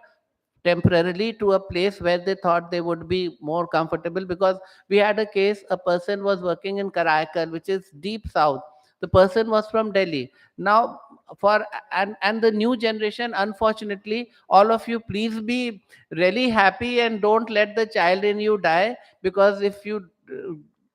temporarily to a place where they thought they would be more comfortable. Because we had a case, a person was working in Karaikal, which is deep south. The person was from Delhi. Now, for and the new generation, unfortunately, all of you, please be really happy and don't let the child in you die. Because if you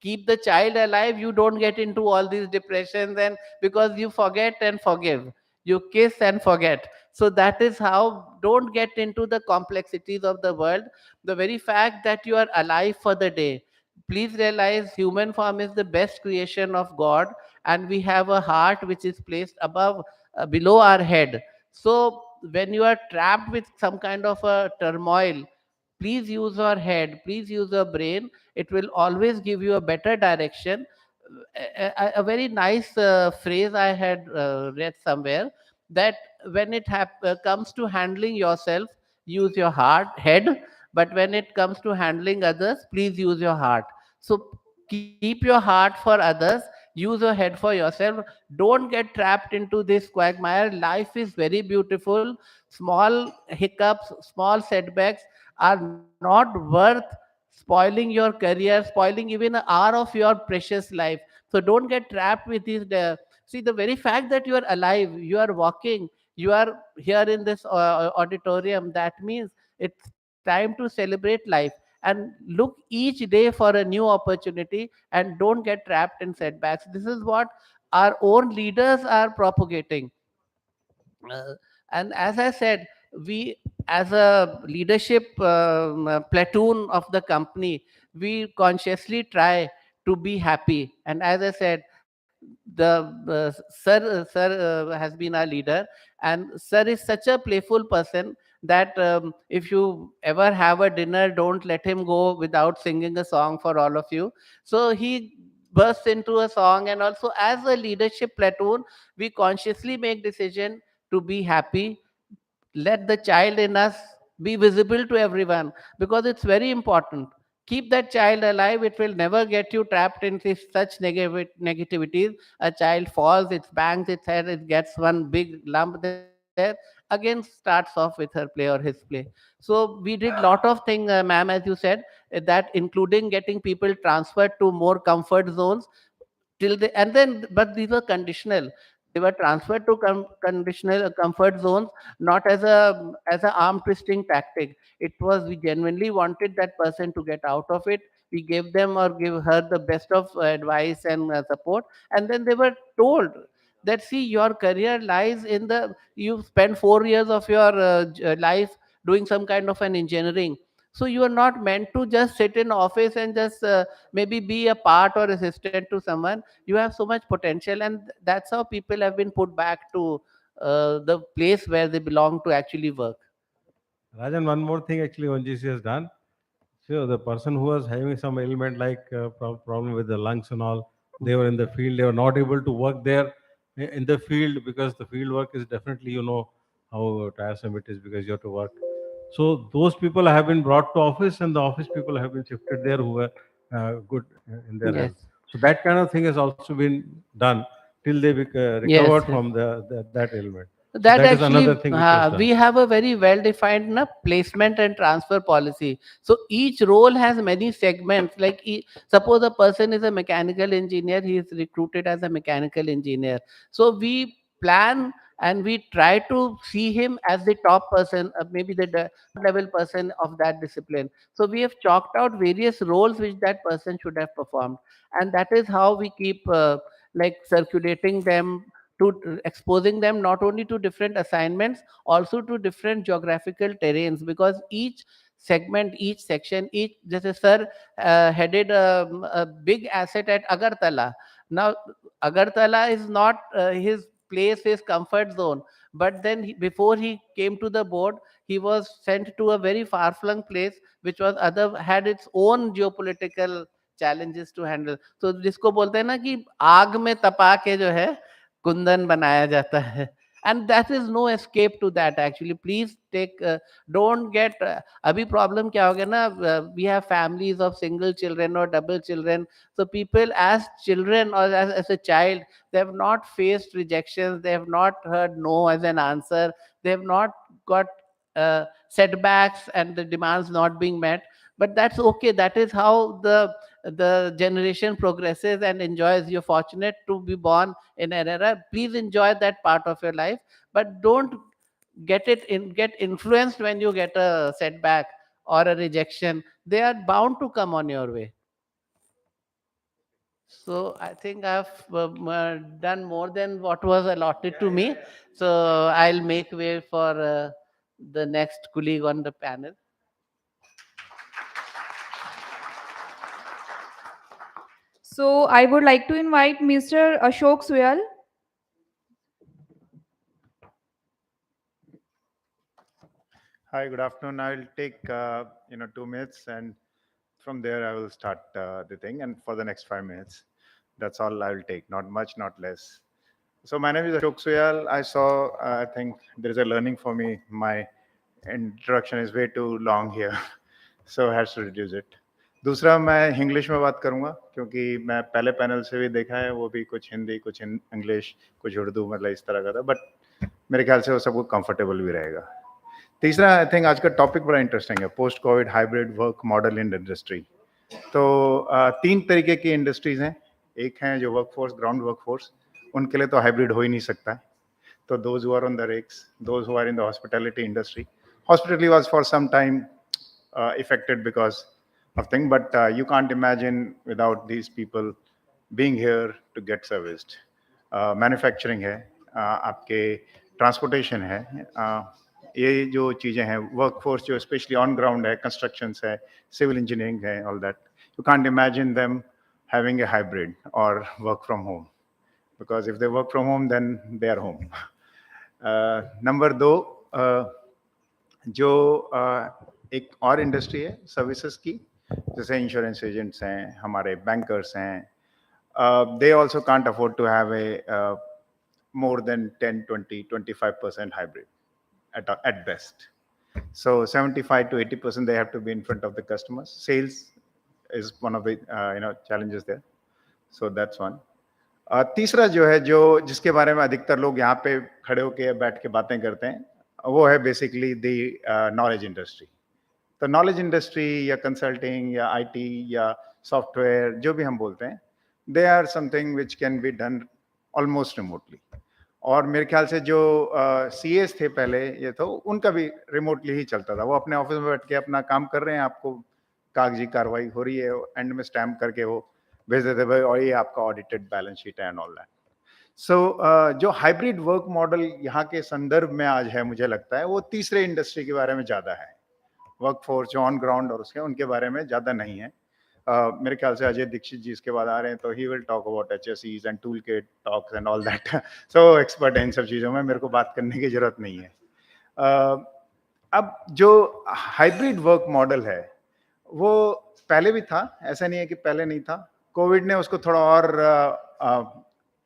keep the child alive, you don't get into all these depressions, and because you forget and forgive, you kiss and forget. So that is how, don't get into the complexities of the world. The very fact that you are alive for the day, please realize human form is the best creation of God, and we have a heart which is placed above below our head. So when you are trapped with some kind of a turmoil, please use your head, please use your brain. It will always give you a better direction. A very nice phrase I had read somewhere, that when it comes to handling yourself, use your head, but when it comes to handling others, please use your heart. So keep your heart for others, use your head for yourself. Don't get trapped into this quagmire. Life is very beautiful. Small hiccups, small setbacks are not worth spoiling your career, spoiling even an hour of your precious life. So don't get trapped with these. See, the very fact that you are alive, you are walking, you are here in this auditorium, that means it's time to celebrate life and look each day for a new opportunity, and don't get trapped in setbacks. This is what our own leaders are propagating. uh, and as I said, we, as a leadership platoon of the company, we consciously try to be happy. And as I said, the sir has been our leader, and sir is such a playful person that if you ever have a dinner, don't let him go without singing a song for all of you. So he bursts into a song. And also, as a leadership platoon, we consciously make decision to be happy. Let the child in us be visible to everyone, because it's very important. Keep that child alive. It will never get you trapped in such negativities. A child falls, it bangs its head, it gets one big lump there, again starts off with her play or his play. So we did lot of things, ma'am, as you said, that including getting people transferred to more comfort zones till they, and then, but these were conditional. They were transferred to conditional comfort zones, not as a arm twisting tactic. It was, we genuinely wanted that person to get out of it. We gave them or give her the best of advice and support. And then they were told that, see, your career lies in the, you spend 4 years of your life doing some kind of an engineering. So you are not meant to just sit in office and just maybe be a part or assistant to someone. You have so much potential, and that's how people have been put back to the place where they belong to actually work. Rajan, one more thing actually ONGC has done. So the person who was having some ailment like problem with the lungs and all, they were in the field. They were not able to work there in the field, because the field work is definitely, you know, how tiresome it is because you have to work. So those people have been brought to office, and the office people have been shifted there who were good in their health. Yes. So that kind of thing has also been done till they Yes, recovered yes. from that ailment. So That that is another actually, thing which was we done. have a very well defined placement and transfer policy. So each role has many segments. Like, suppose a person is a mechanical engineer, he is recruited as a mechanical engineer. So we plan and we try to see him as the top person, maybe the level person of that discipline. So we have chalked out various roles which that person should have performed, and that is how we keep like circulating them, to exposing them not only to different assignments, also to different geographical terrains, because each segment each section, each, जैसे sir headed a big asset at Agartala. Now Agartala is not his place, his comfort zone, but then before he came to the board, he was sent to a very far flung place which was had its own geopolitical challenges to handle. तो जिसको बोलते हैं ना कि आग में तपा के जो है कुंदन बनाया जाता है, and that is no escape to that actually. Please take don't get abhi problem kya ho gaya na, we have families of single children or double children, so people as children or as a child, they have not faced rejections, they have not heard no as an answer, they have not got setbacks and the demands not being met. But that's okay, that is how the generation progresses and enjoys. You're fortunate to be born in an era, please enjoy that part of your life, but don't get influenced when you get a setback or a rejection. They are bound to come on your way. So I think I've done more than what was allotted to me, so I'll make way for the next colleague on the panel. So I would like to invite Mr. Ashok Suyal. Hi, good afternoon. I'll take 2 minutes, and from there I will start the thing. And for the next 5 minutes, that's all I will take. Not much, not less. So my name is Ashok Suyal. I saw. I think there is a learning for me. My introduction is way too long here, so I had to reduce it. दूसरा मैं English में बात करूंगा क्योंकि मैं पहले panel से भी देखा है, वो भी कुछ हिंदी कुछ इंग्लिश कुछ उर्दू, मतलब इस तरह का था, बट मेरे ख्याल से वो सबको कंफर्टेबल भी रहेगा. तीसरा, आई थिंक आज का टॉपिक बड़ा इंटरेस्टिंग है, post Covid hybrid work model in industry. तो 3 तरीके की इंडस्ट्रीज हैं. एक है जो वर्कफोर्स, ग्राउंड वर्कफोर्स, उनके लिए तो हाइब्रिड हो ही नहीं सकता है. तो those who are on the rigs, those who are in the hospitality industry. Hospitality was for some time affected because of thing, but you can't imagine without these people being here to get serviced. Manufacturing है, आपके transportation है, ये जो चीज़ें हैं, workforce जो specially on ground है, constructions है, सिविल इंजीनियरिंग है, all that, you can't imagine them having a hybrid or work from home, because if they work from home then they are home. Number 2, जो एक और industry है services की, जैसे insurance agents हैं, हमारे बैंकर्स हैं, they also can't afford to have a more than 10, 20, 25% hybrid at best. So 75 to 80% they have to be in front of the customers. Sales is one of the challenges there. So that's one. तीसरा जो है, जो जिसके बारे में अधिकतर लोग यहाँ पे खड़े होके बैठ के बातें करते हैं, वो है बेसिकली दी नॉलेज इंडस्ट्री. तो नॉलेज इंडस्ट्री या कंसल्टिंग या आईटी या सॉफ्टवेयर जो भी हम बोलते हैं, they are something which can be done almost remotely. और मेरे ख्याल से जो सीएस थे पहले, ये तो उनका भी रिमोटली ही चलता था. वो अपने ऑफिस में बैठ के अपना काम कर रहे हैं, आपको कागजी कार्रवाई हो रही है, एंड में स्टैम्प करके वो भेज देते भाई, और ये आपका ऑडिटेड बैलेंस शीट है एंड ऑल दैट. सो जो हाइब्रिड वर्क मॉडल यहाँ के संदर्भ में आज है, मुझे लगता है वो तीसरे इंडस्ट्री के बारे में ज़्यादा है. वर्कफोर्स जो ऑन ग्राउंड और उनके बारे में ज़्यादा नहीं है. मेरे ख्याल से अजय दीक्षित जी इसके बाद आ रहे हैं, तो he will talk about HSEs and tool kit talks and all that. So expert है इन सब चीज़ों में, मेरे को बात करने की जरूरत नहीं है. अब जो हाइब्रिड वर्क मॉडल है वो पहले भी था, ऐसा नहीं है कि पहले नहीं था. कोविड ने उसको थोड़ा और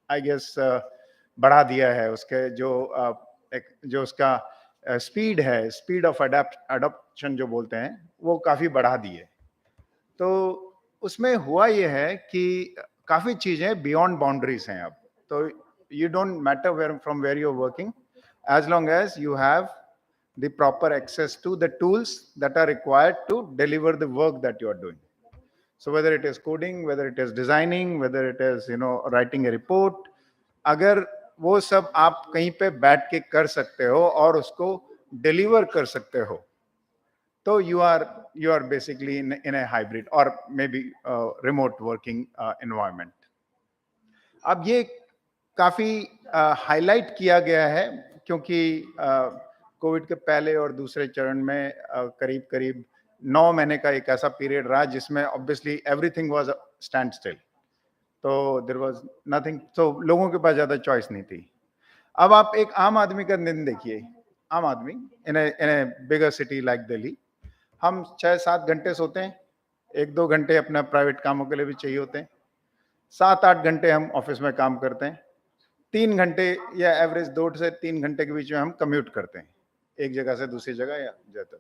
आई गेस बढ़ा दिया है. उसके जो उसका स्पीड है, स्पीड ऑफ अडॉप्शन जो बोलते हैं, वो काफ़ी बढ़ा दी है. तो उसमें हुआ ये है कि काफ़ी चीज़ें बियॉन्ड बाउंड्रीज हैं अब. तो you don't matter from where you are working, as long as you have the proper access to the tools that are required to deliver the work that you are doing. So whether it is coding, whether it is designing, whether it is writing a report, अगर वो सब आप कहीं पे बैठ के कर सकते हो और उसको डिलीवर कर सकते हो, तो you are basically in a hybrid or maybe remote working environment. अब ये काफ़ी हाईलाइट किया गया है क्योंकि कोविड के पहले और दूसरे चरण में करीब करीब 9 महीने का एक ऐसा पीरियड रहा जिसमें obviously everything was stand still, तो देयर वाज नथिंग, तो लोगों के पास ज्यादा चॉइस नहीं थी। अब आप एक आम आदमी का दिन देखिए, आम आदमी इन ए बिगर सिटी लाइक दिल्ली, हम 6-7 घंटे सोते हैं, 1-2 घंटे अपना प्राइवेट कामों के लिए भी चाहिए होते हैं, 7-8 घंटे हम ऑफिस में काम करते हैं, 3 घंटे या एवरेज 2 से 3 घंटे के बीच में हम कम्यूट करते हैं एक जगह से दूसरी जगह या जाते,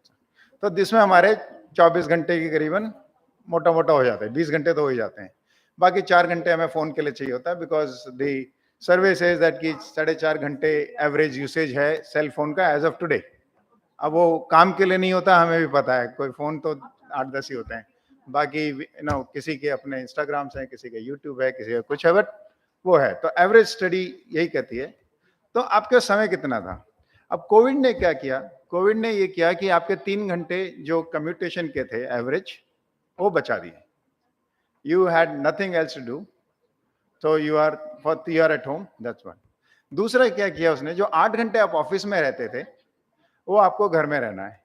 तो जिसमें हमारे 24 घंटे के करीबन मोटा मोटा हो जाता है, 20 घंटे तो हो ही जाते हैं। बाकी 4 घंटे हमें फोन के लिए चाहिए होता है, because the survey says that कि 4.5 घंटे एवरेज यूसेज है सेल फोन का एज ऑफ टुडे। अब वो काम के लिए नहीं होता, हमें भी पता है, कोई फोन तो 8-10 ही होते हैं, बाकी किसी के अपने इंस्टाग्राम है, किसी के यूट्यूब है, किसी का कुछ है, बट वो है, तो एवरेज स्टडी यही कहती है। तो आपका समय कितना था? अब कोविड ने क्या किया, कोविड ने ये किया कि आपके 3 घंटे जो कम्यूटेशन के थे एवरेज, वो बचा दिए। You had nothing else to do, तो you are at home, that's one. दूसरा क्या किया उसने, जो 8 घंटे आप ऑफिस में रहते थे, वो आपको घर में रहना है।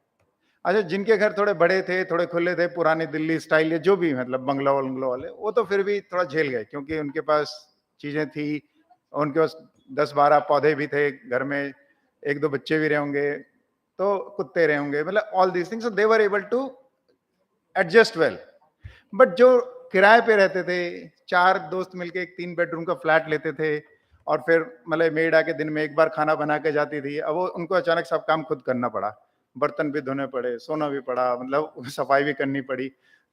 अच्छा, जिनके घर थोड़े बड़े थे, थोड़े खुले थे, पुरानी दिल्ली स्टाइल या जो भी, मतलब बंगला वंगलो वाले, वो तो फिर भी थोड़ा झेल गए, क्योंकि उनके पास चीजें थी, उनके पास 10-12 पौधे भी थे घर में, 1-2 बच्चे भी रहे होंगे, तो कुत्ते रहे होंगे, मतलब all these things, they were able to adjust well. But जो किराए पे रहते थे, 4 दोस्त मिलके एक 3 बेडरूम का फ्लैट लेते थे, और फिर मतलब मेड आके दिन में एक बार खाना बना के जाती थी, अब वो उनको अचानक सब काम खुद करना पड़ा, बर्तन भी धोने पड़े, सोना भी पड़ा, मतलब सफाई भी करनी पड़ी,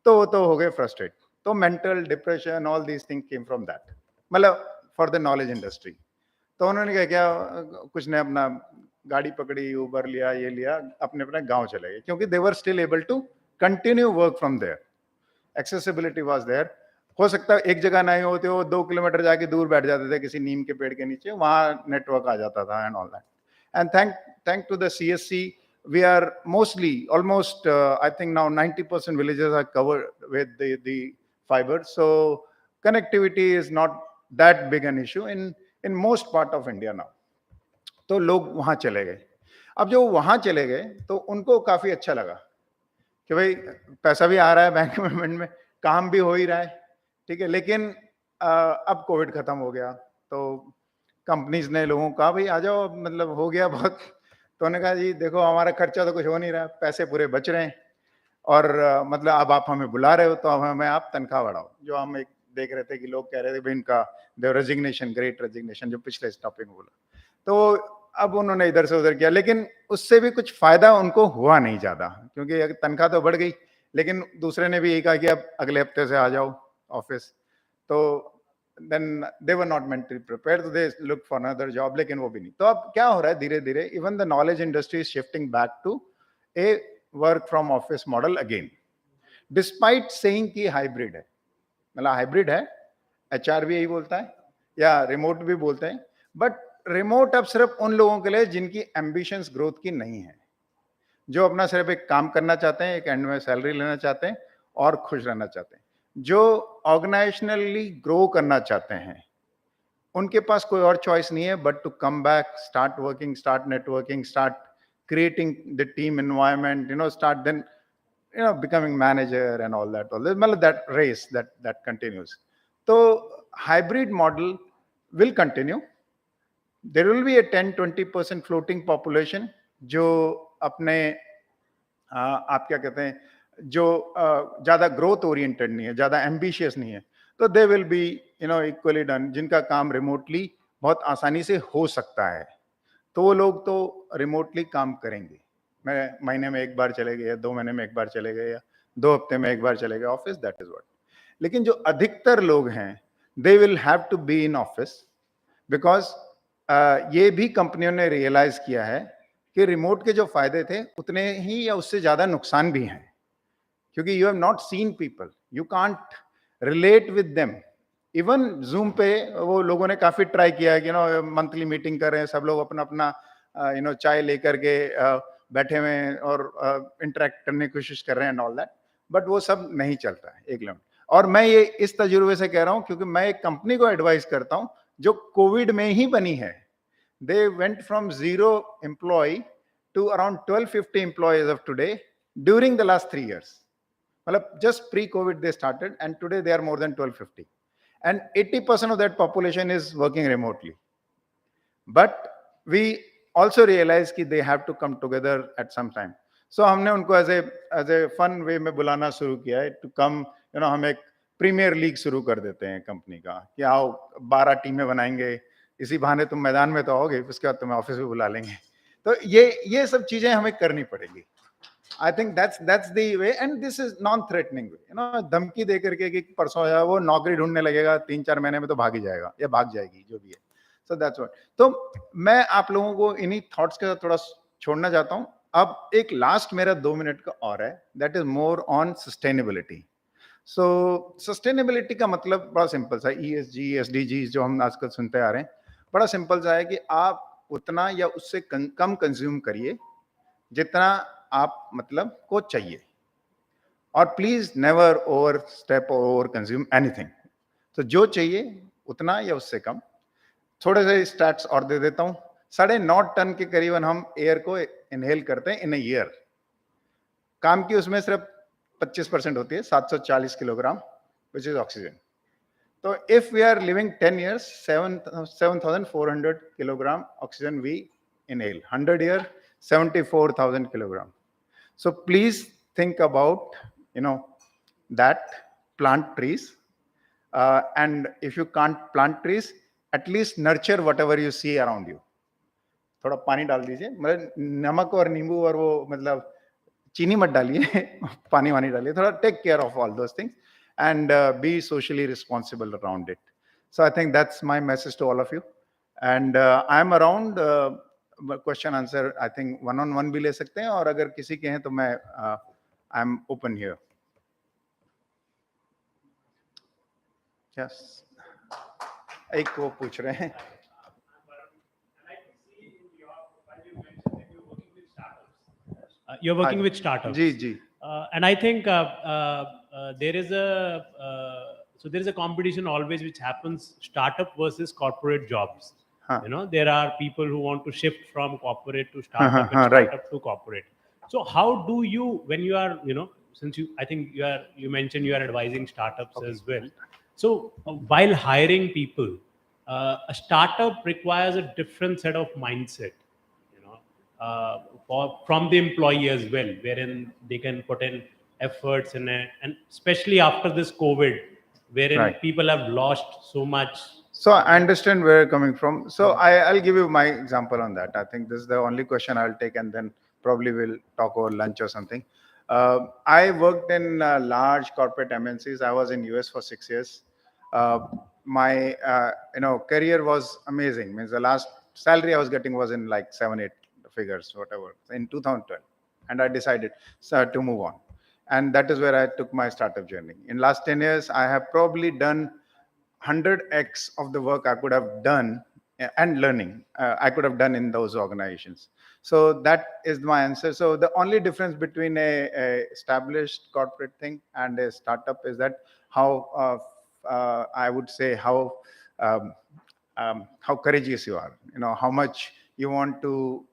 तो वो तो हो गए फ्रस्ट्रेट। तो mental depression, all these thing came from that, मतलब फॉर द नॉलेज इंडस्ट्री। तो उन्होंने क्या, कुछ ने अपना गाड़ी पकड़ी, उबर लिया, ये लिया, अपने अपने गांव चले गए, क्योंकि they were still able to continue work from there, accessibility was there. हो सकता है एक जगह नहीं होते हो, 2 किलोमीटर जाके दूर बैठ जाते थे किसी नीम के पेड़ के नीचे, वहां नेटवर्क आ जाता था and all that. And thank to the CSC, we are mostly almost I think now 90% villages are covered with the fiber, so connectivity is not that big an issue in most part of India now. तो लोग वहां चले गए। अब जो वहां चले गए तो उनको काफी अच्छा लगा कि भाई पैसा भी आ रहा है बैंक में, काम भी हो ही रहा है, ठीक है, लेकिन अब कोविड खत्म हो गया, तो कंपनीज ने लोगों को कहा भाई आ जाओ, मतलब हो गया बहुत। तो उन्होंने कहा जी देखो, हमारा खर्चा तो कुछ हो नहीं रहा, पैसे पूरे बच रहे हैं, और मतलब अब आप हमें बुला रहे हो, तो अब हमें आप तनख्वाह बढ़ाओ। जो हम एक देख रहे थे कि लोग कह रहे थे भाई इनका रेजिग्नेशन, ग्रेट रेजिग्नेशन, जो पिछले टॉपिक में बोला, तो अब उन्होंने इधर से उधर किया, लेकिन उससे भी कुछ फायदा उनको हुआ नहीं ज्यादा, क्योंकि तनख्वाह तो बढ़ गई, लेकिन दूसरे ने भी यही कहा कि अब अगले हफ्ते से आ जाओ ऑफिस, तो then they were not mentally prepared, तो they look for another job, लेकिन वो भी नहीं। तो अब क्या हो रहा है, धीरे धीरे even the knowledge industry is shifting back to a work from office model again, despite saying कि हाइब्रिड है, मतलब हाइब्रिड है, HR भी यही बोलता है, या रिमोट भी बोलते हैं, बट रिमोट अब सिर्फ उन लोगों के लिए जिनकी एम्बिशंस ग्रोथ की नहीं है, जो अपना सिर्फ एक काम करना चाहते हैं, एक एंड में सैलरी लेना चाहते हैं और खुश रहना चाहते हैं। जो ऑर्गेनाइजेशनली ग्रो करना चाहते हैं, उनके पास कोई और चॉइस नहीं है but to come back, start working, start networking, start creating the team environment, start then becoming manager and all that, that race that continues. So hybrid model will continue. There will be a 10-20% floating population जो अपने आप क्या कहते हैं, जो ज्यादा growth oriented नहीं है, ज्यादा एम्बिशियस नहीं है, तो they will be equally done, जिनका काम रिमोटली बहुत आसानी से हो सकता है, तो वो लोग तो रिमोटली काम करेंगे। मैं महीने में एक बार चले गए, या 2 महीने में एक बार चले गए, या 2 हफ्ते में एक बार चले गए ऑफिस, दैट इज व्हाट। लेकिन जो अधिकतर लोग हैं, they will have to be in office, because ये भी कंपनियों ने रियलाइज किया है कि रिमोट के जो फायदे थे उतने ही या उससे ज्यादा नुकसान भी हैं, क्योंकि you have not seen people, you can't relate with them. Even zoom पे वो लोगों ने काफी ट्राई किया है कि मंथली मीटिंग कर रहे हैं, सब लोग अपना अपना चाय लेकर के बैठे हुए हैं और इंटरेक्ट करने की कोशिश कर रहे हैं एंड ऑल दैट, बट वो सब नहीं चलता है एक लेवल। और मैं ये इस तजुर्बे से कह रहा हूं क्योंकि मैं एक कंपनी को एडवाइस करता हूं जो कोविड में ही बनी है। They went from 0 employ to around 1250 employees of today during the last 3 years. Just pre-COVID they started, and today they are more than 1250. And 80% of that population is working remotely. But we also realize that they have to come together at some time. So हमने उनको as a fun way में बुलाना शुरू किया है to come, हम एक premiere league शुरू कर देते हैं कंपनी का कि आओ 12 टीमें बनाएंगे, इसी बहाने तुम मैदान में तो आओगे, उसके बाद तुम्हें ऑफिस में बुला लेंगे. तो ये सब चीजें हमें करनी पड़ेगी. I think that's the way, and this is non-threatening way. धमकी दे करके कि परसों या वो नौकरी ढूंढने लगेगा 3-4 महीने में तो भाग ही जाएगा या भाग जाएगी, जो भी है. So that's what. तो मैं आप लोगों को इन्हीं थॉट्स के साथ थोड़ा छोड़ना चाहता हूँ. अब एक लास्ट मेरा 2 मिनट का और है, that is more on sustainability. So sustainability का मतलब बड़ा सिंपल सा, ESG, SDGs जो हम आजकल सुनते आ रहे हैं, बड़ा सिंपल सा है कि आप उतना या उससे कम कंज्यूम करिए जितना आप को चाहिए, और please never over step over consume anything. तो जो चाहिए उतना या उससे कम. थोड़े से स्टैट्स और दे देता हूं. 9.5 टन के करीबन हम एयर को इनहेल करते हैं इन अ ईयर. काम की उसमें सिर्फ 25% होती है, 740 किलोग्राम, विच इज ऑक्सीजन. तो if we are living 10 years, 7,400 kilogram oxygen we inhale. 100 year, 74,000 kilogram. So please think about, that, plant trees. And if you can't plant trees, at least nurture whatever you see around you. थोड़ा पानी डाल दीजिए, नमक और नींबू और वो चीनी मत डालिए, पानी वानी डालिए. थोड़ा take care of all those things and be socially responsible around it. So I think that's my message to all of you. And I am around. Question answer I think one-on-one भी ले सकते हैं, और अगर किसी के हैं तो मैं I am open here. Yes. एक वो पूछ रहे हैं. You're working with startups. जी. And I think there is a competition always which happens, startup versus corporate jobs. There are people who want to shift from corporate to startup and startup to corporate. So how do you, when you are, since I think you mentioned you are advising startups as well. So while hiring people, a startup requires a different set of mindset, from the employee as well, wherein they can put in efforts in it, and especially after this COVID, wherein people have lost so much. So I understand where you're coming from. So I'll give you my example on that. I think this is the only question I'll take, and then probably we'll talk over lunch or something. I worked in large corporate MNCs. I was in US for 6 years. My career was amazing. Means the last salary I was getting was in like 7-8 figures, whatever, in 2012, and I decided to move on, and that is where I took my startup journey. In last 10 years, I have probably done 100x of the work I could have done and learning I could have done in those organizations. So that is my answer. So the only difference between a established corporate thing and a startup is that how I would say how courageous you are. How much you want to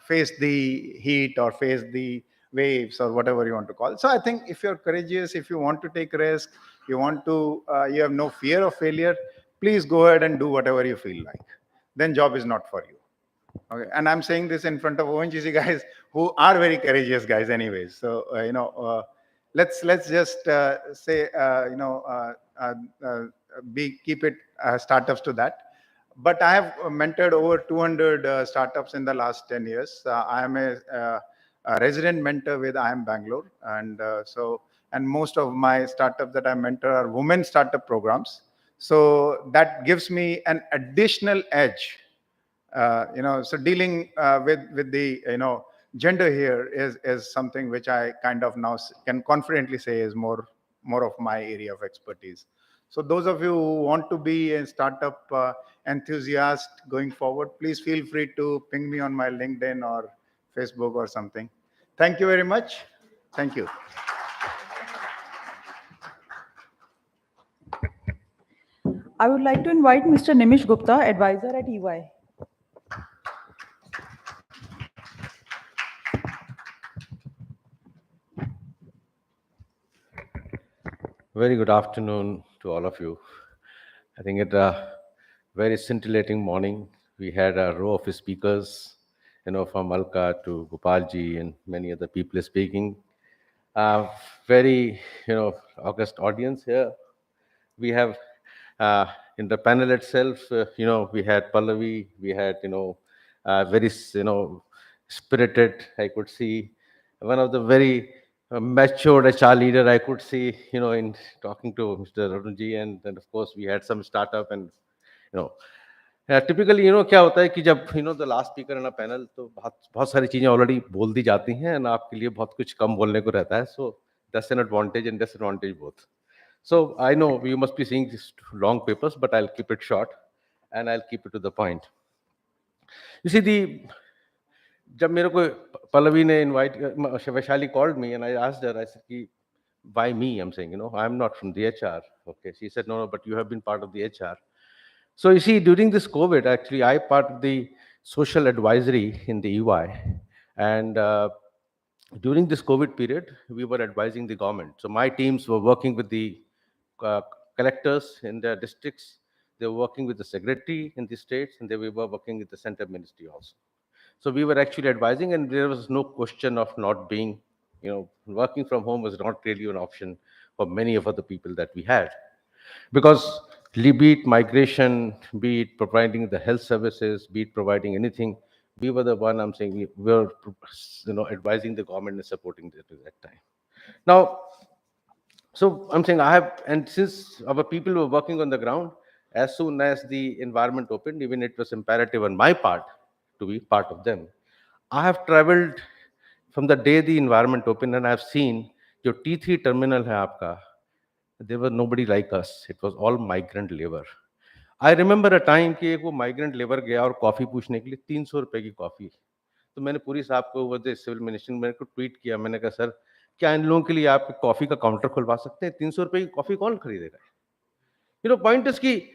face the heat or face the waves or whatever you want to call. So I think if you're courageous, if you want to take risk, you have no fear of failure, please go ahead and do whatever you feel like. Then job is not for you. Okay, and I'm saying this in front of ONGC guys who are very courageous guys anyways. So let's just say keep it startups to that. But I have mentored over 200 startups in the last 10 years. I am a resident mentor with IIM Bangalore, and most of my startups that I mentor are women startup programs. So that gives me an additional edge. So dealing with the gender here is something which I kind of now can confidently say is more of my area of expertise. So those of you who want to be a startup enthusiast going forward, please feel free to ping me on my LinkedIn or Facebook or something. Thank you very much. Thank you. I would like to invite Mr. Nimish Gupta, advisor at EY. Very good afternoon to all of you. I think it's a very scintillating morning. We had a row of speakers, from Alka to Gopalji and many other people speaking. Very, august audience here. We have in the panel itself, we had Pallavi, we had, very, spirited, I could see, one of the very matured HR leader I could see, in talking to Mr. Arunji, and then of course we had some startup and, you know, typically क्या होता है कि जब the last speaker in a panel तो बहुत बहुत सारी चीज़ें ऑलरेडी बोल दी जाती हैं एंड आपके लिए बहुत कुछ कम बोलने को रहता है, so that's an advantage and disadvantage both. So I know you must be seeing these long papers, but I'll keep it short and I'll keep it to the point. You see, जब मेरे को पल्लवी ने invite, Vaishali called me and I asked her, I said, कि, why me? I'm saying, I'm not from the HR. Okay, she said, no, but you have been part of the HR. So you see, during this COVID, actually, I part of the social advisory in the EY, and during this COVID period, we were advising the government. So my teams were working with the uh, collectors in their districts. They were working with the secretary in the states, and they were working with the center ministry also. So we were actually advising, and there was no question of not being, working from home was not really an option for many of other people that we had, because be it migration, be it providing the health services, be it providing anything, we were the one, I'm saying, we were, advising the government and supporting it at that time. Now, so I'm saying and since our people were working on the ground, as soon as the environment opened, even it was imperative on my part to be part of them. I have traveled from the day the environment opened, and I've seen your T3 terminal hai aapka, there was nobody like us. It was all migrant labor. I remember a time कि एक वो migrant labour गया और coffee पूछने के लिए 300 रुपए की कॉफ़ी. तो मैंने पूरी साहब को वो सिविल मिनिस्टर मेरे को ट्वीट किया. मैंने कहा, सर क्या इन लोगों के लिए आप कॉफ़ी का काउंटर खुलवा सकते हैं? 300 रुपए की कॉफ़ी कौन खरीदेगा? Point is कि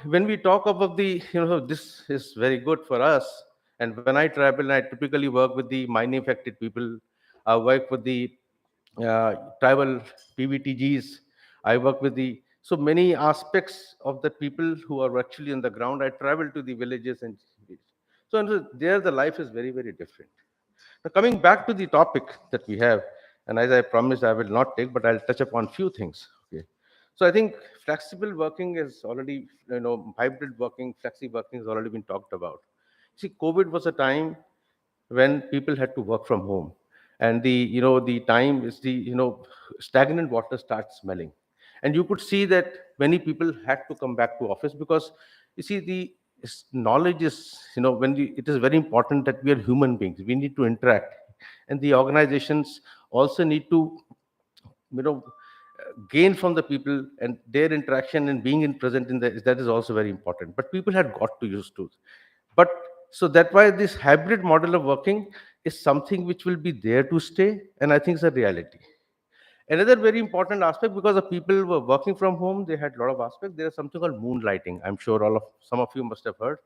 when we talk about the this is very good for us, and when I travel, I typically work with the mining affected people. I work with the tribal PVTGs. I work with the so many aspects of the people who are actually on the ground. I travel to the villages and so there the life is very, very different. Now coming back to the topic that we have, and as I promised, I will not take, but I'll touch upon few things. Okay. So I think flexible working is already, hybrid working, flexi working has already been talked about. See, COVID was a time when people had to work from home, and the time is the stagnant water starts smelling, and you could see that many people had to come back to office because you see the knowledge is it is very important that we are human beings, we need to interact, and the organizations also need to gain from the people and their interaction and being in present in that is also very important, but people had got to use to. But so that's why this hybrid model of working is something which will be there to stay, and I think it's a reality. Another very important aspect, because the people were working from home, they had a lot of aspects. There is something called moonlighting. I'm sure some of you must have heard.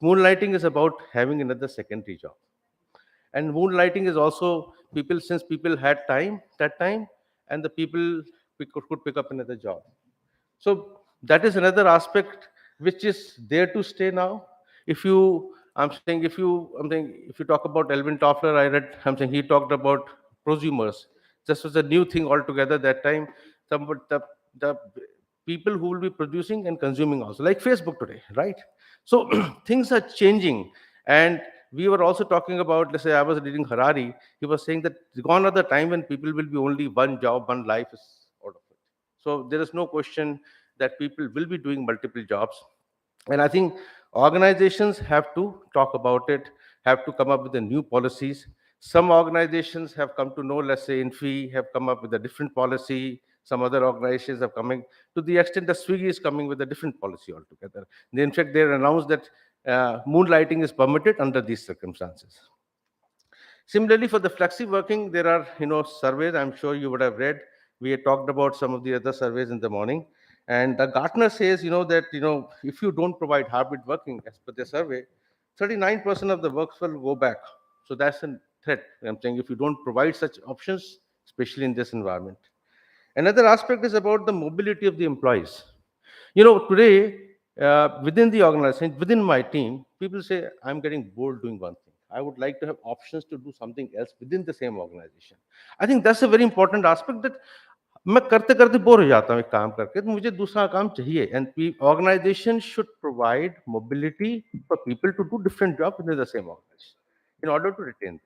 Moonlighting is about having another secondary job, and moonlighting is also people, since people had time that time, and the people could pick up another job. So that is another aspect which is there to stay now. If you, I'm saying, if you talk about Elvin Toffler, I read, I'm saying he talked about prosumers. This was a new thing altogether that time. The people who will be producing and consuming also, like Facebook today, right? So things are changing, and we were also talking about, let's say, I was reading Harari. He was saying that gone are the time when people will be only one job, one life is out of it. So there is no question that people will be doing multiple jobs. And I think organizations have to talk about it, have to come up with the new policies. Some organizations have come to know, let's say Infi have come up with a different policy. Some other organizations are coming to the extent that Swiggy is coming with a different policy altogether. In fact, they announced that moonlighting is permitted under these circumstances. Similarly, for the flexi working, there are surveys. I'm sure you would have read. We had talked about some of the other surveys in the morning, and the Gartner says that if you don't provide hybrid working as per the survey, 39% of the works will go back. So that's a threat. I'm saying if you don't provide such options, especially in this environment. Another aspect is about the mobility of the employees. Today, within the organization, within my team, people say, I'm getting bored doing one thing. I would like to have options to do something else within the same organization. I think that's a very important aspect, that मैं करते करते bore हो जाता हूँ एक काम करके, तो मुझे दूसरा काम चाहिए. And organization should provide mobility for people to do different jobs within the same organization in order to retain them.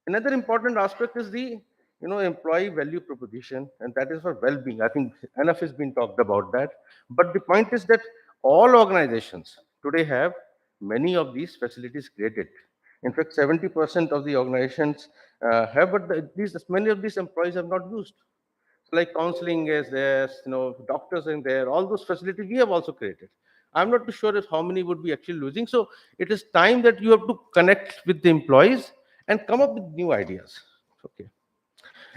Another important aspect is the employee value proposition, and that is for well-being. I think enough has been talked about that. But the point is that all organizations today have many of these facilities created. In fact, 70% of the organizations have, but many of these employees have not used. Like counseling is there, doctors in there, all those facilities we have also created. I'm not too sure if how many would be actually losing. So it is time that you have to connect with the employees and come up with new ideas. Okay.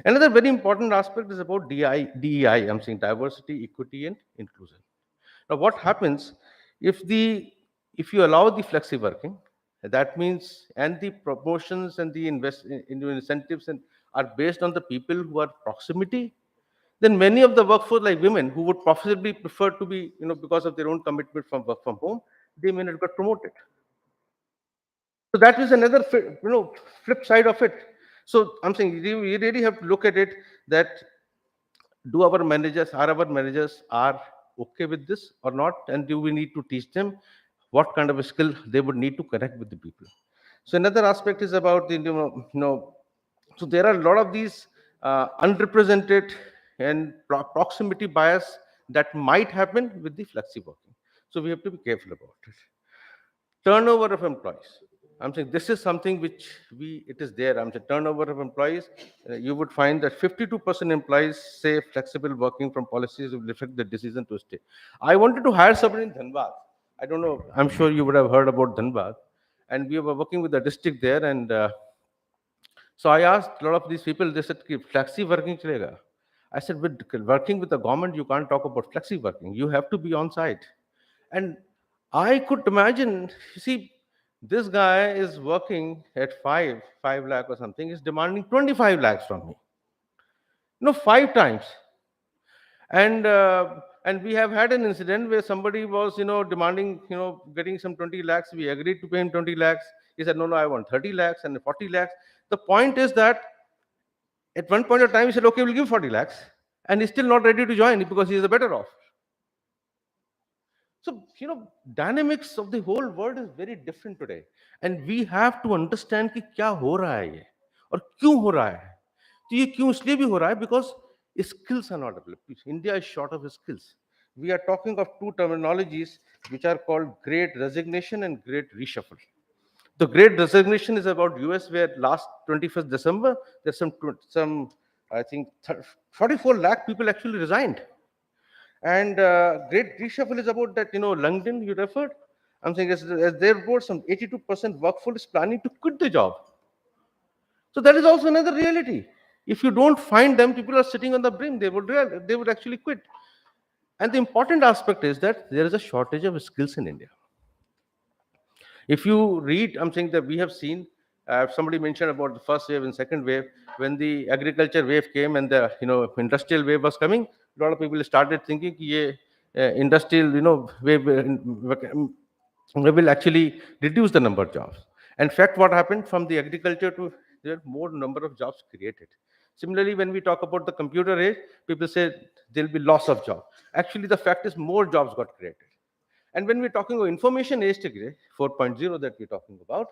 Another very important aspect is about DEI. I'm saying diversity, equity, and inclusion. Now, what happens if you allow the flexi working? That means, and the promotions and the incentives are based on the people who are proximity. Then many of the workforce, like women, who would possibly prefer to be, because of their own commitment from work from home, they may not get promoted. So that is another, flip side of it. So I'm saying we really have to look at it, that are our managers are okay with this or not, and do we need to teach them what kind of a skill they would need to connect with the people. So another aspect is about the so there are a lot of these unrepresented and proximity bias that might happen with the flexi working. So we have to be careful about it. Turnover of employees. I'm saying this is something which it is there. I'm saying turnover of employees. You would find that 52% employees say flexible working from policies will affect the decision to stay. I wanted to hire somebody in Dhanbad. I don't know. I'm sure you would have heard about Dhanbad, and we were working with the district there. And so I asked a lot of these people. They said, "Ki flexi working chalega." I said, "With working with the government, you can't talk about flexi working. You have to be on site." And I could imagine, you see, this guy is working at 5 lakh or something, is demanding 25 lakhs from me. 5 times. And we have had an incident where somebody was, demanding, getting some 20 lakhs. We agreed to pay him 20 lakhs. He said, no, I want 30 lakhs and 40 lakhs. The point is that at one point of time, he said, okay, we'll give 40 lakhs. And he's still not ready to join because he is the better off. So, dynamics of the whole world is very different today. And we have to understand कि क्या हो रहा है ये और क्यों हो रहा है. तो ये क्यों इसलिए भी हो रहा है because skills are not developed. India is short of skills. We are talking of two terminologies which are called Great Resignation and Great Reshuffle. The Great Resignation is about US, where last 21st December, there's some I think 44 lakh people actually resigned. And Great Reshuffle is about that, LinkedIn you referred. I'm saying as their report, some 82% workforce is planning to quit the job. So that is also another reality. If you don't find them, people are sitting on the brim. They would actually quit. And the important aspect is that there is a shortage of skills in India. If you read, I'm saying that we have seen, somebody mentioned about the first wave and second wave. When the agriculture wave came and the industrial wave was coming, a lot of people started thinking that industrial wave will actually reduce the number of jobs. In fact, what happened from the agriculture to there, more number of jobs created. Similarly, when we talk about the computer age, people say there'll be loss of jobs. Actually, the fact is more jobs got created. And when we're talking about information age today, 4.0 that we're talking about,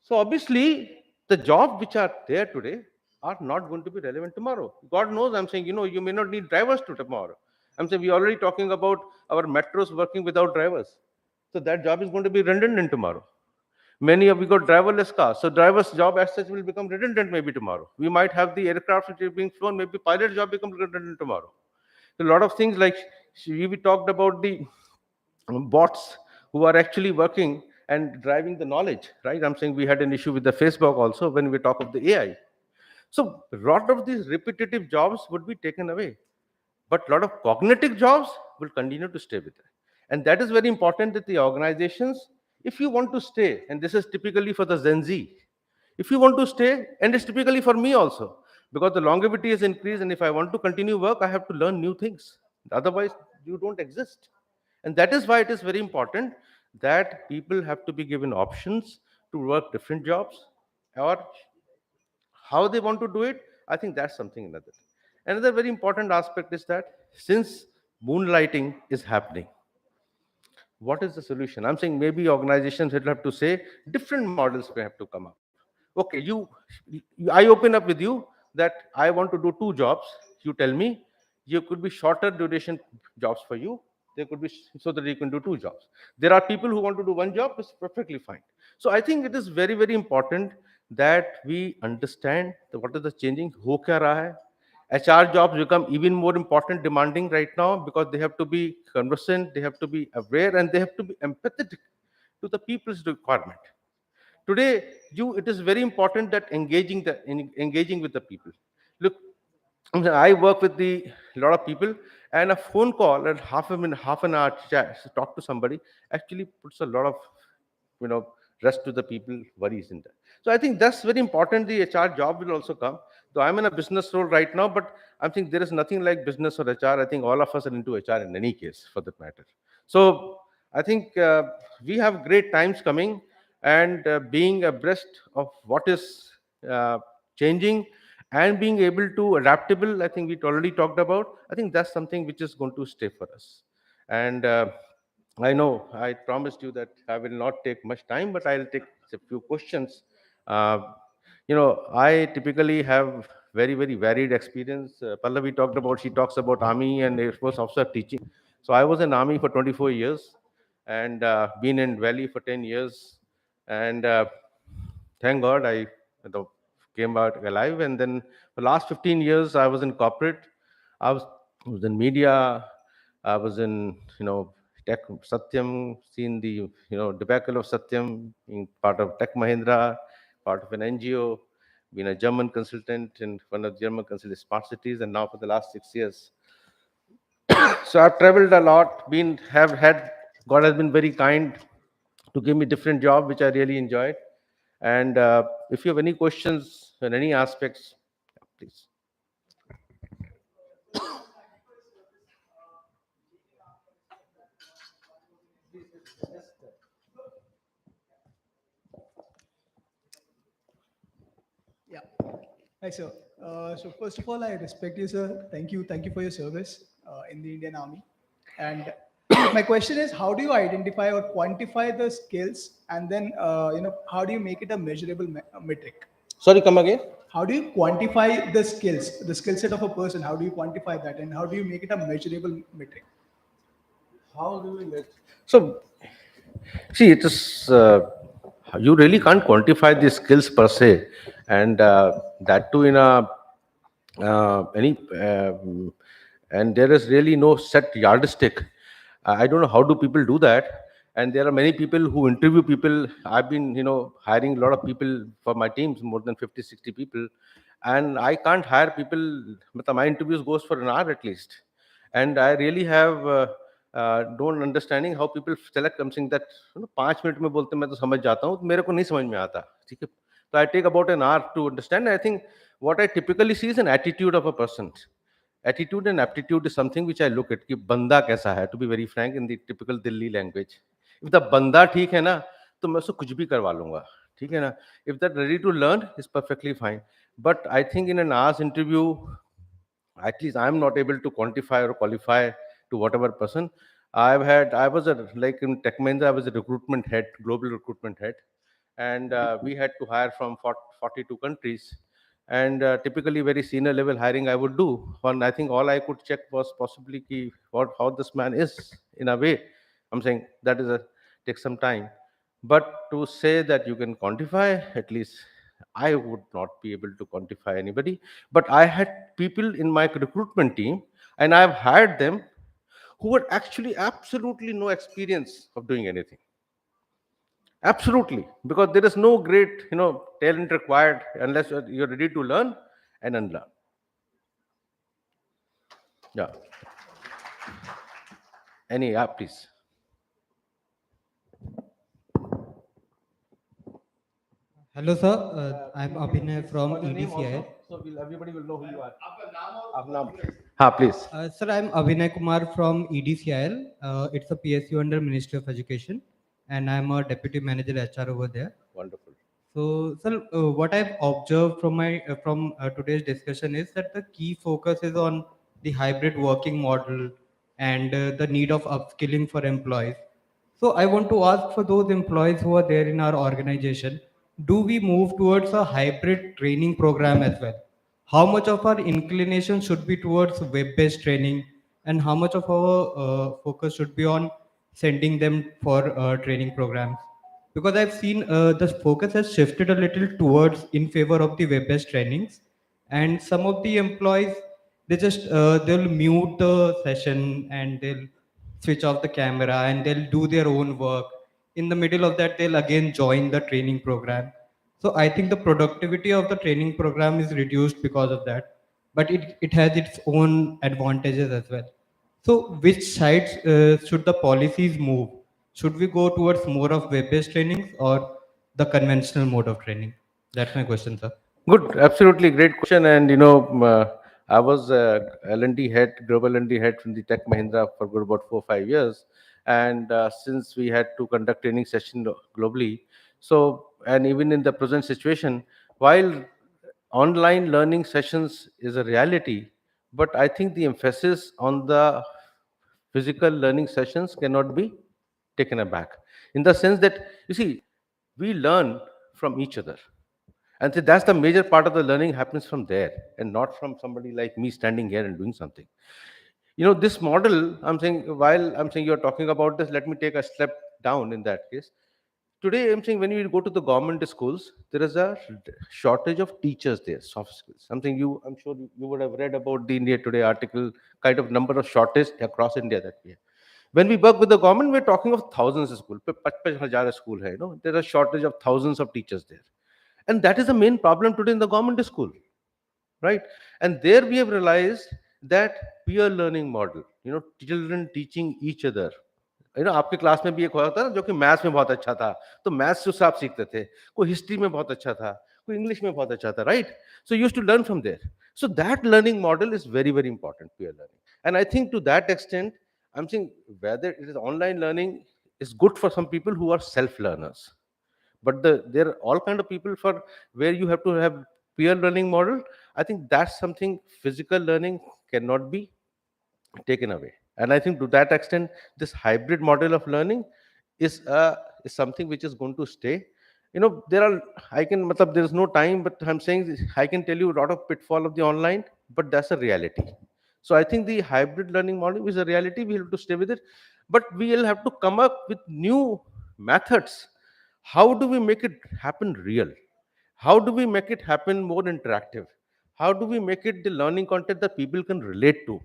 so obviously the jobs which are there today are not going to be relevant tomorrow. God knows, I'm saying, you may not need drivers to tomorrow. I'm saying we're already talking about our metros working without drivers. So that job is going to be redundant tomorrow. Many of we got driverless cars. So driver's job as such will become redundant maybe tomorrow. We might have the aircraft which are being flown, maybe pilot job becomes redundant tomorrow. So a lot of things like we talked about the bots who are actually working and driving the knowledge, right? I'm saying we had an issue with the Facebook also when we talk of the AI. So a lot of these repetitive jobs would be taken away, but a lot of cognitive jobs will continue to stay with it. And that is very important that the organizations, if you want to stay, and this is typically for the Gen Z, if you want to stay, and it's typically for me also, because the longevity has increased, and if I want to continue work, I have to learn new things. Otherwise, you don't exist. And that is why it is very important that people have to be given options to work different jobs, or how they want to do it. I think that's something another. Another very important aspect is that since moonlighting is happening, what is the solution? I'm saying maybe organizations will have to say different models may have to come up. Okay, I open up with you that I want to do two jobs. You tell me, you could be shorter duration jobs for you. There could be so that you can do two jobs. There are people who want to do one job, it's perfectly fine. So I think it is very, very important that we understand what is the changing, ho kya raha hai. HR jobs become even more important, demanding right now, because they have to be conversant, they have to be aware, and they have to be empathetic to the people's requirement. Today, it is very important that engaging with the people. Look, I work with the lot of people, and a phone call and half a minute, half an hour chat to talk to somebody actually puts a lot of you know rest to the people worries in that. So I think that's very important. The HR job will also come. So I'm in a business role right now, but I think there is nothing like business or HR. I think all of us are into HR in any case, for that matter. So I think we have great times coming, and being abreast of what is uh, changing and being able to adaptable, I think we already talked about. I think that's something which is going to stay for us. And I know I promised you that I will not take much time, but I'll take a few questions. Uh, I typically have very, very varied experience. Pallavi talked about, she talks about Army and Air Force officer teaching. So I was in Army for 24 years, and been in Valley for 10 years. And thank God I came out alive. And then the last 15 years, I was in corporate. I was in media. I was in, Tech Satyam, seen the, debacle of Satyam, being part of Tech Mahindra, part of an NGO, been a German consultant in one of the German consultant smart cities, and now for the last 6 years. So I've traveled a lot, God has been very kind to give me different job, which I really enjoyed. And if you have any questions on any aspects, please. Yeah. Hi, sir. So first of all, I respect you, sir. Thank you for your service in the Indian Army. And my question is, how do you identify or quantify the skills, and then how do you make it a measurable metric? Sorry, come again. How do you quantify the skills, the skill set of a person? How do you quantify that, and how do you make it a measurable metric? How do we make? So, see, it is you really can't quantify the skills per se, and that too in a any and there is really no set yardstick. I don't know how do people do that. And there are many people who interview people. I've been hiring a lot of people for my teams, more than 50, 60 people, and I can't hire people. My interviews goes for an hour at least, and I really have don't understanding how people select something that 5 minute में बोलते मैं तो समझ जाता हूँ, मेरे को नहीं समझ में आता, ठीक है. So I take about an hour to understand. I think what I typically see is an attitude of a person. Attitude and aptitude is something which I look at कि बंदा कैसा है, to be very frank, in the typical Delhi language. If the बंदा ठीक है ना, तो मैं उसको कुछ भी करवा लूंगा, ठीक है ना. If that ready to learn is perfectly fine. But I think in an hour's interview, at least I'm not able to quantify or qualify to whatever person. I was a, like in Tech Mahindra, I was a recruitment head, global recruitment head, and we had to hire from 42 countries. And typically very senior level hiring I would do. One, I think all I could check was possibly how this man is in a way. I'm saying that takes some time. But to say that you can quantify, at least I would not be able to quantify anybody. But I had people in my recruitment team, and I've hired them who had actually absolutely no experience of doing anything. Absolutely, because there is no great, talent required unless you're ready to learn and unlearn. Yeah. Please. Hello, sir. I'm Abhinay from EDCI. so everybody will know who you are. Aap naam. हाँ, please. Sir, I'm Abhinay Kumar from EDCIL. It's a PSU under Ministry of Education, and I'm a Deputy Manager HR over there. Wonderful. So, sir, what I've observed from my today's discussion is that the key focus is on the hybrid working model and the need of upskilling for employees. So, I want to ask for those employees who are there in our organization, do we move towards a hybrid training program as well? How much of our inclination should be towards web-based training, and how much of our focus should be on sending them for training programs? Because I've seen the focus has shifted a little towards in favor of the web-based trainings, and some of the employees, they just they'll mute the session and they'll switch off the camera and they'll do their own work. In the middle of that, they'll again join the training program. So I think the productivity of the training program is reduced because of that, but it has its own advantages as well. So which sides should the policies move? Should we go towards more of web-based trainings or the conventional mode of training? That's my question, sir. Good, absolutely great question. And I was L&D head, global L&D head from the Tech Mahindra for good about 4 or 5 years. And since we had to conduct training session globally, so and even in the present situation, while online learning sessions is a reality, but I think the emphasis on the physical learning sessions cannot be taken aback, in the sense that, you see, we learn from each other, and so that's the major part of the learning happens from there, and not from somebody like me standing here and doing something. This model, I'm saying, while I'm saying you're talking about this, let me take a step down in that case. Today, I'm saying when you go to the government schools, there is a shortage of teachers there, soft skills. Something I'm sure you would have read about the India Today article, kind of number of shortage across India that we have. When we work with the government, we're talking of thousands of schools. 55,000 school hai, there's a shortage of thousands of teachers there. And that is the main problem today in the government school, right? And there we have realized that peer learning model, children teaching each other. आपके class में भी एक होता था जो कि maths में बहुत अच्छा था, तो मैथ्स से आप सीखते थे, कोई हिस्ट्री में बहुत अच्छा था, कोई इंग्लिश में बहुत अच्छा था, right? So you used to learn from there. So that learning model is very, very important, peer learning. And I think to that extent, I'm saying whether it is online learning is good for some people who are self-learners, but there are all kind of people for where you have to have peer learning model. I think that's something physical learning cannot be taken away. And I think to that extent, this hybrid model of learning is something which is going to stay. There are, there is no time, but I'm saying I can tell you a lot of pitfall of the online, but that's a reality. So I think the hybrid learning model is a reality. We have to stay with it, but we will have to come up with new methods. How do we make it happen real? How do we make it happen more interactive? How do we make it the learning content that people can relate to?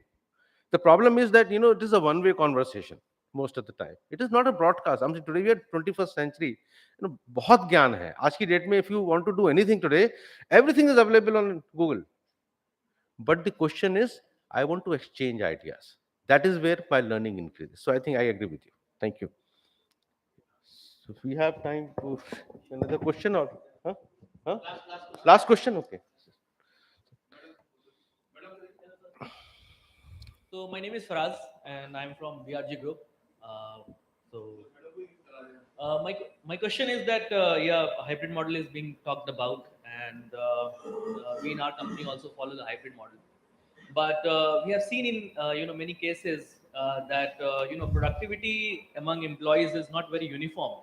The problem is that it is a one-way conversation most of the time. It is not a broadcast. I'm saying today we are 21st century. बहुत ज्ञान है आज की date में. If you want to do anything today, everything is available on Google. But the question is, I want to exchange ideas. That is where my learning increases. So I think I agree with you. Thank you. So if we have time for another question or last question, okay. So my name is Faraz, and I'm from BRG Group. My question is that a hybrid model is being talked about, and we in our company also follow the hybrid model. But we have seen in many cases that productivity among employees is not very uniform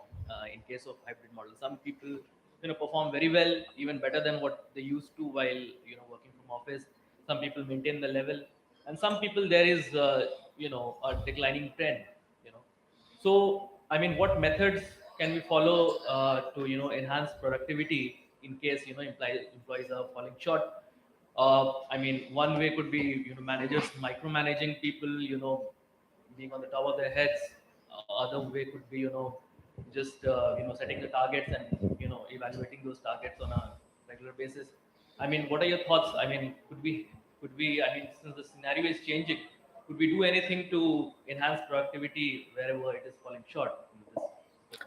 in case of hybrid model. Some people perform very well, even better than what they used to while working from office. Some people maintain the level, and some people there is a declining trend. So I mean, what methods can we follow to enhance productivity in case employees are falling short? I mean, one way could be managers micromanaging people, being on the top of their heads. Other way could be just setting the targets and evaluating those targets on a regular basis. I mean, what are your thoughts? I mean, could we? I mean, since the scenario is changing, could we do anything to enhance productivity wherever it is falling short in this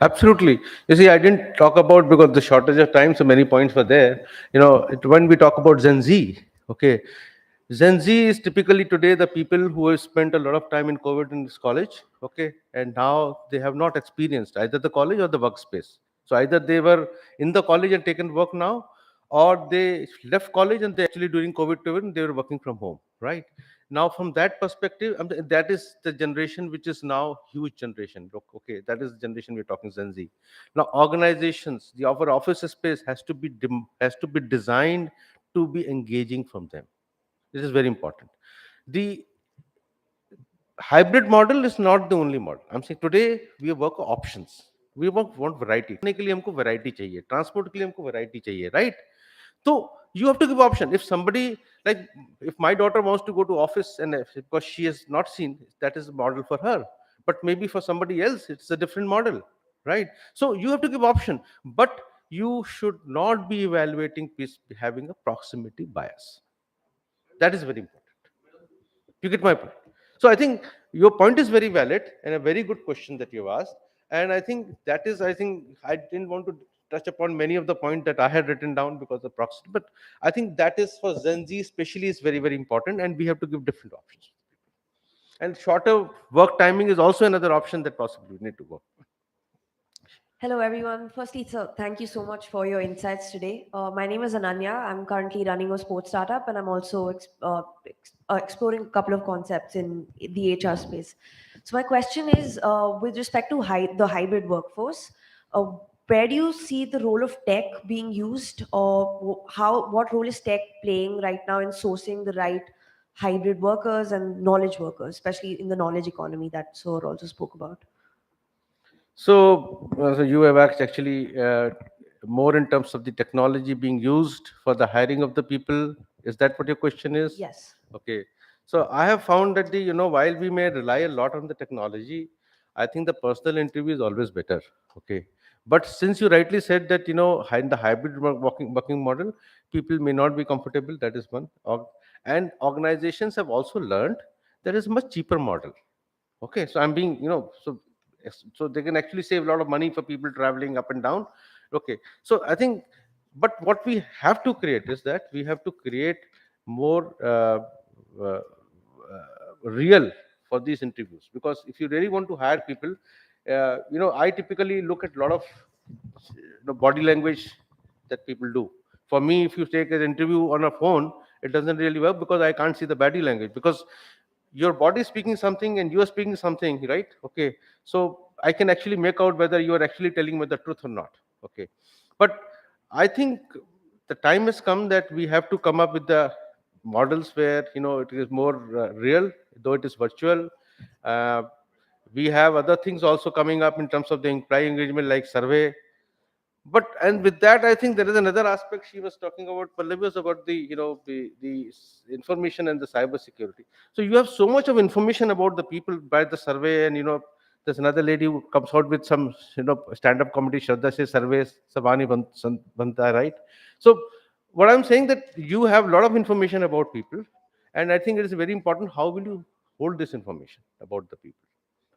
Absolutely. You see, I didn't talk about because the shortage of time, so many points were there. When we talk about Gen Z, okay, Gen Z is typically today the people who have spent a lot of time in COVID in this college, okay, and now they have not experienced either the college or the workspace. So either they were in the college and taken work now, or they left college and they actually during COVID they were working from home, right? Now from that perspective, that is the generation which is now huge generation. Okay, that is the generation we're talking Gen Z. Now organizations, our office space has to be designed to be engaging from them. This is very important. The hybrid model is not the only model. I'm saying today we work options. We want variety. खाने के लिए हमको variety चाहिए. Transport के लिए हमको variety चाहिए, right? So you have to give option. If somebody, like, if my daughter wants to go to office and because she has not seen, that is a model for her. But maybe for somebody else, it's a different model, right? So you have to give option, but you should not be evaluating having a proximity bias. That is very important. You get my point. So I think your point is very valid and a very good question that you've asked. And I think that is, I think I didn't want to touch upon many of the points that I had written down because of proximity, but I think that is for Gen Z especially is very, very important, and we have to give different options. And shorter work timing is also another option that possibly we need to go. Hello, everyone. Firstly, so thank you so much for your insights today. My name is Ananya. I'm currently running a sports startup, and I'm also exploring a couple of concepts in the HR space. So, my question is with respect to the hybrid workforce, uh, where do you see the role of tech being used, or what role is tech playing right now in sourcing the right hybrid workers and knowledge workers, especially in the knowledge economy that Sir also spoke about? So you have asked actually more in terms of the technology being used for the hiring of the people. Is that what your question is? Yes. Okay. So I have found that while we may rely a lot on the technology, I think the personal interview is always better. Okay. But since you rightly said that in the hybrid working model, people may not be comfortable. That is one. And organizations have also learned there is much cheaper model. Okay, so I'm being, so so they can actually save a lot of money for people traveling up and down. Okay, so I think, but what we have to create is that we have to create more uh, real for these interviews, because if you really want to hire people, I typically look at a lot of body language that people do. For me, if you take an interview on a phone, it doesn't really work because I can't see the body language, because your body is speaking something and you are speaking something, right? Okay, so I can actually make out whether you are actually telling me the truth or not. Okay, but I think the time has come that we have to come up with the models where it is more real, though it is virtual. uh, we have other things also coming up in terms of the employee engagement, like survey. But and with that, I think there is another aspect she was talking about. Pallavi was about the information and the cyber security. So you have so much of information about the people by the survey, and there's another lady who comes out with some stand-up comedy. Shraddha says surveys, Sabani Banta, right? So what I'm saying that you have a lot of information about people, and I think it is very important. How will you hold this information about the people?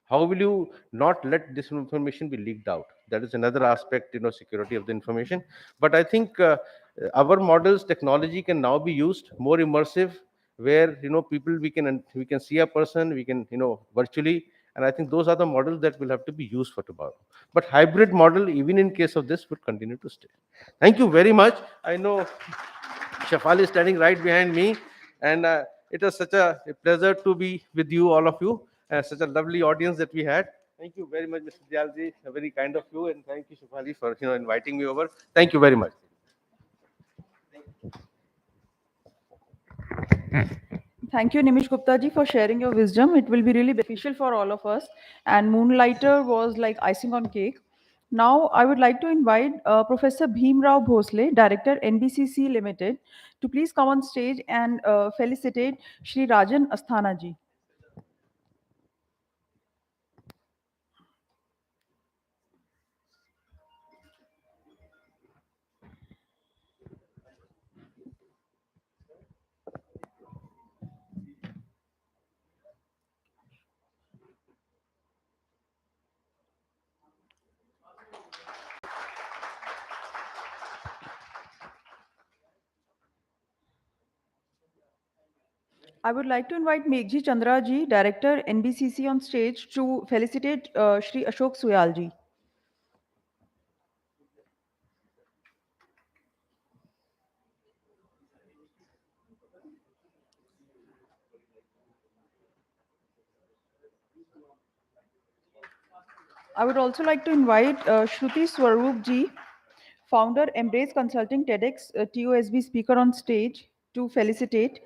How will you not let this information be leaked out? That is another aspect, security of the information. But I think our models technology can now be used more immersive, where people, we can see a person, we can virtually. And I think those are the models that will have to be used for tomorrow. But hybrid model, even in case of this, would continue to stay. Thank you very much. I know Shafali is standing right behind me, and it was such a pleasure to be with you, all of you, such a lovely audience that we had. Thank you very much, Mr. Dialji, very kind of you, and thank you, Shafali, for inviting me over. Thank you very much. Thank you, Nimish Gupta ji, for sharing your wisdom. It will be really beneficial for all of us. And Moonlighter was like icing on cake. Now, I would like to invite Professor Bhimrao Bhosle, Director, NBCC Limited, to please come on stage and felicitate Shri Rajan Asthana ji. I would like to invite Meghji Chandra ji, Director NBCC, on stage to felicitate Shri Ashok Suyal ji. I would also like to invite Shruti Swaroop ji, founder Embrace Consulting TEDx TOSB speaker, on stage to felicitate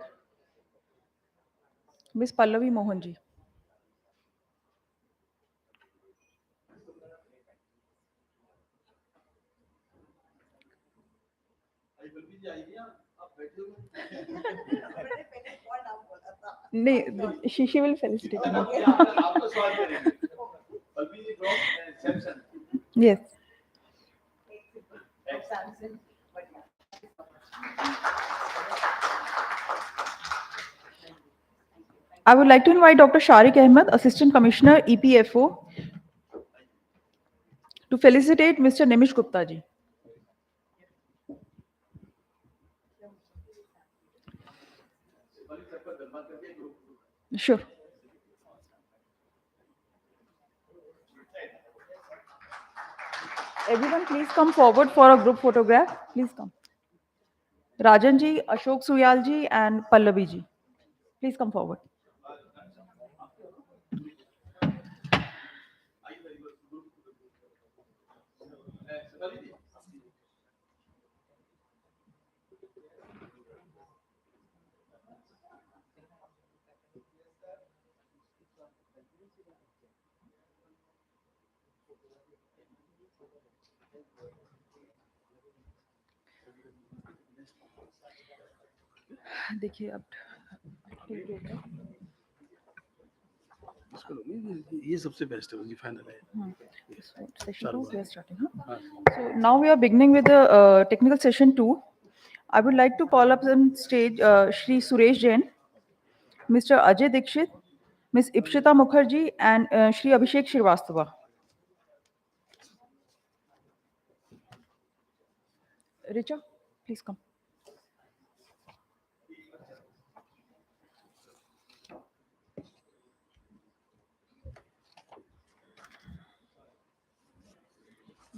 Ms. Pallavi Mohan ji. She will felicitate you. Yes. I would like to invite Dr. Sharik Ahmed, Assistant Commissioner EPFO, to felicitate Mr. Nimish Gupta ji. Sure. Everyone, please come forward for a group photograph. Please come. Rajan ji, Ashok Suyal ji, and Pallavi ji. Please come forward. देखिए अब ये सबसे best है, final है। Session 2 we are starting. So now we are beginning with the technical session 2. I would like to call up on stage Shri Suresh Jain, Mr. Ajay Dikshit, Ms. Ipshita Mukherjee, and Shri Abhishek Srivastava. Richa, please come.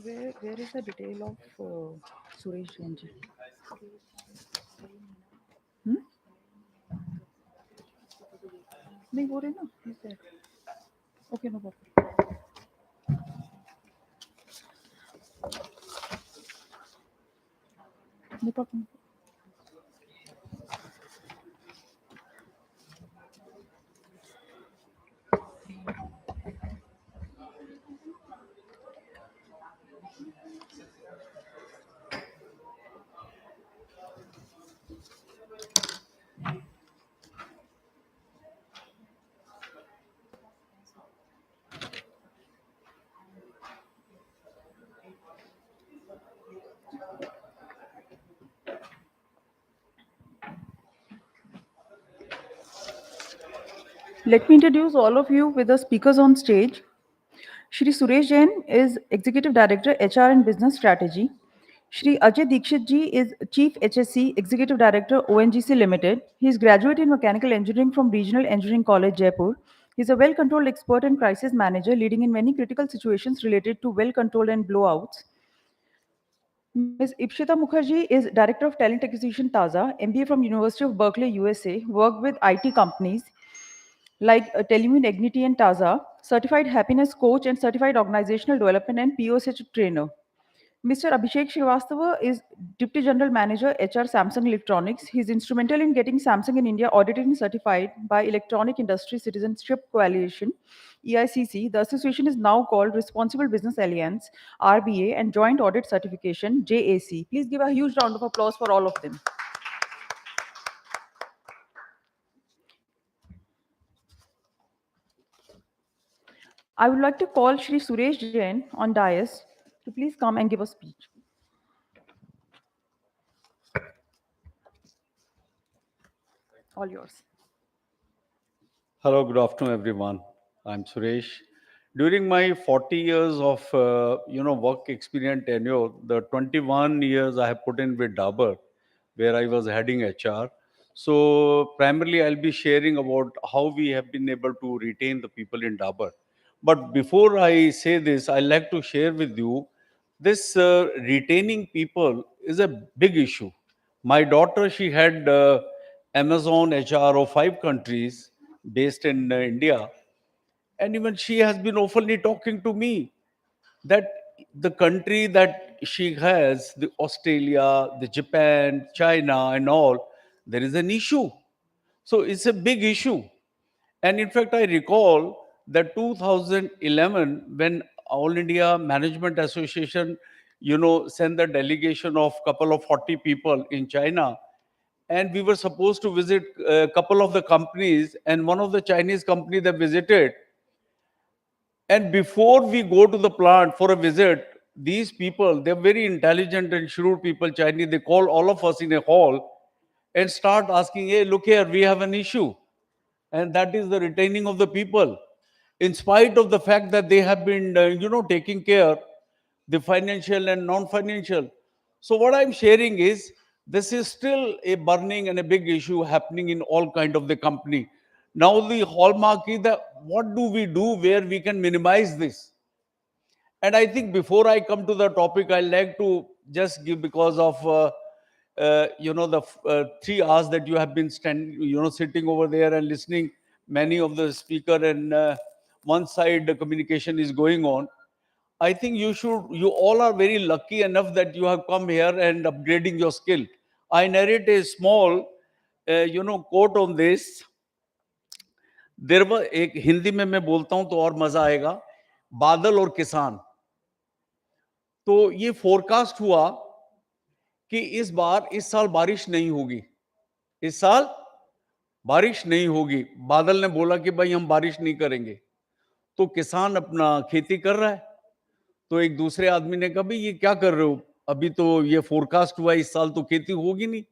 Where is the detail of Suresh Jain ji? नहीं हो रहे ना? He's there. Okay, no problem. No problem. Let me introduce all of you with the speakers on stage. Shri Suresh Jain is Executive Director, HR and Business Strategy. Shri Ajay Dikshit ji is Chief HSC, Executive Director, ONGC Limited. He is graduate in Mechanical Engineering from Regional Engineering College, Jaipur. He is a well-controlled expert and crisis manager, leading in many critical situations related to well-controlled and blowouts. Ms. Ipshita Mukherjee is Director of Talent Acquisition, TAZA, MBA from University of Berkeley, USA, worked with IT companies like Telemune, Ignity, and TAZA, Certified Happiness Coach and Certified Organizational Development and POSH Trainer. Mr. Abhishek Srivastava is Deputy General Manager, HR, Samsung Electronics. He is instrumental in getting Samsung in India audited and certified by Electronic Industry Citizenship Coalition, EICC. The association is now called Responsible Business Alliance, RBA, and Joint Audit Certification, JAC. Please give a huge round of applause for all of them. I would like to call Shri Suresh Jain on dais to please come and give a speech. All yours. Hello, good afternoon, everyone. I'm Suresh. During my 40 years of work experience tenure, the 21 years I have put in with Dabur, where I was heading HR. So primarily, I'll be sharing about how we have been able to retain the people in Dabur. But before I say this, I like to share with you this retaining people is a big issue. My daughter, she had Amazon HR of 5 countries based in India, and even she has been openly talking to me that the country that she has, the Australia, the Japan, China, and all, there is an issue. So it's a big issue. And in fact, I recall that 2011, when All India Management Association, sent the delegation of couple of 40 people in China, and we were supposed to visit a couple of the companies, and one of the Chinese company they visited, and before we go to the plant for a visit, these people, they're very intelligent and shrewd people, Chinese, they call all of us in a hall and start asking, hey, look here, we have an issue. And that is the retaining of the people. In spite of the fact that they have been, taking care, the financial and non-financial. So what I'm sharing is, this is still a burning and a big issue happening in all kind of the company. Now the hallmark is that what do we do where we can minimize this? And I think before I come to the topic, I like to just give, because of the 3 hours that you have been sitting over there and listening many of the speaker, and one side the communication is going on. I think you all are very lucky enough that you have come here and upgrading your skill. I narrate a small quote on this. देर व एक हिंदी में मैं बोलता हूं तो और मजा आएगा. बादल और किसान. तो ये फोरकास्ट हुआ कि इस साल बारिश नहीं होगी. इस साल बारिश नहीं होगी. बादल ने बोला कि भाई हम बारिश नहीं करेंगे. तो किसान अपना खेती कर रहा है. तो एक दूसरे आदमी ने कहा, भाई ये क्या कर रहे हो, अभी तो ये फोरकास्ट हुआ, इस साल तो खेती होगी नहीं.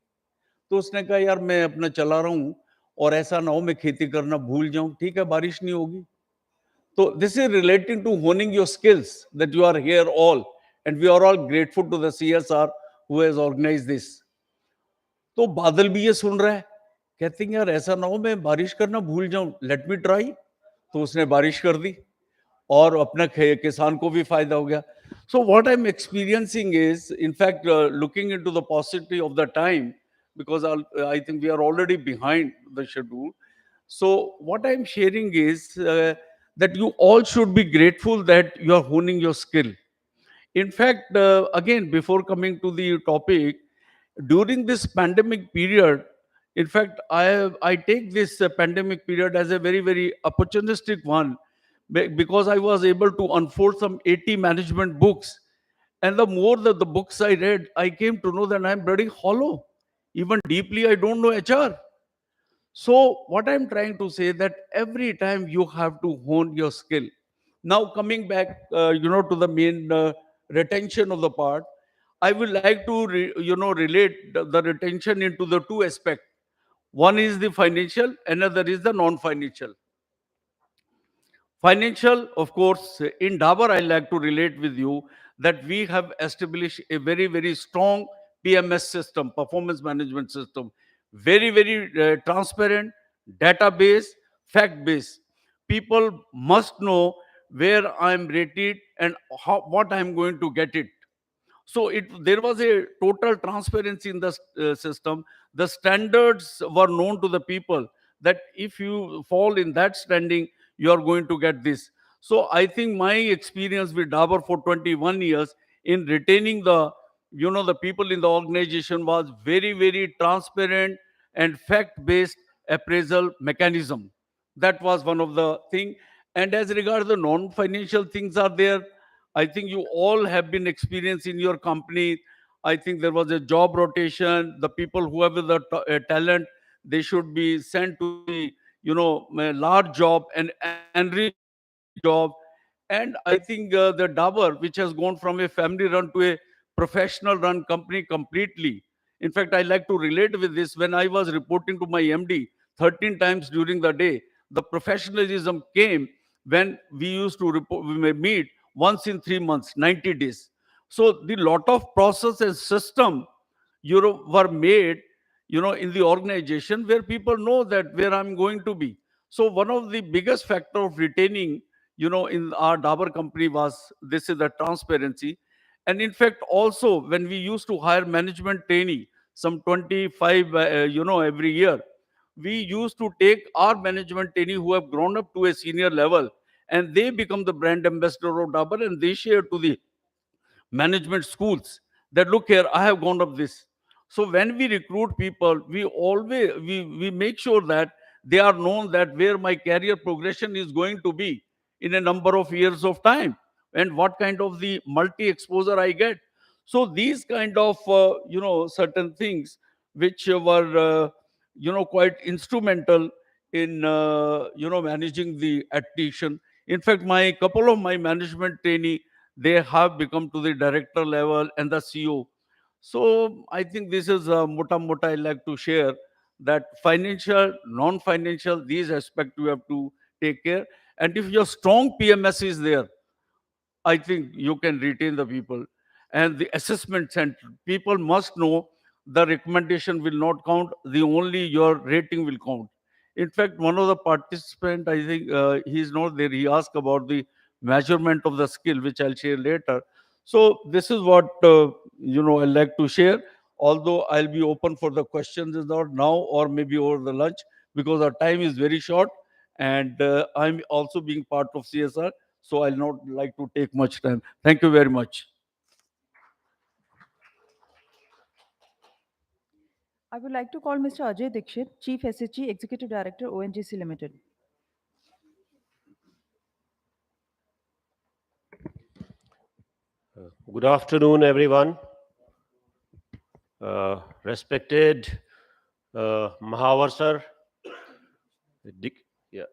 तो उसने कहा, यार मैं अपना चला रहा हूं और ऐसा ना हो मैं खेती करना भूल जाऊं. ठीक है, बारिश नहीं होगी. So this is relating to honing your skills, that you are here all, and we are all grateful to the CSR who has organized this. तो बादल भी ये सुन रहा है, कहते हैं यार ऐसा ना हो मैं बारिश करना भूल जाऊं, लेट मी ट्राई. तो उसने बारिश कर दी और अपना किसान को भी फायदा हो गया. So what I'm experiencing is, in fact, looking into the paucity of the time, because I think we are already behind the schedule. So what I'm sharing is that you all should be grateful that you are honing your skill. In fact, again, before coming to the topic, during this pandemic period, in fact, I take this pandemic period as a very, very opportunistic one, because I was able to unfold some 80 management books. And the more that the books I read, I came to know that I'm very hollow. Even deeply, I don't know HR. So what I'm trying to say, that every time you have to hone your skill. Now coming back, to the main retention of the part, I would like to, relate the retention into the two aspects. One is the financial, another is the non-financial. Financial, of course, in Dabur, I like to relate with you that we have established a very, very strong PMS system, performance management system, very, very transparent, database, fact-based. People must know where I'm rated and what I'm going to get it. So there was a total transparency in the system. The standards were known to the people that if you fall in that standing, you are going to get this. So I think my experience with Dabur for 21 years in retaining the people in the organization was very, very transparent and fact-based appraisal mechanism. That was one of the thing. And as regards the non-financial things are there, I think you all have been experienced in your company. I think there was a job rotation. The people who have the talent, they should be sent to the a large job and enrich job. And I think the Dabur, which has gone from a family run to a professional run company completely. In fact, I like to relate with this. When I was reporting to my MD 13 times during the day, the professionalism came when we used to report, we may meet once in 3 months, 90 days. So the lot of process and system were made in the organization where people know that where I'm going to be. So one of the biggest factor of retaining, in our Dabur company was this is the transparency. And in fact, also when we used to hire management trainee, some 25, every year, we used to take our management trainee who have grown up to a senior level, and they become the brand ambassador of Dabur, and they share to the management schools that look here, I have gone up this. So when we recruit people, we always we make sure that they are known that where my career progression is going to be in a number of years of time, and what kind of the multi exposure I get. So these kind of certain things which were quite instrumental in managing the attrition. In fact, my couple of my management trainee, they have become to the director level and the CEO. So I think this is mota mota I like to share, that financial, non-financial, these aspects you have to take care. And if your strong PMS is there, I think you can retain the people. And the assessment center, people must know the recommendation will not count, the only your rating will count. In fact, one of the participant, I think he's not there, he asked about the measurement of the skill, which I'll share later. So this is what I like to share. Although I'll be open for the questions, is not now or maybe over the lunch, because our time is very short, and I'm also being part of CSR, so I'll not like to take much time. Thank you very much. I would like to call Mr. Ajay Dikshit, Chief SHG Executive Director, ONGC Limited. Good afternoon, everyone. Respected Mahawar sir, yeah,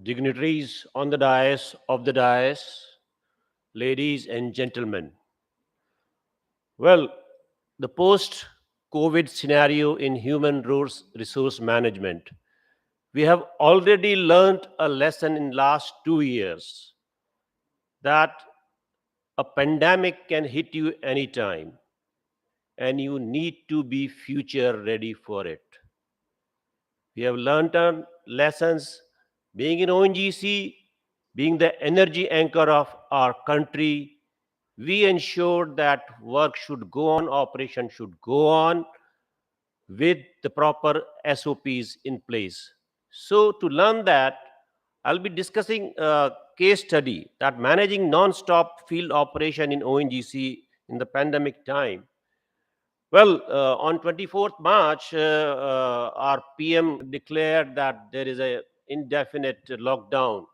dignitaries on the dais, ladies and gentlemen. Well, the post-COVID scenario in human resource management, we have already learned a lesson in last 2 years that a pandemic can hit you anytime, and you need to be future ready for it. We have learned our lessons being in ONGC, being the energy anchor of our country. We ensured that work should go on, operation should go on with the proper SOPs in place. So to learn that, I'll be discussing a case study that managing non-stop field operation in ONGC in the pandemic time. Well, on 24th March, our PM declared that there is an indefinite lockdown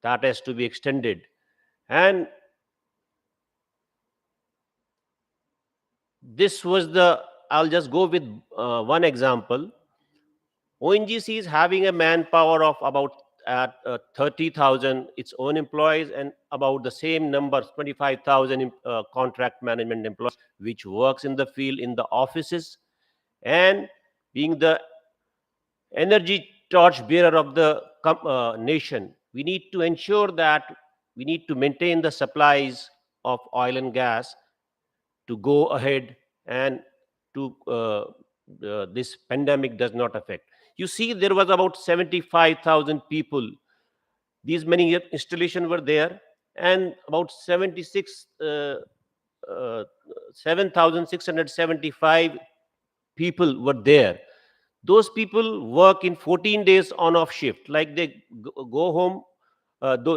that has to be extended. And this was I'll just go with one example. ONGC is having a manpower of about 30,000 its own employees, and about the same number, 25,000 contract management employees, which works in the field, in the offices, and being the energy torch bearer of the nation, we need to ensure that we need to maintain the supplies of oil and gas to go ahead, and to this pandemic does not affect. You see, there was about 75,000 people. These many installations were there, and about 7,675 people were there. Those people work in 14 days on off shift, like they go home,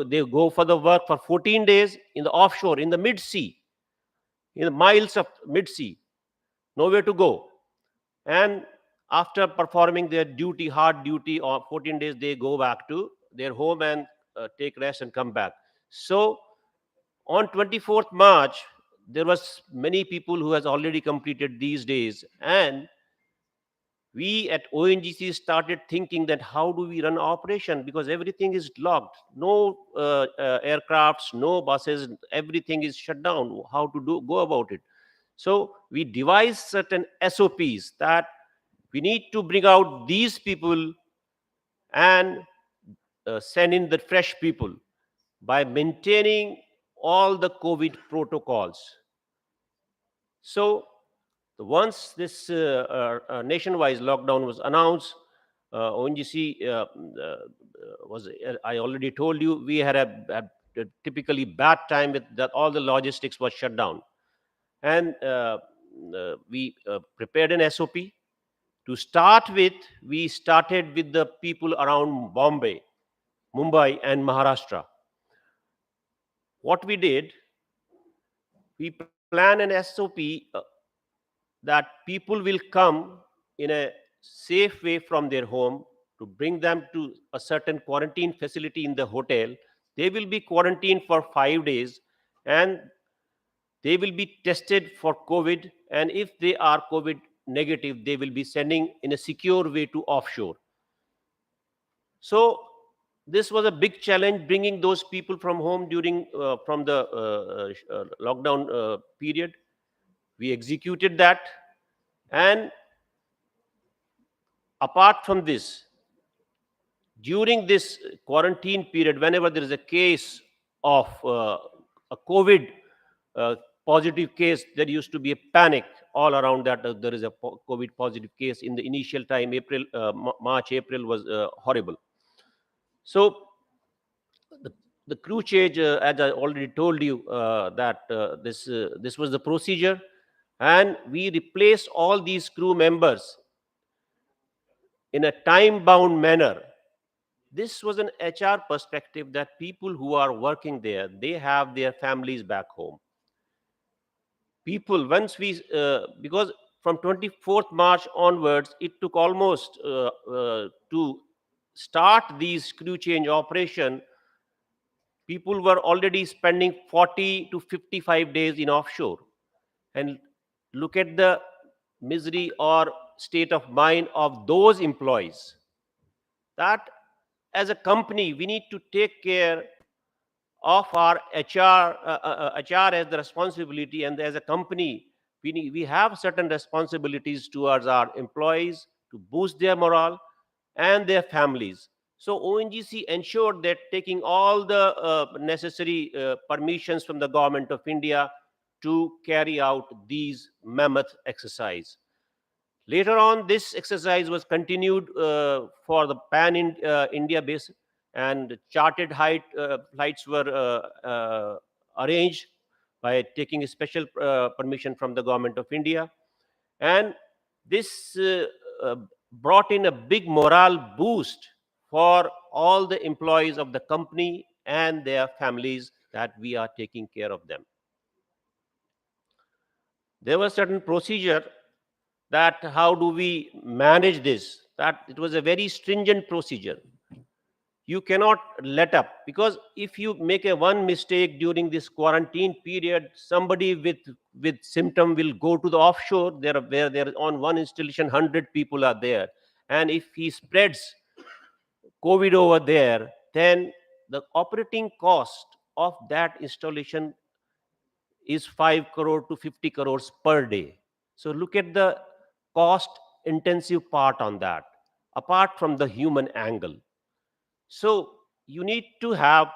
they go for the work for 14 days in the offshore, in the mid sea, in the miles of mid sea, nowhere to go. And after performing their duty, hard duty of 14 days, they go back to their home and take rest and come back. So on 24th March, there was many people who has already completed these days, and we at ONGC started thinking that how do we run operation, because everything is locked, no aircrafts, no buses, everything is shut down. How to go about it? So we devised certain SOPs that we need to bring out these people and send in the fresh people by maintaining all the COVID protocols. So once this nationwide lockdown was announced, ONGC was, I already told you, we had a typically bad time with that all the logistics was shut down. And we prepared an SOP. To start with, we started with the people around Bombay, Mumbai, and Maharashtra. What we did, we plan an SOP that people will come in a safe way from their home to bring them to a certain quarantine facility in the hotel. They will be quarantined for 5 days and they will be tested for COVID. And if they are COVID negative, they will be sending in a secure way to offshore. So this was a big challenge, bringing those people from home during from the lockdown period. We executed that. And apart from this, during this quarantine period, whenever there is a case of a COVID positive case, there used to be a panic all around that there is a COVID positive case. In the initial time, March, April was horrible. So the crew change, as I already told you, that this was the procedure, and we replaced all these crew members in a time-bound manner. This was an HR perspective that people who are working there, they have their families back home. People, once we, because from 24th March onwards, it took almost to start these crew change operation, people were already spending 40 to 55 days in offshore. And look at the misery or state of mind of those employees. That as a company, we need to take care of our HR has the responsibility, and as a company, we have certain responsibilities towards our employees to boost their morale and their families. So ONGC ensured that taking all the necessary permissions from the government of India to carry out these mammoth exercise. Later on, this exercise was continued for the pan-India base, and chartered flights were arranged by taking a special permission from the government of India. And this brought in a big morale boost for all the employees of the company and their families, that we are taking care of them. There was certain procedure that how do we manage this, that it was a very stringent procedure. You cannot let up, because if you make a one mistake during this quarantine period, somebody with symptom will go to the offshore there, where there on one installation 100 people are there, and if he spreads COVID over there, then the operating cost of that installation is 5 crore to 50 crores per day. So look at the cost intensive part on that, apart from the human angle. So you need to have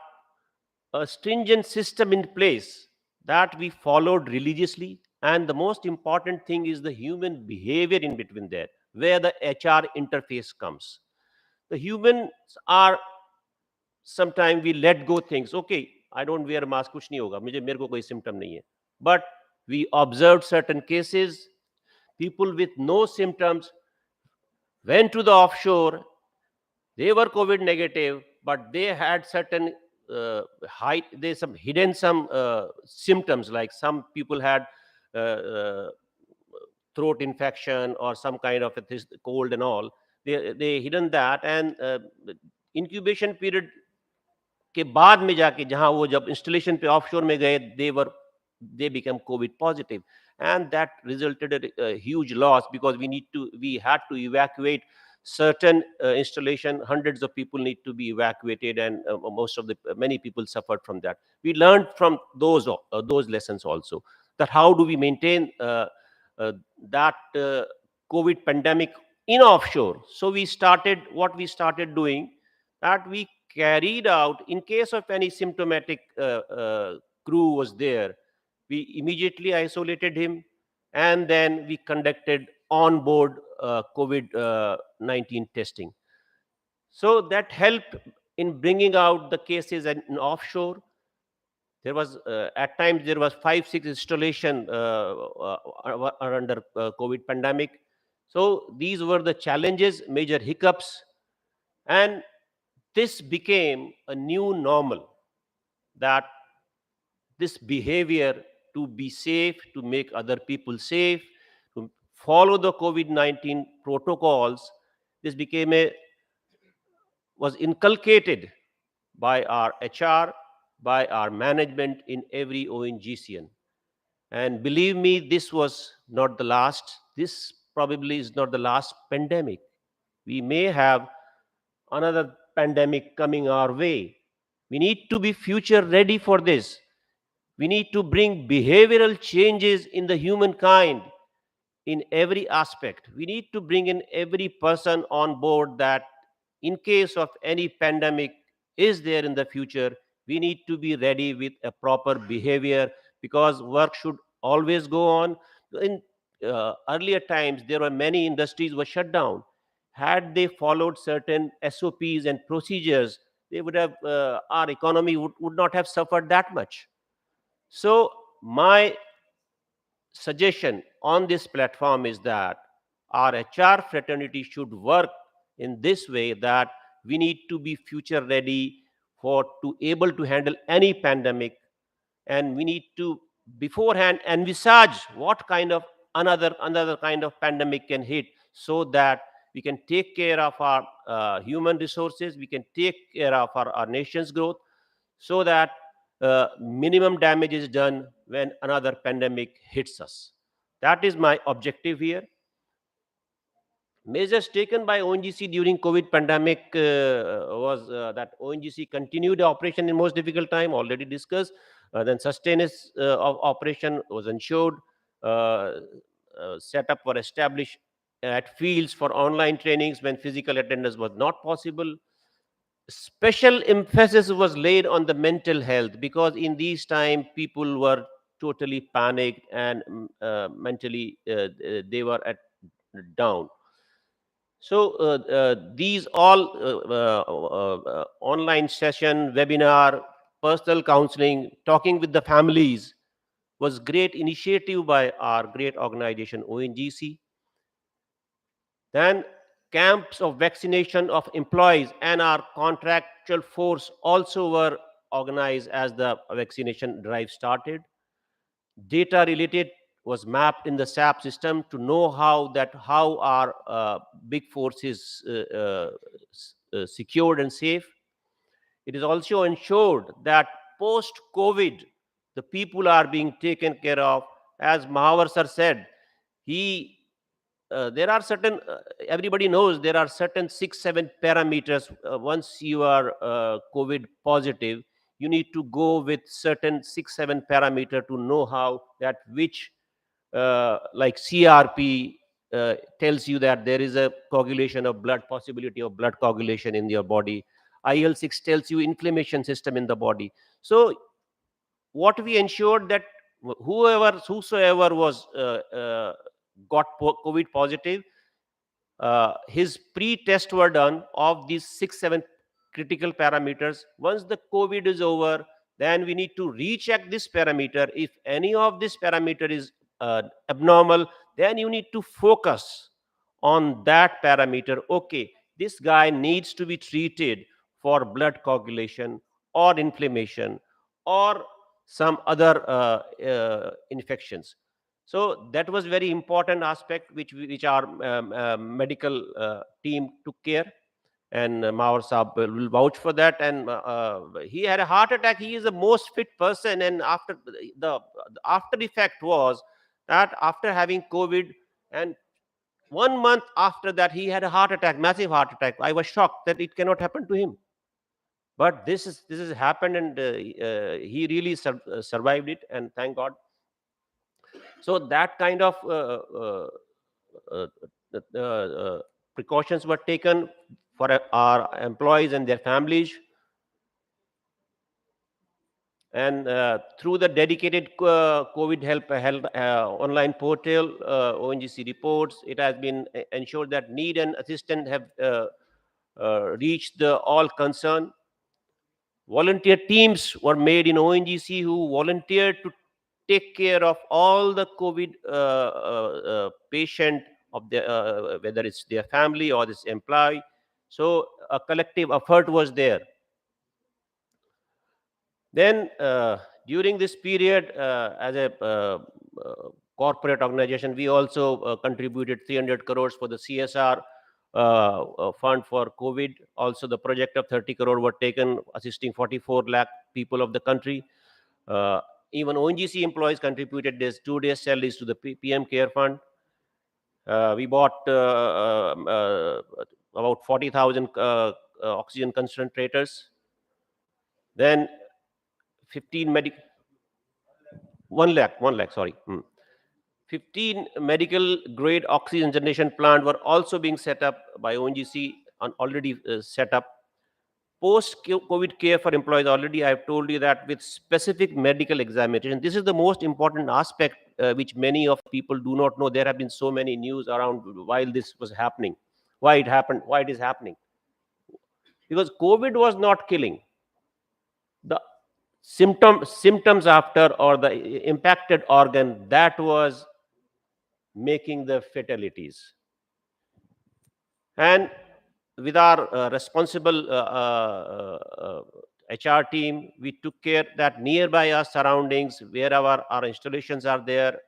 a stringent system in place that we followed religiously. And the most important thing is the human behavior in between there, where the HR interface comes. The humans are, sometimes we let go things. Okay, I don't wear a mask, kuch nahi hoga, मेरे को कोई symptom nahi hai. But we observed certain cases, people with no symptoms went to the offshore. They were COVID negative, but they had certain they some hidden some symptoms, like some people had throat infection or some kind of a cold and all. They hidden that, and incubation period के बाद में जाके जहां वो जब installation पे offshore में गए, they became COVID positive, and that resulted in a huge loss, because we had to evacuate certain installation. Hundreds of people need to be evacuated, and many people suffered from that. We learned from those lessons also, that how do we maintain that COVID pandemic in offshore. So we started doing that, we carried out, in case of any symptomatic crew was there, we immediately isolated him. and then we conducted on-board COVID-19 testing. So that helped in bringing out the cases in offshore. There was at times there was 5-6 installation are under COVID pandemic. So these were the challenges, major hiccups, and this became a new normal, that this behavior to be safe, to make other people safe, to follow the COVID-19 protocols, this became was inculcated by our HR, by our management in every ONGCN. And believe me, this was not the last. This probably is not the last pandemic. We may have another pandemic coming our way. We need to be future ready for this. We need to bring behavioral changes in the humankind in every aspect. We need to bring in every person on board, that in case of any pandemic is there in the future, we need to be ready with a proper behavior, because work should always go on. In earlier times, there were many industries were shut down. Had they followed certain SOPs and procedures, they would have our economy would not have suffered that much. So my suggestion on this platform is that our HR fraternity should work in this way, that we need to be future ready for to able to handle any pandemic, and we need to beforehand envisage what kind of another kind of pandemic can hit, so that we can take care of our human resources, we can take care of our nation's growth, so that minimum damage is done when another pandemic hits us. That is my objective here. Measures taken by ONGC during COVID pandemic was that ONGC continued operation in most difficult time, already discussed. Then sustenance of operation was ensured. Setup were established at fields for online trainings when physical attendance was not possible. Special emphasis was laid on the mental health, because in these times people were totally panicked and mentally they were at down. So these all online session, webinar, personal counseling, talking with the families was great initiative by our great organization ONGC. Then camps of vaccination of employees and our contractual force also were organized as the vaccination drive started. Data related was mapped in the SAP system to know how our big force is secured and safe. It is also ensured that post COVID, the people are being taken care of. As Mahavar sir said, there are certain, everybody knows there are certain 6-7 parameters. Once you are COVID positive, you need to go with certain 6-7 parameter to know how that which like CRP tells you that there is a coagulation of blood, possibility of blood coagulation in your body. IL-6 tells you inflammation system in the body. So what we ensured that whosoever was got COVID positive, his pre-test were done of these 6-7 critical parameters. Once the COVID is over, then we need to recheck this parameter. If any of this parameter is abnormal, then you need to focus on that parameter. Okay, this guy needs to be treated for blood coagulation or inflammation or some other infections. So that was very important aspect which our medical team took care, and Mawar Saab will vouch for that. And he had a heart attack. He is the most fit person, and after the after effect was that after having COVID, and 1 month after that he had a heart attack, massive heart attack. I was shocked that it cannot happen to him, but this has happened, and he really survived it, and thank God. So that kind of uh, precautions were taken for our employees and their families. And through the dedicated COVID help online portal, ONGC reports, it has been ensured that need and assistance have reached all concerned. Volunteer teams were made in ONGC who volunteered to take care of all the COVID patient of the whether it's their family or this employee. So a collective effort was there. Then during this period, as a corporate organization, we also contributed 300 crores for the CSR fund for COVID. Also, the project of 30 crore were taken, assisting 44 lakh people of the country. Even ONGC employees contributed their 2 days salaries to the PM Care Fund. We bought about 40,000 oxygen concentrators. Then 15 medical 1 lakh, sorry. 15 medical grade oxygen generation plant were also being set up by ONGC and already set up. Post COVID care for employees, already I have told you that with specific medical examination. This is the most important aspect which many of people do not know. There have been so many news around while this was happening, why it happened, why it is happening. Because COVID was not killing. The symptoms after, or the impacted organ, that was making the fatalities. And with our responsible HR team, we took care that nearby our surroundings, wherever our installations are there,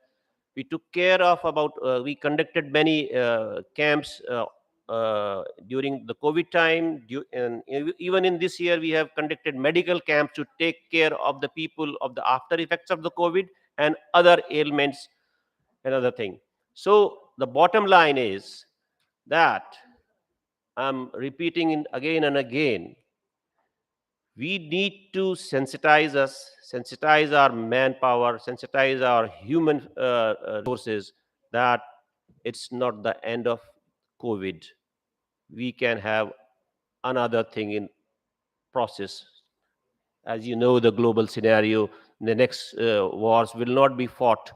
we took care of about, we conducted many camps during the COVID time. And even in this year, we have conducted medical camps to take care of the people of the after effects of the COVID and other ailments and other thing. So the bottom line is that I'm repeating it again and again. We need to sensitize our manpower, sensitize our human resources that it's not the end of COVID. We can have another thing in process. As you know, the global scenario, the next wars will not be fought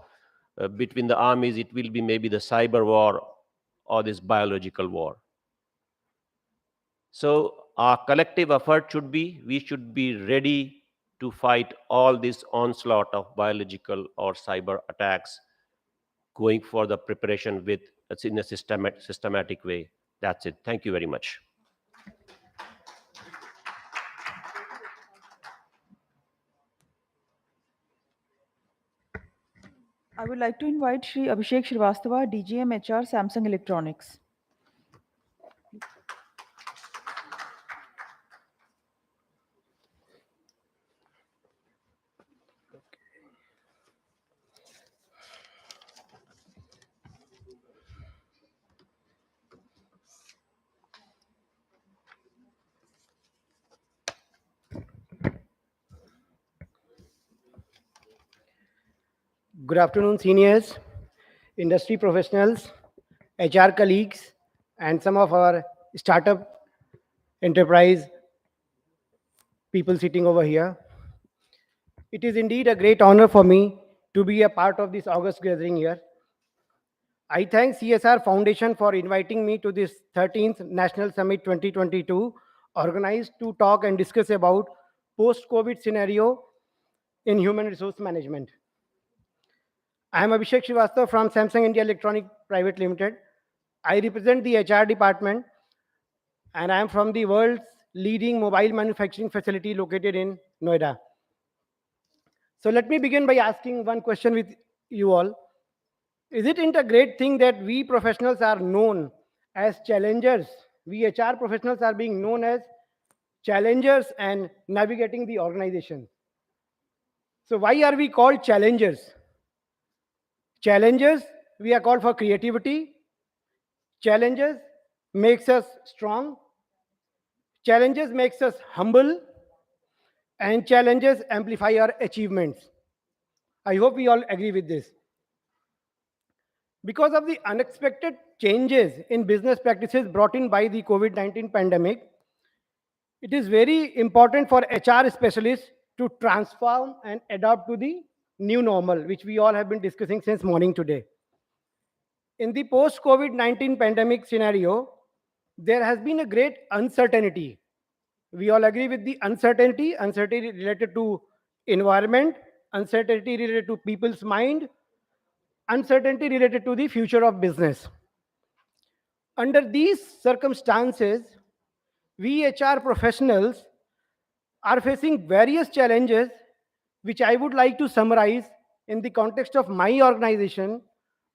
between the armies. It will be maybe the cyber war or this biological war. So our collective effort should be, we should be ready to fight all this onslaught of biological or cyber attacks, going for the preparation with in a systematic way. That's it. Thank you very much. I would like to invite Shri Abhishek Srivastava, DGM HR, Samsung Electronics. Good afternoon, seniors, industry professionals, HR colleagues, and some of our startup enterprise people sitting over here. It is indeed a great honor for me to be a part of this August gathering here. I thank CSR Foundation for inviting me to this 13th National Summit 2022, organized to talk and discuss about post-COVID scenario in human resource management. I am Abhishek Srivastava from Samsung India Electronic Private Limited. I represent the HR department, and I am from the world's leading mobile manufacturing facility located in Noida. So let me begin by asking one question with you all. Is it a great thing that we professionals are known as challengers? We HR professionals are being known as challengers and navigating the organization. So why are we called challengers? Challengers, we are called for creativity. Challenges makes us strong. Challenges makes us humble. And challenges amplify our achievements. I hope we all agree with this. Because of the unexpected changes in business practices brought in by the COVID-19 pandemic, it is very important for HR specialists to transform and adapt to the new normal, which we all have been discussing since morning today. In the post COVID-19 pandemic scenario, there has been a great uncertainty. We all agree with the uncertainty related to environment, uncertainty related to people's mind, uncertainty related to the future of business. Under these circumstances, we HR professionals are facing various challenges, which I would like to summarize in the context of my organization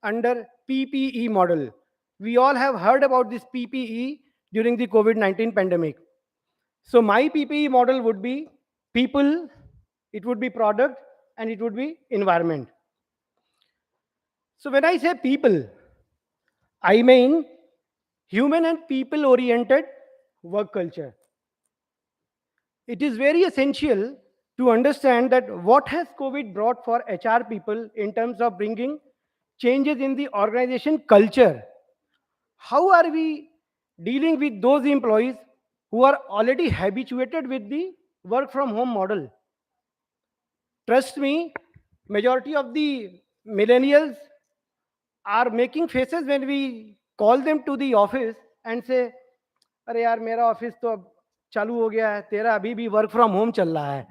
under PPE model. We all have heard about this PPE during the COVID-19 pandemic. So my PPE model would be people, it would be product, and it would be environment. So when I say people, I mean human and people oriented work culture. It is very essential to understand that what has COVID brought for HR people in terms of bringing changes in the organization culture. How are we dealing with those employees who are already habituated with the work from home model? Trust me, majority of the millennials are making faces when we call them to the office and say, अरे यार मेरा office तो अब चालू हो गया है, तेरा अभी भी वर्क फ्रॉम होम चल रहा है.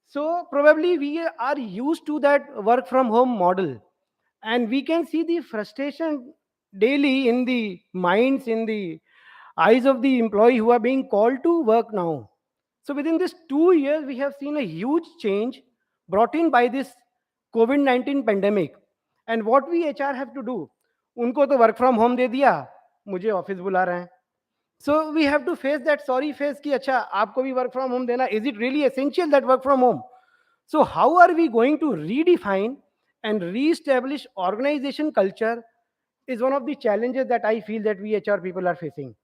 So probably we are used to that work from home model, and we can see the frustration daily in the minds, in the eyes of the employee who are being called to work now. So within this 2 years, we have seen a huge change brought in by this COVID-19 pandemic. And what we HR have to do, उनको तो work from home दे दिया, मुझे office बुला रहे हैं. So we have to face that sorry face कि अच्छा आपको भी work from home देना. Is it really essential that work from home? So how are we going to redefine and re-establish organization culture is one of the challenges that I feel that we HR people are facing.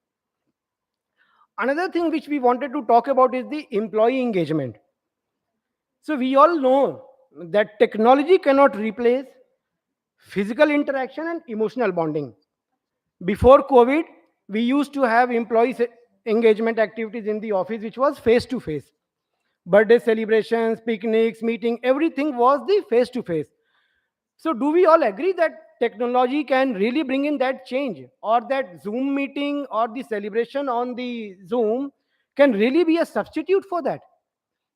Another thing which we wanted to talk about is the employee engagement. So we all know that technology cannot replace physical interaction and emotional bonding. Before COVID, we used to have employee engagement activities in the office, which was face to face. Birthday celebrations, picnics, meeting, everything was the face to face. So do we all agree that technology can really bring in that change, or that Zoom meeting or the celebration on the Zoom can really be a substitute for that?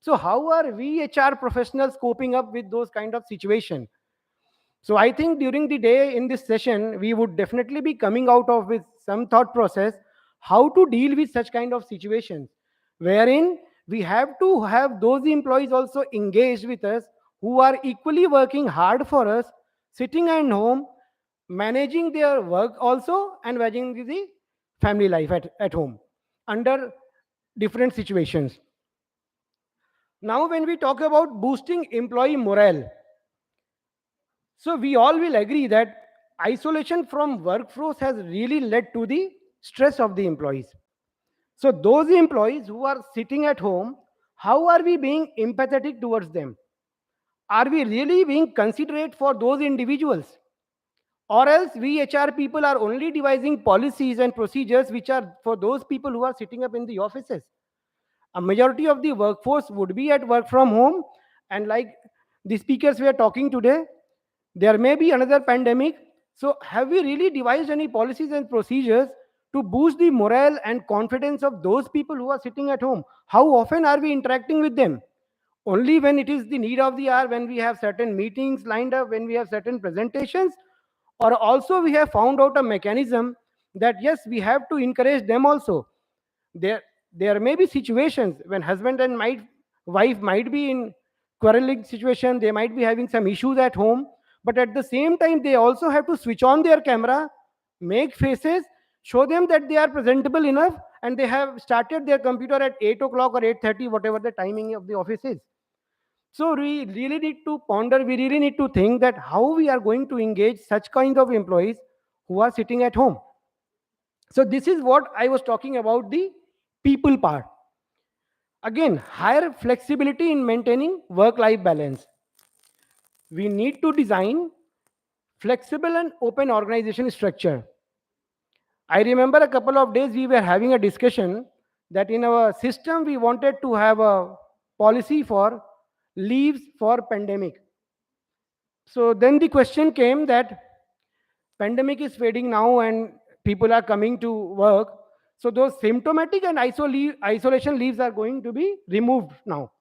So how are we HR professionals coping up with those kind of situation? So I think during the day in this session, we would definitely be coming out of with some thought process how to deal with such kind of situations, wherein we have to have those employees also engaged with us who are equally working hard for us, sitting at home, managing their work also and managing the family life at home under different situations. Now, when we talk about boosting employee morale, so we all will agree that isolation from workforce has really led to the stress of the employees. So those employees who are sitting at home, how are we being empathetic towards them? Are we really being considerate for those individuals? Or else we HR people are only devising policies and procedures which are for those people who are sitting up in the offices. A majority of the workforce would be at work from home, and like the speakers we are talking today, there may be another pandemic. So have we really devised any policies and procedures to boost the morale and confidence of those people who are sitting at home? How often are we interacting with them? Only when it is the need of the hour, when we have certain meetings lined up, when we have certain presentations? Or also we have found out a mechanism that yes, we have to encourage them also. There may be situations when husband and wife might be in quarreling situation, they might be having some issues at home, but at the same time they also have to switch on their camera, make faces, show them that they are presentable enough, and they have started their computer at 8 o'clock or 8:30, whatever the timing of the office is. So we really need to ponder, we really need to think that how we are going to engage such kind of employees who are sitting at home. So this is what I was talking about, the people part. Again, higher flexibility in maintaining work-life balance. We need to design flexible and open organization structure. I remember a couple of days we were having a discussion that in our system we wanted to have a policy for leaves for pandemic. So then the question came that pandemic is fading now and people are coming to work. So those symptomatic and isolation leaves are going to be removed now.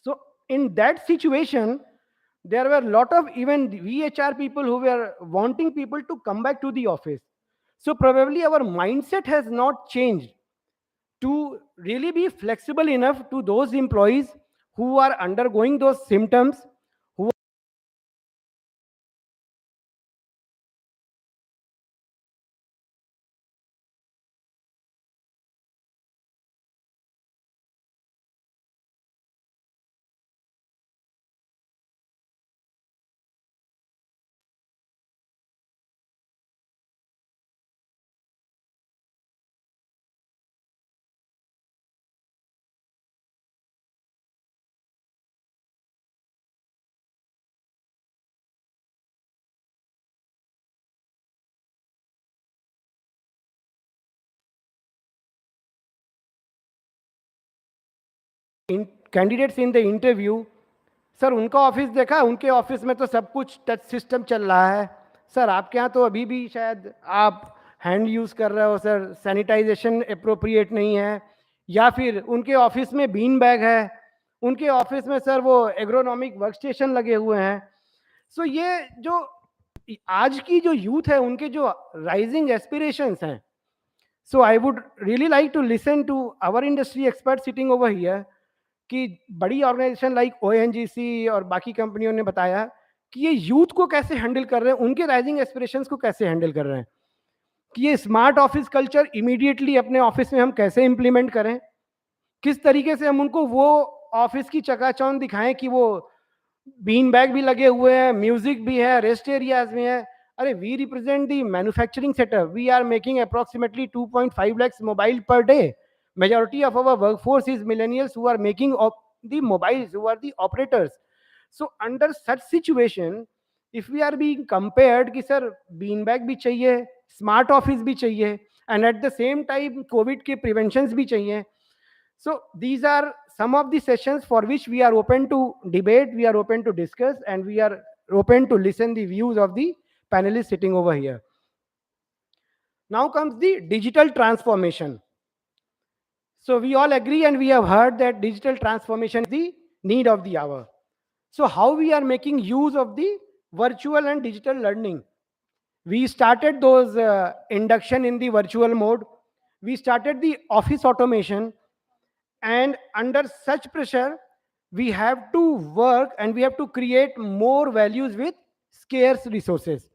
So in that situation, there were a lot of even VHR people who were wanting people to come back to the office. So probably our mindset has not changed to really be flexible enough to those employees who are undergoing those symptoms, who candidates in the interview, sir उनका office देखा, उनके office में तो सब कुछ touch system चल रहा है, सर आपके यहाँ तो अभी भी शायद आप हैंड यूज़ कर रहे हो सर, सैनिटाइजेशन अप्रोप्रिएट नहीं है, या फिर उनके ऑफिस में बीन बैग है, उनके ऑफिस में सर वो एग्रोनॉमिक वर्क स्टेशन लगे हुए हैं. सो ये जो आज की जो यूथ है उनके जो राइजिंग एस्पिरेशंस हैं, so I would really like to listen to our industry expert sitting over here कि बड़ी ऑर्गेनाइजेशन लाइक ओएनजीसी और बाकी कंपनियों ने बताया कि ये यूथ को कैसे हैंडल कर रहे हैं, उनके राइजिंग एस्पिरेशंस को कैसे हैंडल कर रहे हैं, कि ये स्मार्ट ऑफिस कल्चर इमीडिएटली अपने ऑफिस में हम कैसे इंप्लीमेंट करें, किस तरीके से हम उनको वो ऑफिस की चकाचौंध दिखाएं कि वो बीन बैग भी लगे हुए हैं, म्यूजिक भी है, रेस्ट एरियाज भी हैं. अरे we represent the manufacturing setup, we are making approximately 2.5 lakhs mobile per day. Majority of our workforce is millennials who are making the mobiles, who are the operators. So under such situation, if we are being compared कि sir bean bag भी चाहिए, smart office भी चाहिए, and at the same time Covid के preventions भी चाहिए. So these are some of the sessions for which we are open to debate, we are open to discuss, and we are open to listen the views of the panelists sitting over here. Now comes the digital transformation. So we all agree and we have heard that digital transformation is the need of the hour. So how we are making use of the virtual and digital learning? We started those induction in the virtual mode. We started the office automation, and under such pressure, we have to work and we have to create more values with scarce resources.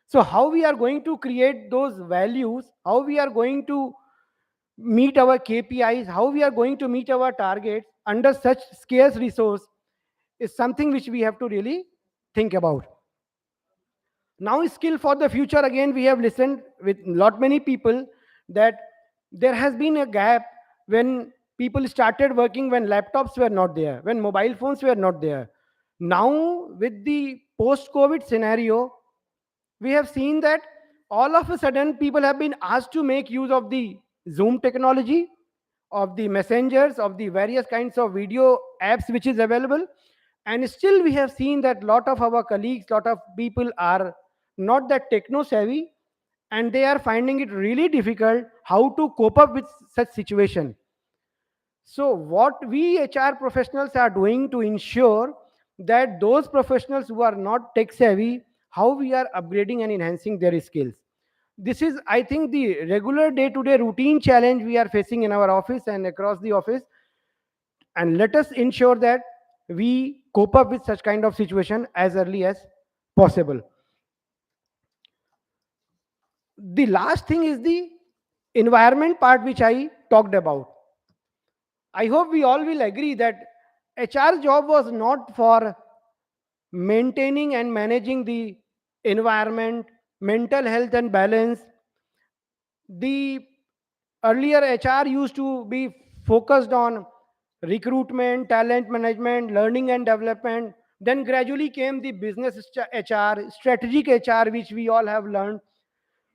So how we are going to create those values, how we are going to meet our KPIs, how we are going to meet our targets under such scarce resource is something which we have to really think about. Now skill for the future, again we have listened with lot many people that there has been a gap when people started working when laptops were not there, when mobile phones were not there. Now with the post-COVID scenario, we have seen that all of a sudden people have been asked to make use of the Zoom technology, of the messengers, of the various kinds of video apps which is available. And still we have seen that lot of our colleagues, lot of people are not that techno savvy, and they are finding it really difficult how to cope up with such situation. So what we HR professionals are doing to ensure that those professionals who are not tech savvy, how we are upgrading and enhancing their skills. This is, I think, the regular day-to-day routine challenge we are facing in our office and across the office. And let us ensure that we cope up with such kind of situation as early as possible. The last thing is the environment part which I talked about. I hope we all will agree that HR job was not for maintaining and managing the environment, mental health and balance. The earlier HR used to be focused on recruitment, talent management, learning and development. Then gradually came the business HR, strategic HR, which we all have learned.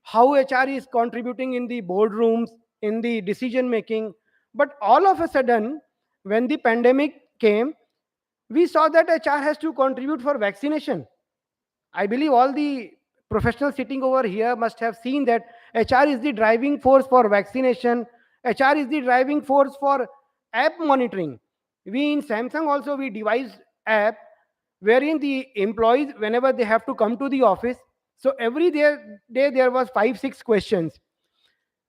How HR is contributing in the boardrooms, in the decision making. But all of a sudden, when the pandemic came, we saw that HR has to contribute for vaccination. I believe all the professionals sitting over here must have seen that HR is the driving force for vaccination. HR is the driving force for app monitoring. We in Samsung also we devised app wherein the employees whenever they have to come to the office, so every day there was 5-6 questions.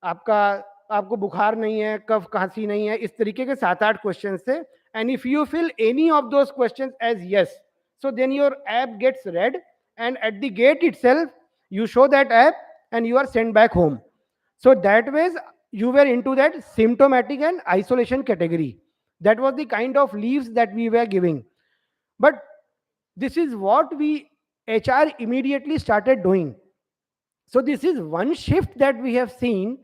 आपका आपको बुखार नहीं है, कफ खांसी नहीं है, इस तरीके के 7-8 क्वेश्चन थे. And if you fill any of those question as yes, so then your app gets read, and at the gate itself you show that app and you are sent back home. So that ways you were into that symptomatic and isolation category. That was the kind of leaves that we were giving. But this is what we HR immediately started doing. So this is one shift that we have seen,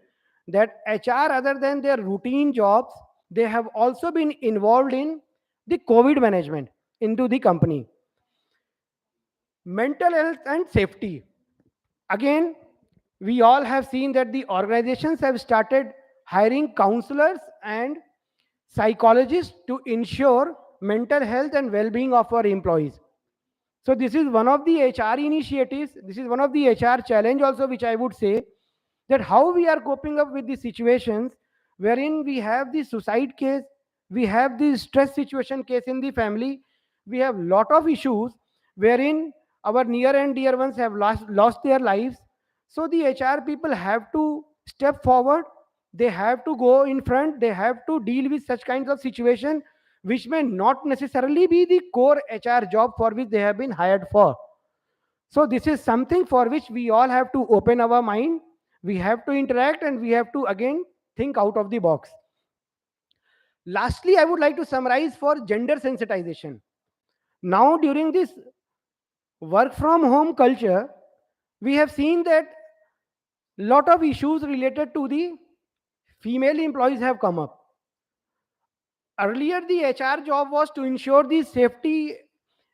that HR, other than their routine jobs, they have also been involved in the COVID management into the company. Mental health and safety. Again, we all have seen that the organizations have started hiring counselors and psychologists to ensure mental health and well-being of our employees. So this is one of the HR initiatives. This is one of the HR challenge also, which I would say, that how we are coping up with the situations wherein we have the suicide case, we have the stress situation case in the family, we have lot of issues wherein our near and dear ones have lost their lives. So the HR people have to step forward, they have to go in front, they have to deal with such kinds of situation which may not necessarily be the core HR job for which they have been hired for. So this is something for which we all have to open our mind, we have to interact, and we have to again think out of the box. Lastly, I would like to summarize for gender sensitization. Now during this work from home culture, we have seen that lot of issues related to the female employees have come up. Earlier, the HR job was to ensure the safety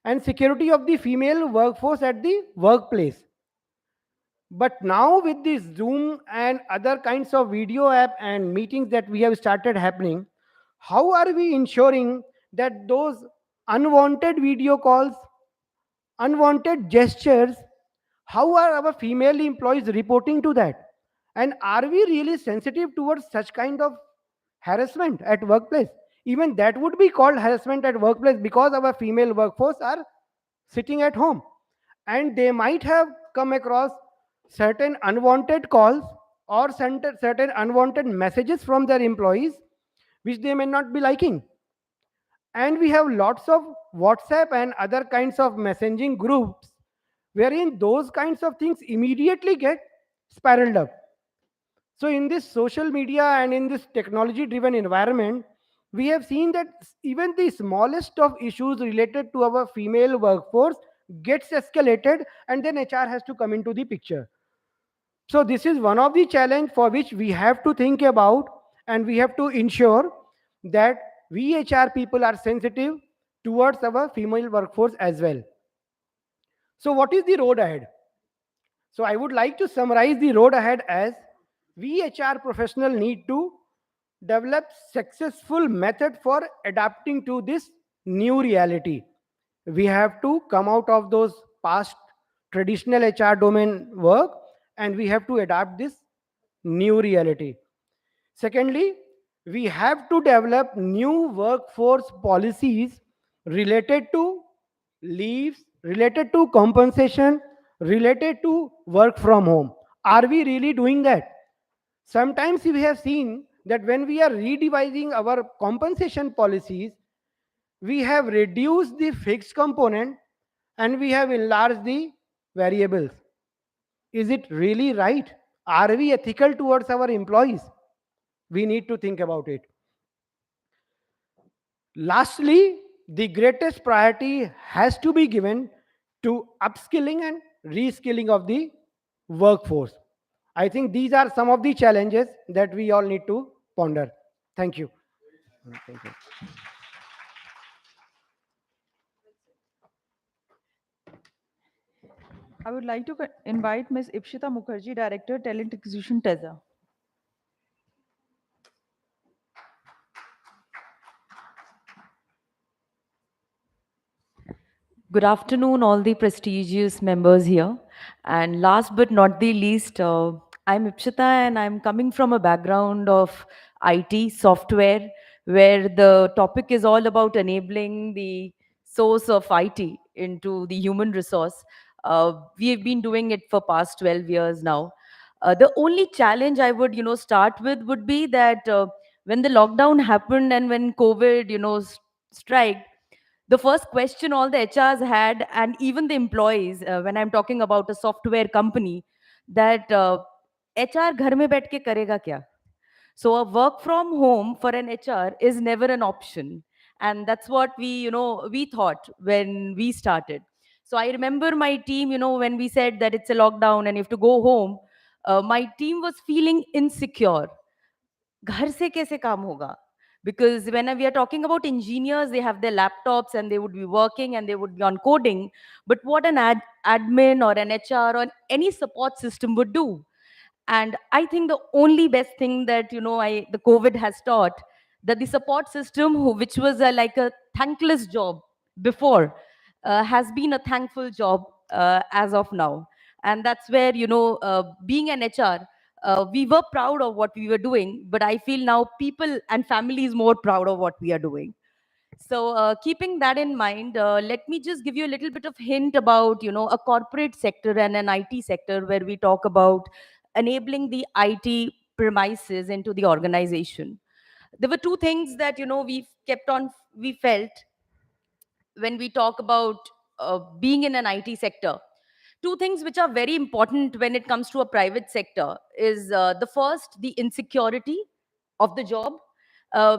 and security of the female workforce at the workplace. But now with this Zoom and other kinds of video app and meetings that we have started happening, how are we ensuring that those unwanted video calls, unwanted gestures, how are our female employees reporting to that? And are we really sensitive towards such kind of harassment at workplace? Even that would be called harassment at workplace because our female workforce are sitting at home and they might have come across certain unwanted calls or certain unwanted messages from their employees which they may not be liking. And we have lots of WhatsApp and other kinds of messaging groups wherein those kinds of things immediately get spiraled up. So in this social media and in this technology driven environment, we have seen that even the smallest of issues related to our female workforce gets escalated, and then HR has to come into the picture. So this is one of the challenge for which we have to think about, and we have to ensure that we HR people are sensitive towards our female workforce as well. So what is the road ahead? So I would like to summarize the road ahead as we HR professional need to develop successful method for adapting to this new reality. We have to come out of those past traditional HR domain work and we have to adapt this new reality. Secondly, we have to develop new workforce policies related to leaves, related to compensation, related to work from home. Are we really doing that? Sometimes we have seen that when we are redevising our compensation policies, we have reduced the fixed component and we have enlarged the variables. Is it really right? Are we ethical towards our employees? We need to think about it. Lastly, the greatest priority has to be given to upskilling and reskilling of the workforce. I think these are some of the challenges that we all need to ponder. Thank you. Thank you. I would like to invite Ms. Ipshita Mukherjee, Director, Talent Acquisition, TESA. Good afternoon, all the prestigious members here. And last but not the least, I'm Ipshita and I'm coming from a background of IT software where the topic is all about enabling the source of IT into the human resource. We've been doing it for past 12 years now. The only challenge I would, start with would be that when the lockdown happened and when COVID, strike, the first question all the HRs had, and even the employees, when I'm talking about a software company, that HR घर में बैठ के करेगा क्या? So a work from home for an HR is never an option, and that's what we thought when we started. So I remember my team, when we said that it's a lockdown and you have to go home, my team was feeling insecure. घर से कैसे काम होगा? Because when we are talking about engineers, they have their laptops and they would be working and they would be on coding. But what an admin or an HR or any support system would do? And I think the only best thing that the COVID has taught, that the support system, which was like a thankless job before, has been a thankful job as of now. And that's where being an HR, we were proud of what we were doing, but I feel now people and families more proud of what we are doing. So, keeping that in mind, let me just give you a little bit of hint about, a corporate sector and an IT sector where we talk about enabling the IT premises into the organization. There were two things that, we felt when we talk about being in an IT sector. Two things which are very important when it comes to a private sector is the first, the insecurity of the job,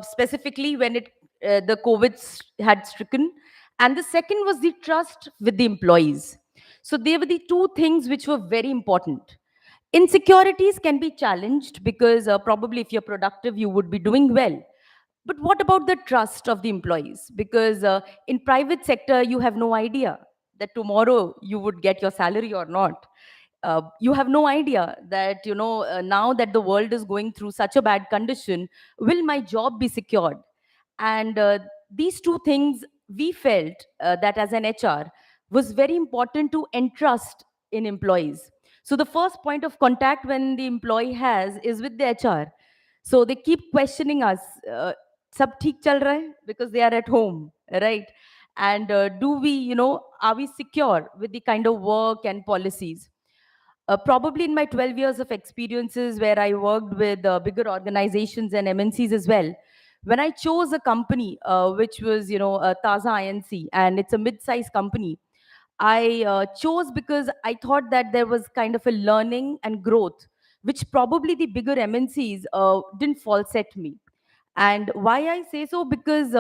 specifically when the COVID had stricken, and the second was the trust with the employees. So they were the two things which were very important. Insecurities can be challenged because probably if you're productive, you would be doing well. But what about the trust of the employees? Because in private sector, you have no idea that tomorrow you would get your salary or not. You have no idea that now that the world is going through such a bad condition, will my job be secured? And these two things we felt that as an HR was very important to entrust in employees. So the first point of contact when the employee has is with the HR. So they keep questioning us, sab theek chal raha hai? Because they are at home, right? And do we, are we secure with the kind of work and policies? Probably in my 12 years of experiences where I worked with bigger organizations and MNCs as well, when I chose a company which was, Taza INC, and it's a mid-sized company, I chose because I thought that there was kind of a learning and growth, which probably the bigger MNCs didn't fall set me. And why I say so? Because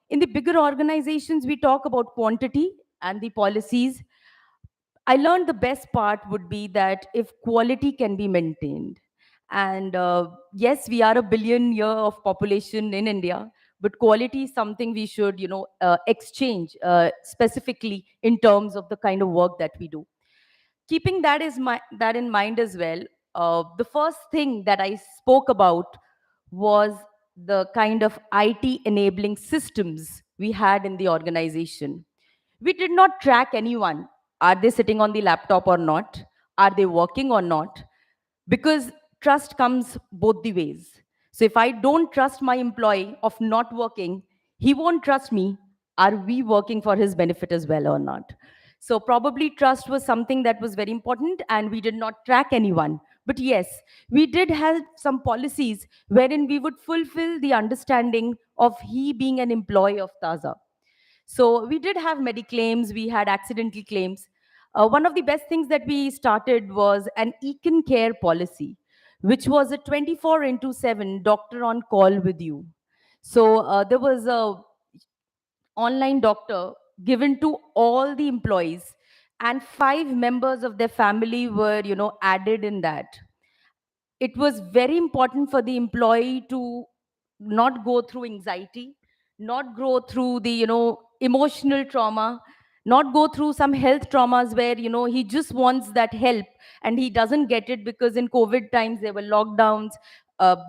in the bigger organizations, we talk about quantity and the policies. I learned the best part would be that if quality can be maintained, and yes, we are a billion year of population in India, but quality is something we should, exchange specifically in terms of the kind of work that we do. Keeping that in mind as well, the first thing that I spoke about was the kind of IT enabling systems we had in the organization. We did not track anyone. Are they sitting on the laptop or not? Are they working or not? Because trust comes both the ways. So if I don't trust my employee of not working, he won't trust me. Are we working for his benefit as well or not? So probably trust was something that was very important, and we did not track anyone. But yes, we did have some policies wherein we would fulfill the understanding of he being an employee of Taza. So we did have mediclaims, we had accidental claims. One of the best things that we started was an Econ Care policy, which was a 24 into 7 doctor on call with you. So there was a online doctor given to all the employees, and 5 members of their family were, added in that. It was very important for the employee to not go through anxiety, not go through the emotional trauma, not go through some health traumas where he just wants that help and he doesn't get it because in COVID times there were lockdowns,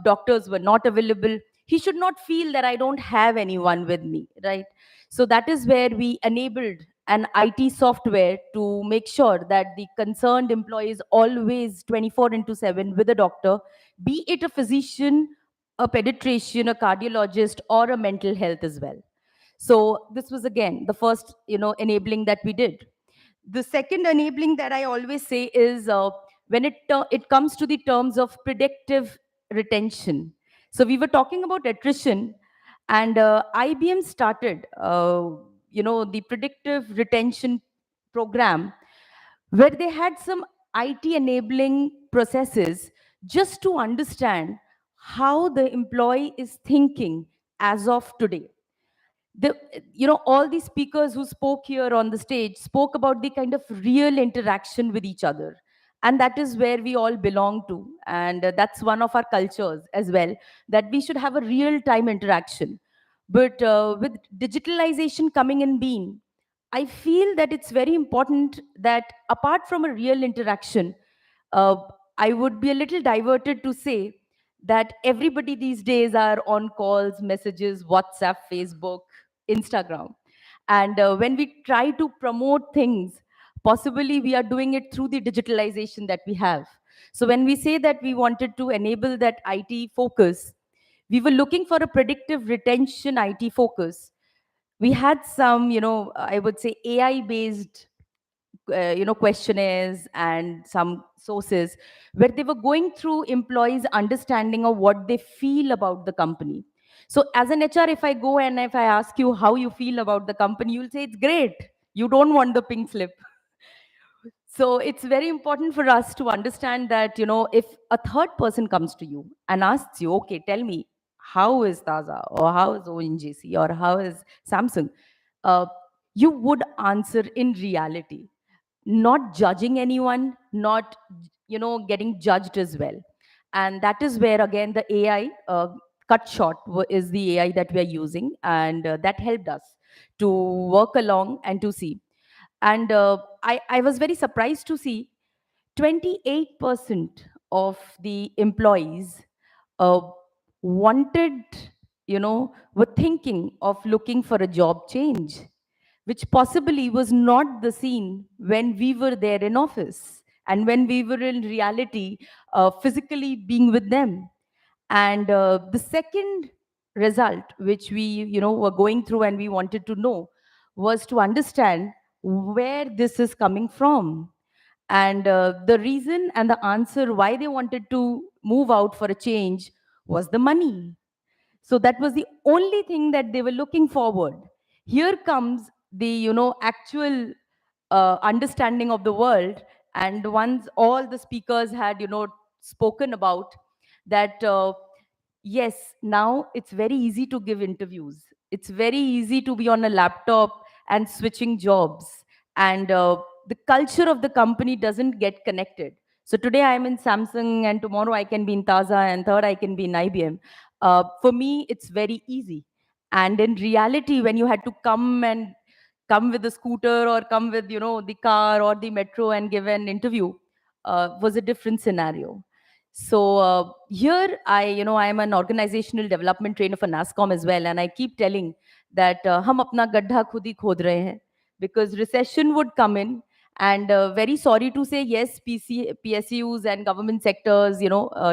doctors were not available. He should not feel that I don't have anyone with me, right? So that is where we enabled and IT software to make sure that the concerned employee is always 24 into 7 with a doctor, be it a physician, a pediatrician, a cardiologist, or a mental health as well. So this was again the first, enabling that we did. The second enabling that I always say is when it comes to the terms of predictive retention. So we were talking about attrition, and IBM started, the predictive retention program where they had some IT enabling processes just to understand how the employee is thinking as of today. All the speakers who spoke here on the stage spoke about the kind of real interaction with each other, and that is where we all belong to, and that's one of our cultures as well, that we should have a real time interaction. But with digitalization coming in being, I feel that it's very important that apart from a real interaction, uh, I would be a little diverted to say that everybody these days are on calls, messages, WhatsApp, Facebook, Instagram. And when we try to promote things, possibly we are doing it through the digitalization that we have. So when we say that we wanted to enable that IT focus, we were looking for a predictive retention IT focus. We had some, I would say AI based questionnaires and some sources where they were going through employees understanding of what they feel about the company. So as an HR, if I go and if I ask you how you feel about the company, you'll say it's great, you don't want the pink slip. So it's very important for us to understand that, if a third person comes to you and asks you, okay, tell me, how is Taza, or how is ONGC, or how is Samsung, uh, you would answer in reality, not judging anyone, not getting judged as well. And that is where again the AI, cut short is the AI that we are using, and that helped us to work along and to see. And I was very surprised to see 28% of the employees uh, wanted, were thinking of looking for a job change, which possibly was not the scene when we were there in office and when we were in reality, physically being with them. And the second result, which we, were going through and we wanted to know, was to understand where this is coming from. And the reason and the answer why they wanted to move out for a change was the money. So that was the only thing that they were looking forward. Here comes the, actual understanding of the world. And once all the speakers had, spoken about that, yes, now it's very easy to give interviews. It's very easy to be on a laptop and switching jobs. And the culture of the company doesn't get connected. So today I'm in Samsung, and tomorrow I can be in Taza, and third I can be in IBM. For me, it's very easy. And in reality, when you had to come with a scooter or come with, the car or the metro and give an interview, was a different scenario. So here I am an organizational development trainer for NASCOM as well, and I keep telling that hum apna gadha khud hi khod rahe hain, because recession would come in. And very sorry to say, yes, PSUs and government sectors,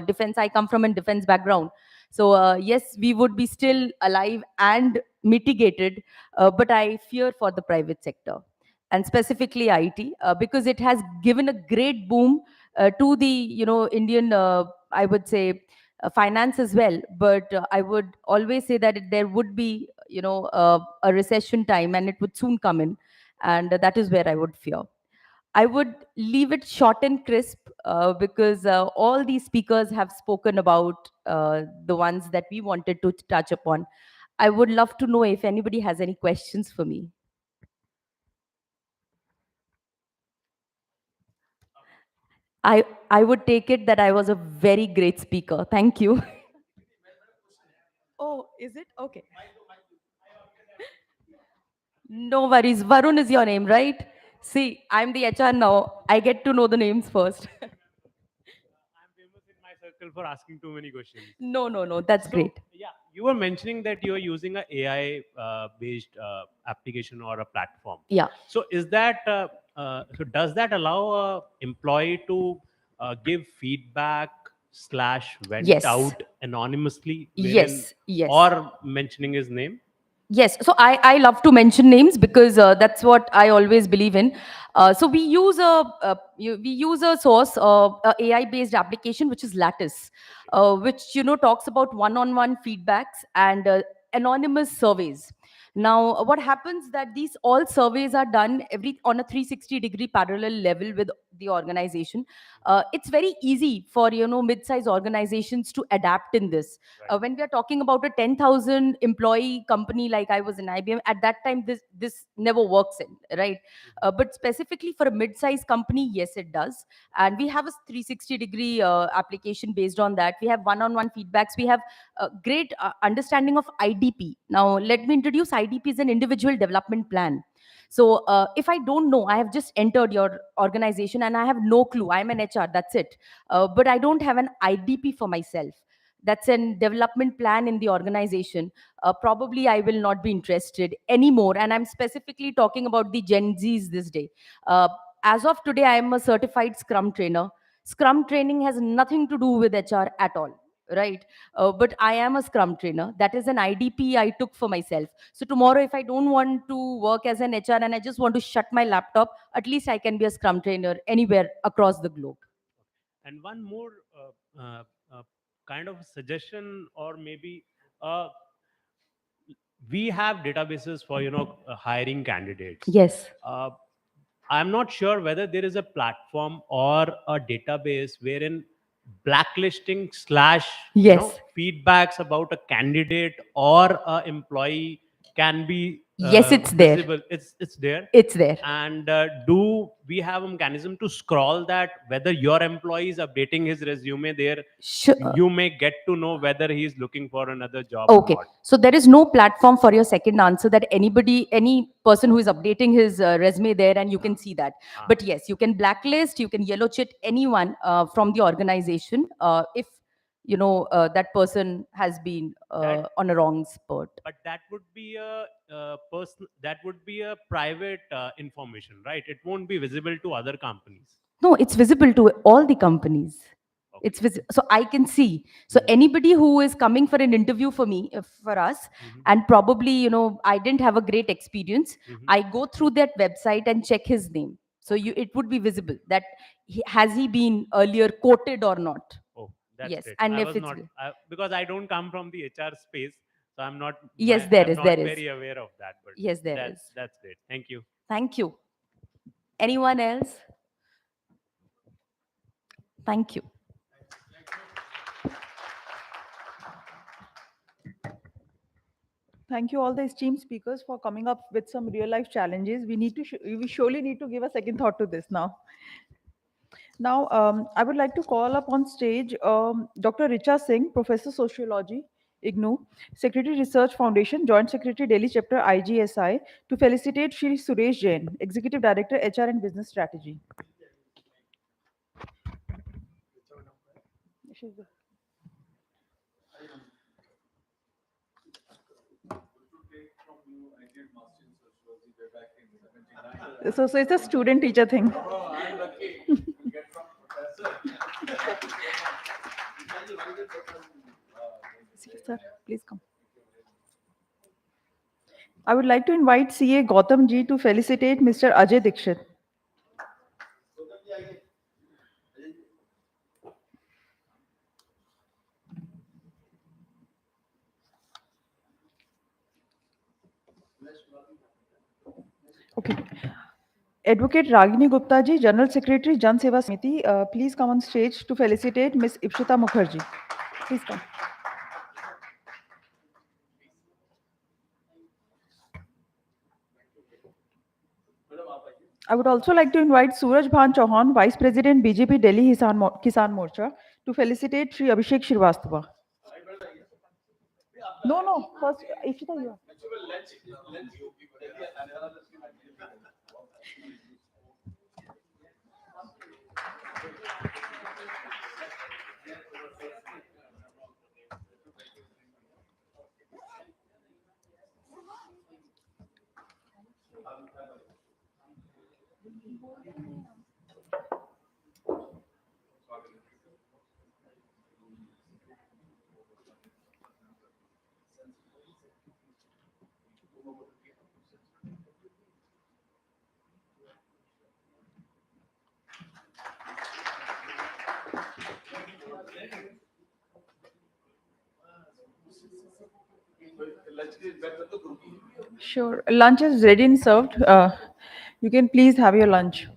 defense. I come from a defense background, so yes, we would be still alive and mitigated, but I fear for the private sector, and specifically IT, because it has given a great boom to the, Indian, I would say, finance as well. But I would always say that there would be, a recession time, and it would soon come in, and that is where I would fear. I would leave it short and crisp, because all these speakers have spoken about the ones that we wanted to touch upon. I would love to know if anybody has any questions for me. I would take it that I was a very great speaker. Thank you. Oh, is it? Okay. No worries. Varun is your name, right? See, I'm the HR now. I get to know the names first. circle for asking too many questions. No, no, no. That's So, great. yeah, you were mentioning that you are using a AI based application or a platform. Yeah. So, is that so? Does that allow a employee to give feedback slash vent Yes. out anonymously, wherein Yes. Yes. or mentioning his name? Yes, so I love to mention names because that's what I always believe in. So we use a source, a AI based application which is Lattice, which talks about one-on-one feedbacks and anonymous surveys. Now, what happens that these all surveys are done every on a 360-degree parallel level with the organization. It's very easy for mid-size organizations to adapt in this. When we are talking about a 10,000 employee company like I was in IBM, at that time this never works in, right? But specifically for a mid-size company, yes, it does. And we have a 360-degree application based on that. We have one-on-one feedbacks. We have a great understanding of IDP. Now, let me introduce IDP as an individual development plan. So if I don't know, I have just entered your organization and I have no clue. I'm an HR, that's it. But I don't have an IDP for myself. That's a development plan in the organization. Probably I will not be interested anymore. And I'm specifically talking about the Gen Zs this day. As of today, I am a certified Scrum trainer. Scrum training has nothing to do with HR at all, right? But I am a Scrum trainer. That is an IDP I took for myself. So tomorrow, if I don't want to work as an HR and I just want to shut my laptop, at least I can be a Scrum trainer anywhere across the globe. And one more kind of suggestion, or maybe uh, we have databases for hiring candidates. Yes. I'm not sure whether there is a platform or a database wherein blacklisting slash Yes. feedbacks about a candidate or a employee can be Yes, it's there. visible. It's there. It's there. And do we have a mechanism to scroll that whether your employee is updating his resume there? Sure. You may get to know whether he is looking for another job Okay, or not. so there is no platform for your second answer that any person who is updating his resume there and you can see that. But yes, you can blacklist, you can yellow chit anyone from the organization if that person has been on a wrong spot. But that would be a person. That would be a private information, right? It won't be visible to other companies. No, it's visible to all the companies. It's so I can see. So anybody who is coming for an interview for me, for us, and probably I didn't have a great experience. I go through that website and check his name. So it would be visible that has he been earlier quoted or not. Oh, that's Yes, great. and I if was it's not because I don't come from the HR space, so I'm not. Yes, there I'm is, not there is. very aware of that. But Yes, there is. That's great. Thank you. Thank you. Anyone else? Thank you. Thank you all the esteemed speakers for coming up with some real life challenges. We surely need to give a second thought to this now. Now, I would like to call up on stage Dr. Richa Singh, Professor Sociology, IGNOU, Secretary Research Foundation, Joint Secretary Delhi Chapter IGSI, to felicitate Shri Suresh Jain, Executive Director HR and Business Strategy. So it's a student teacher thing. Sir, please come. I would like to invite CA Gautam ji to felicitate Mr. Ajay Dikshit. Okay. Advocate Ragini Gupta ji, General Secretary, Jan Seva Samiti, please come on stage to felicitate Ms. Ipshita Mukherjee. Please come. I would also like to invite Suraj Bhan Chauhan, Vice President, BJP Delhi Kisan Morcha, to felicitate Sri Abhishek Shrivastava. No, first, Ipshita, you are. Sure. Lunch is ready and served. You can please have your lunch.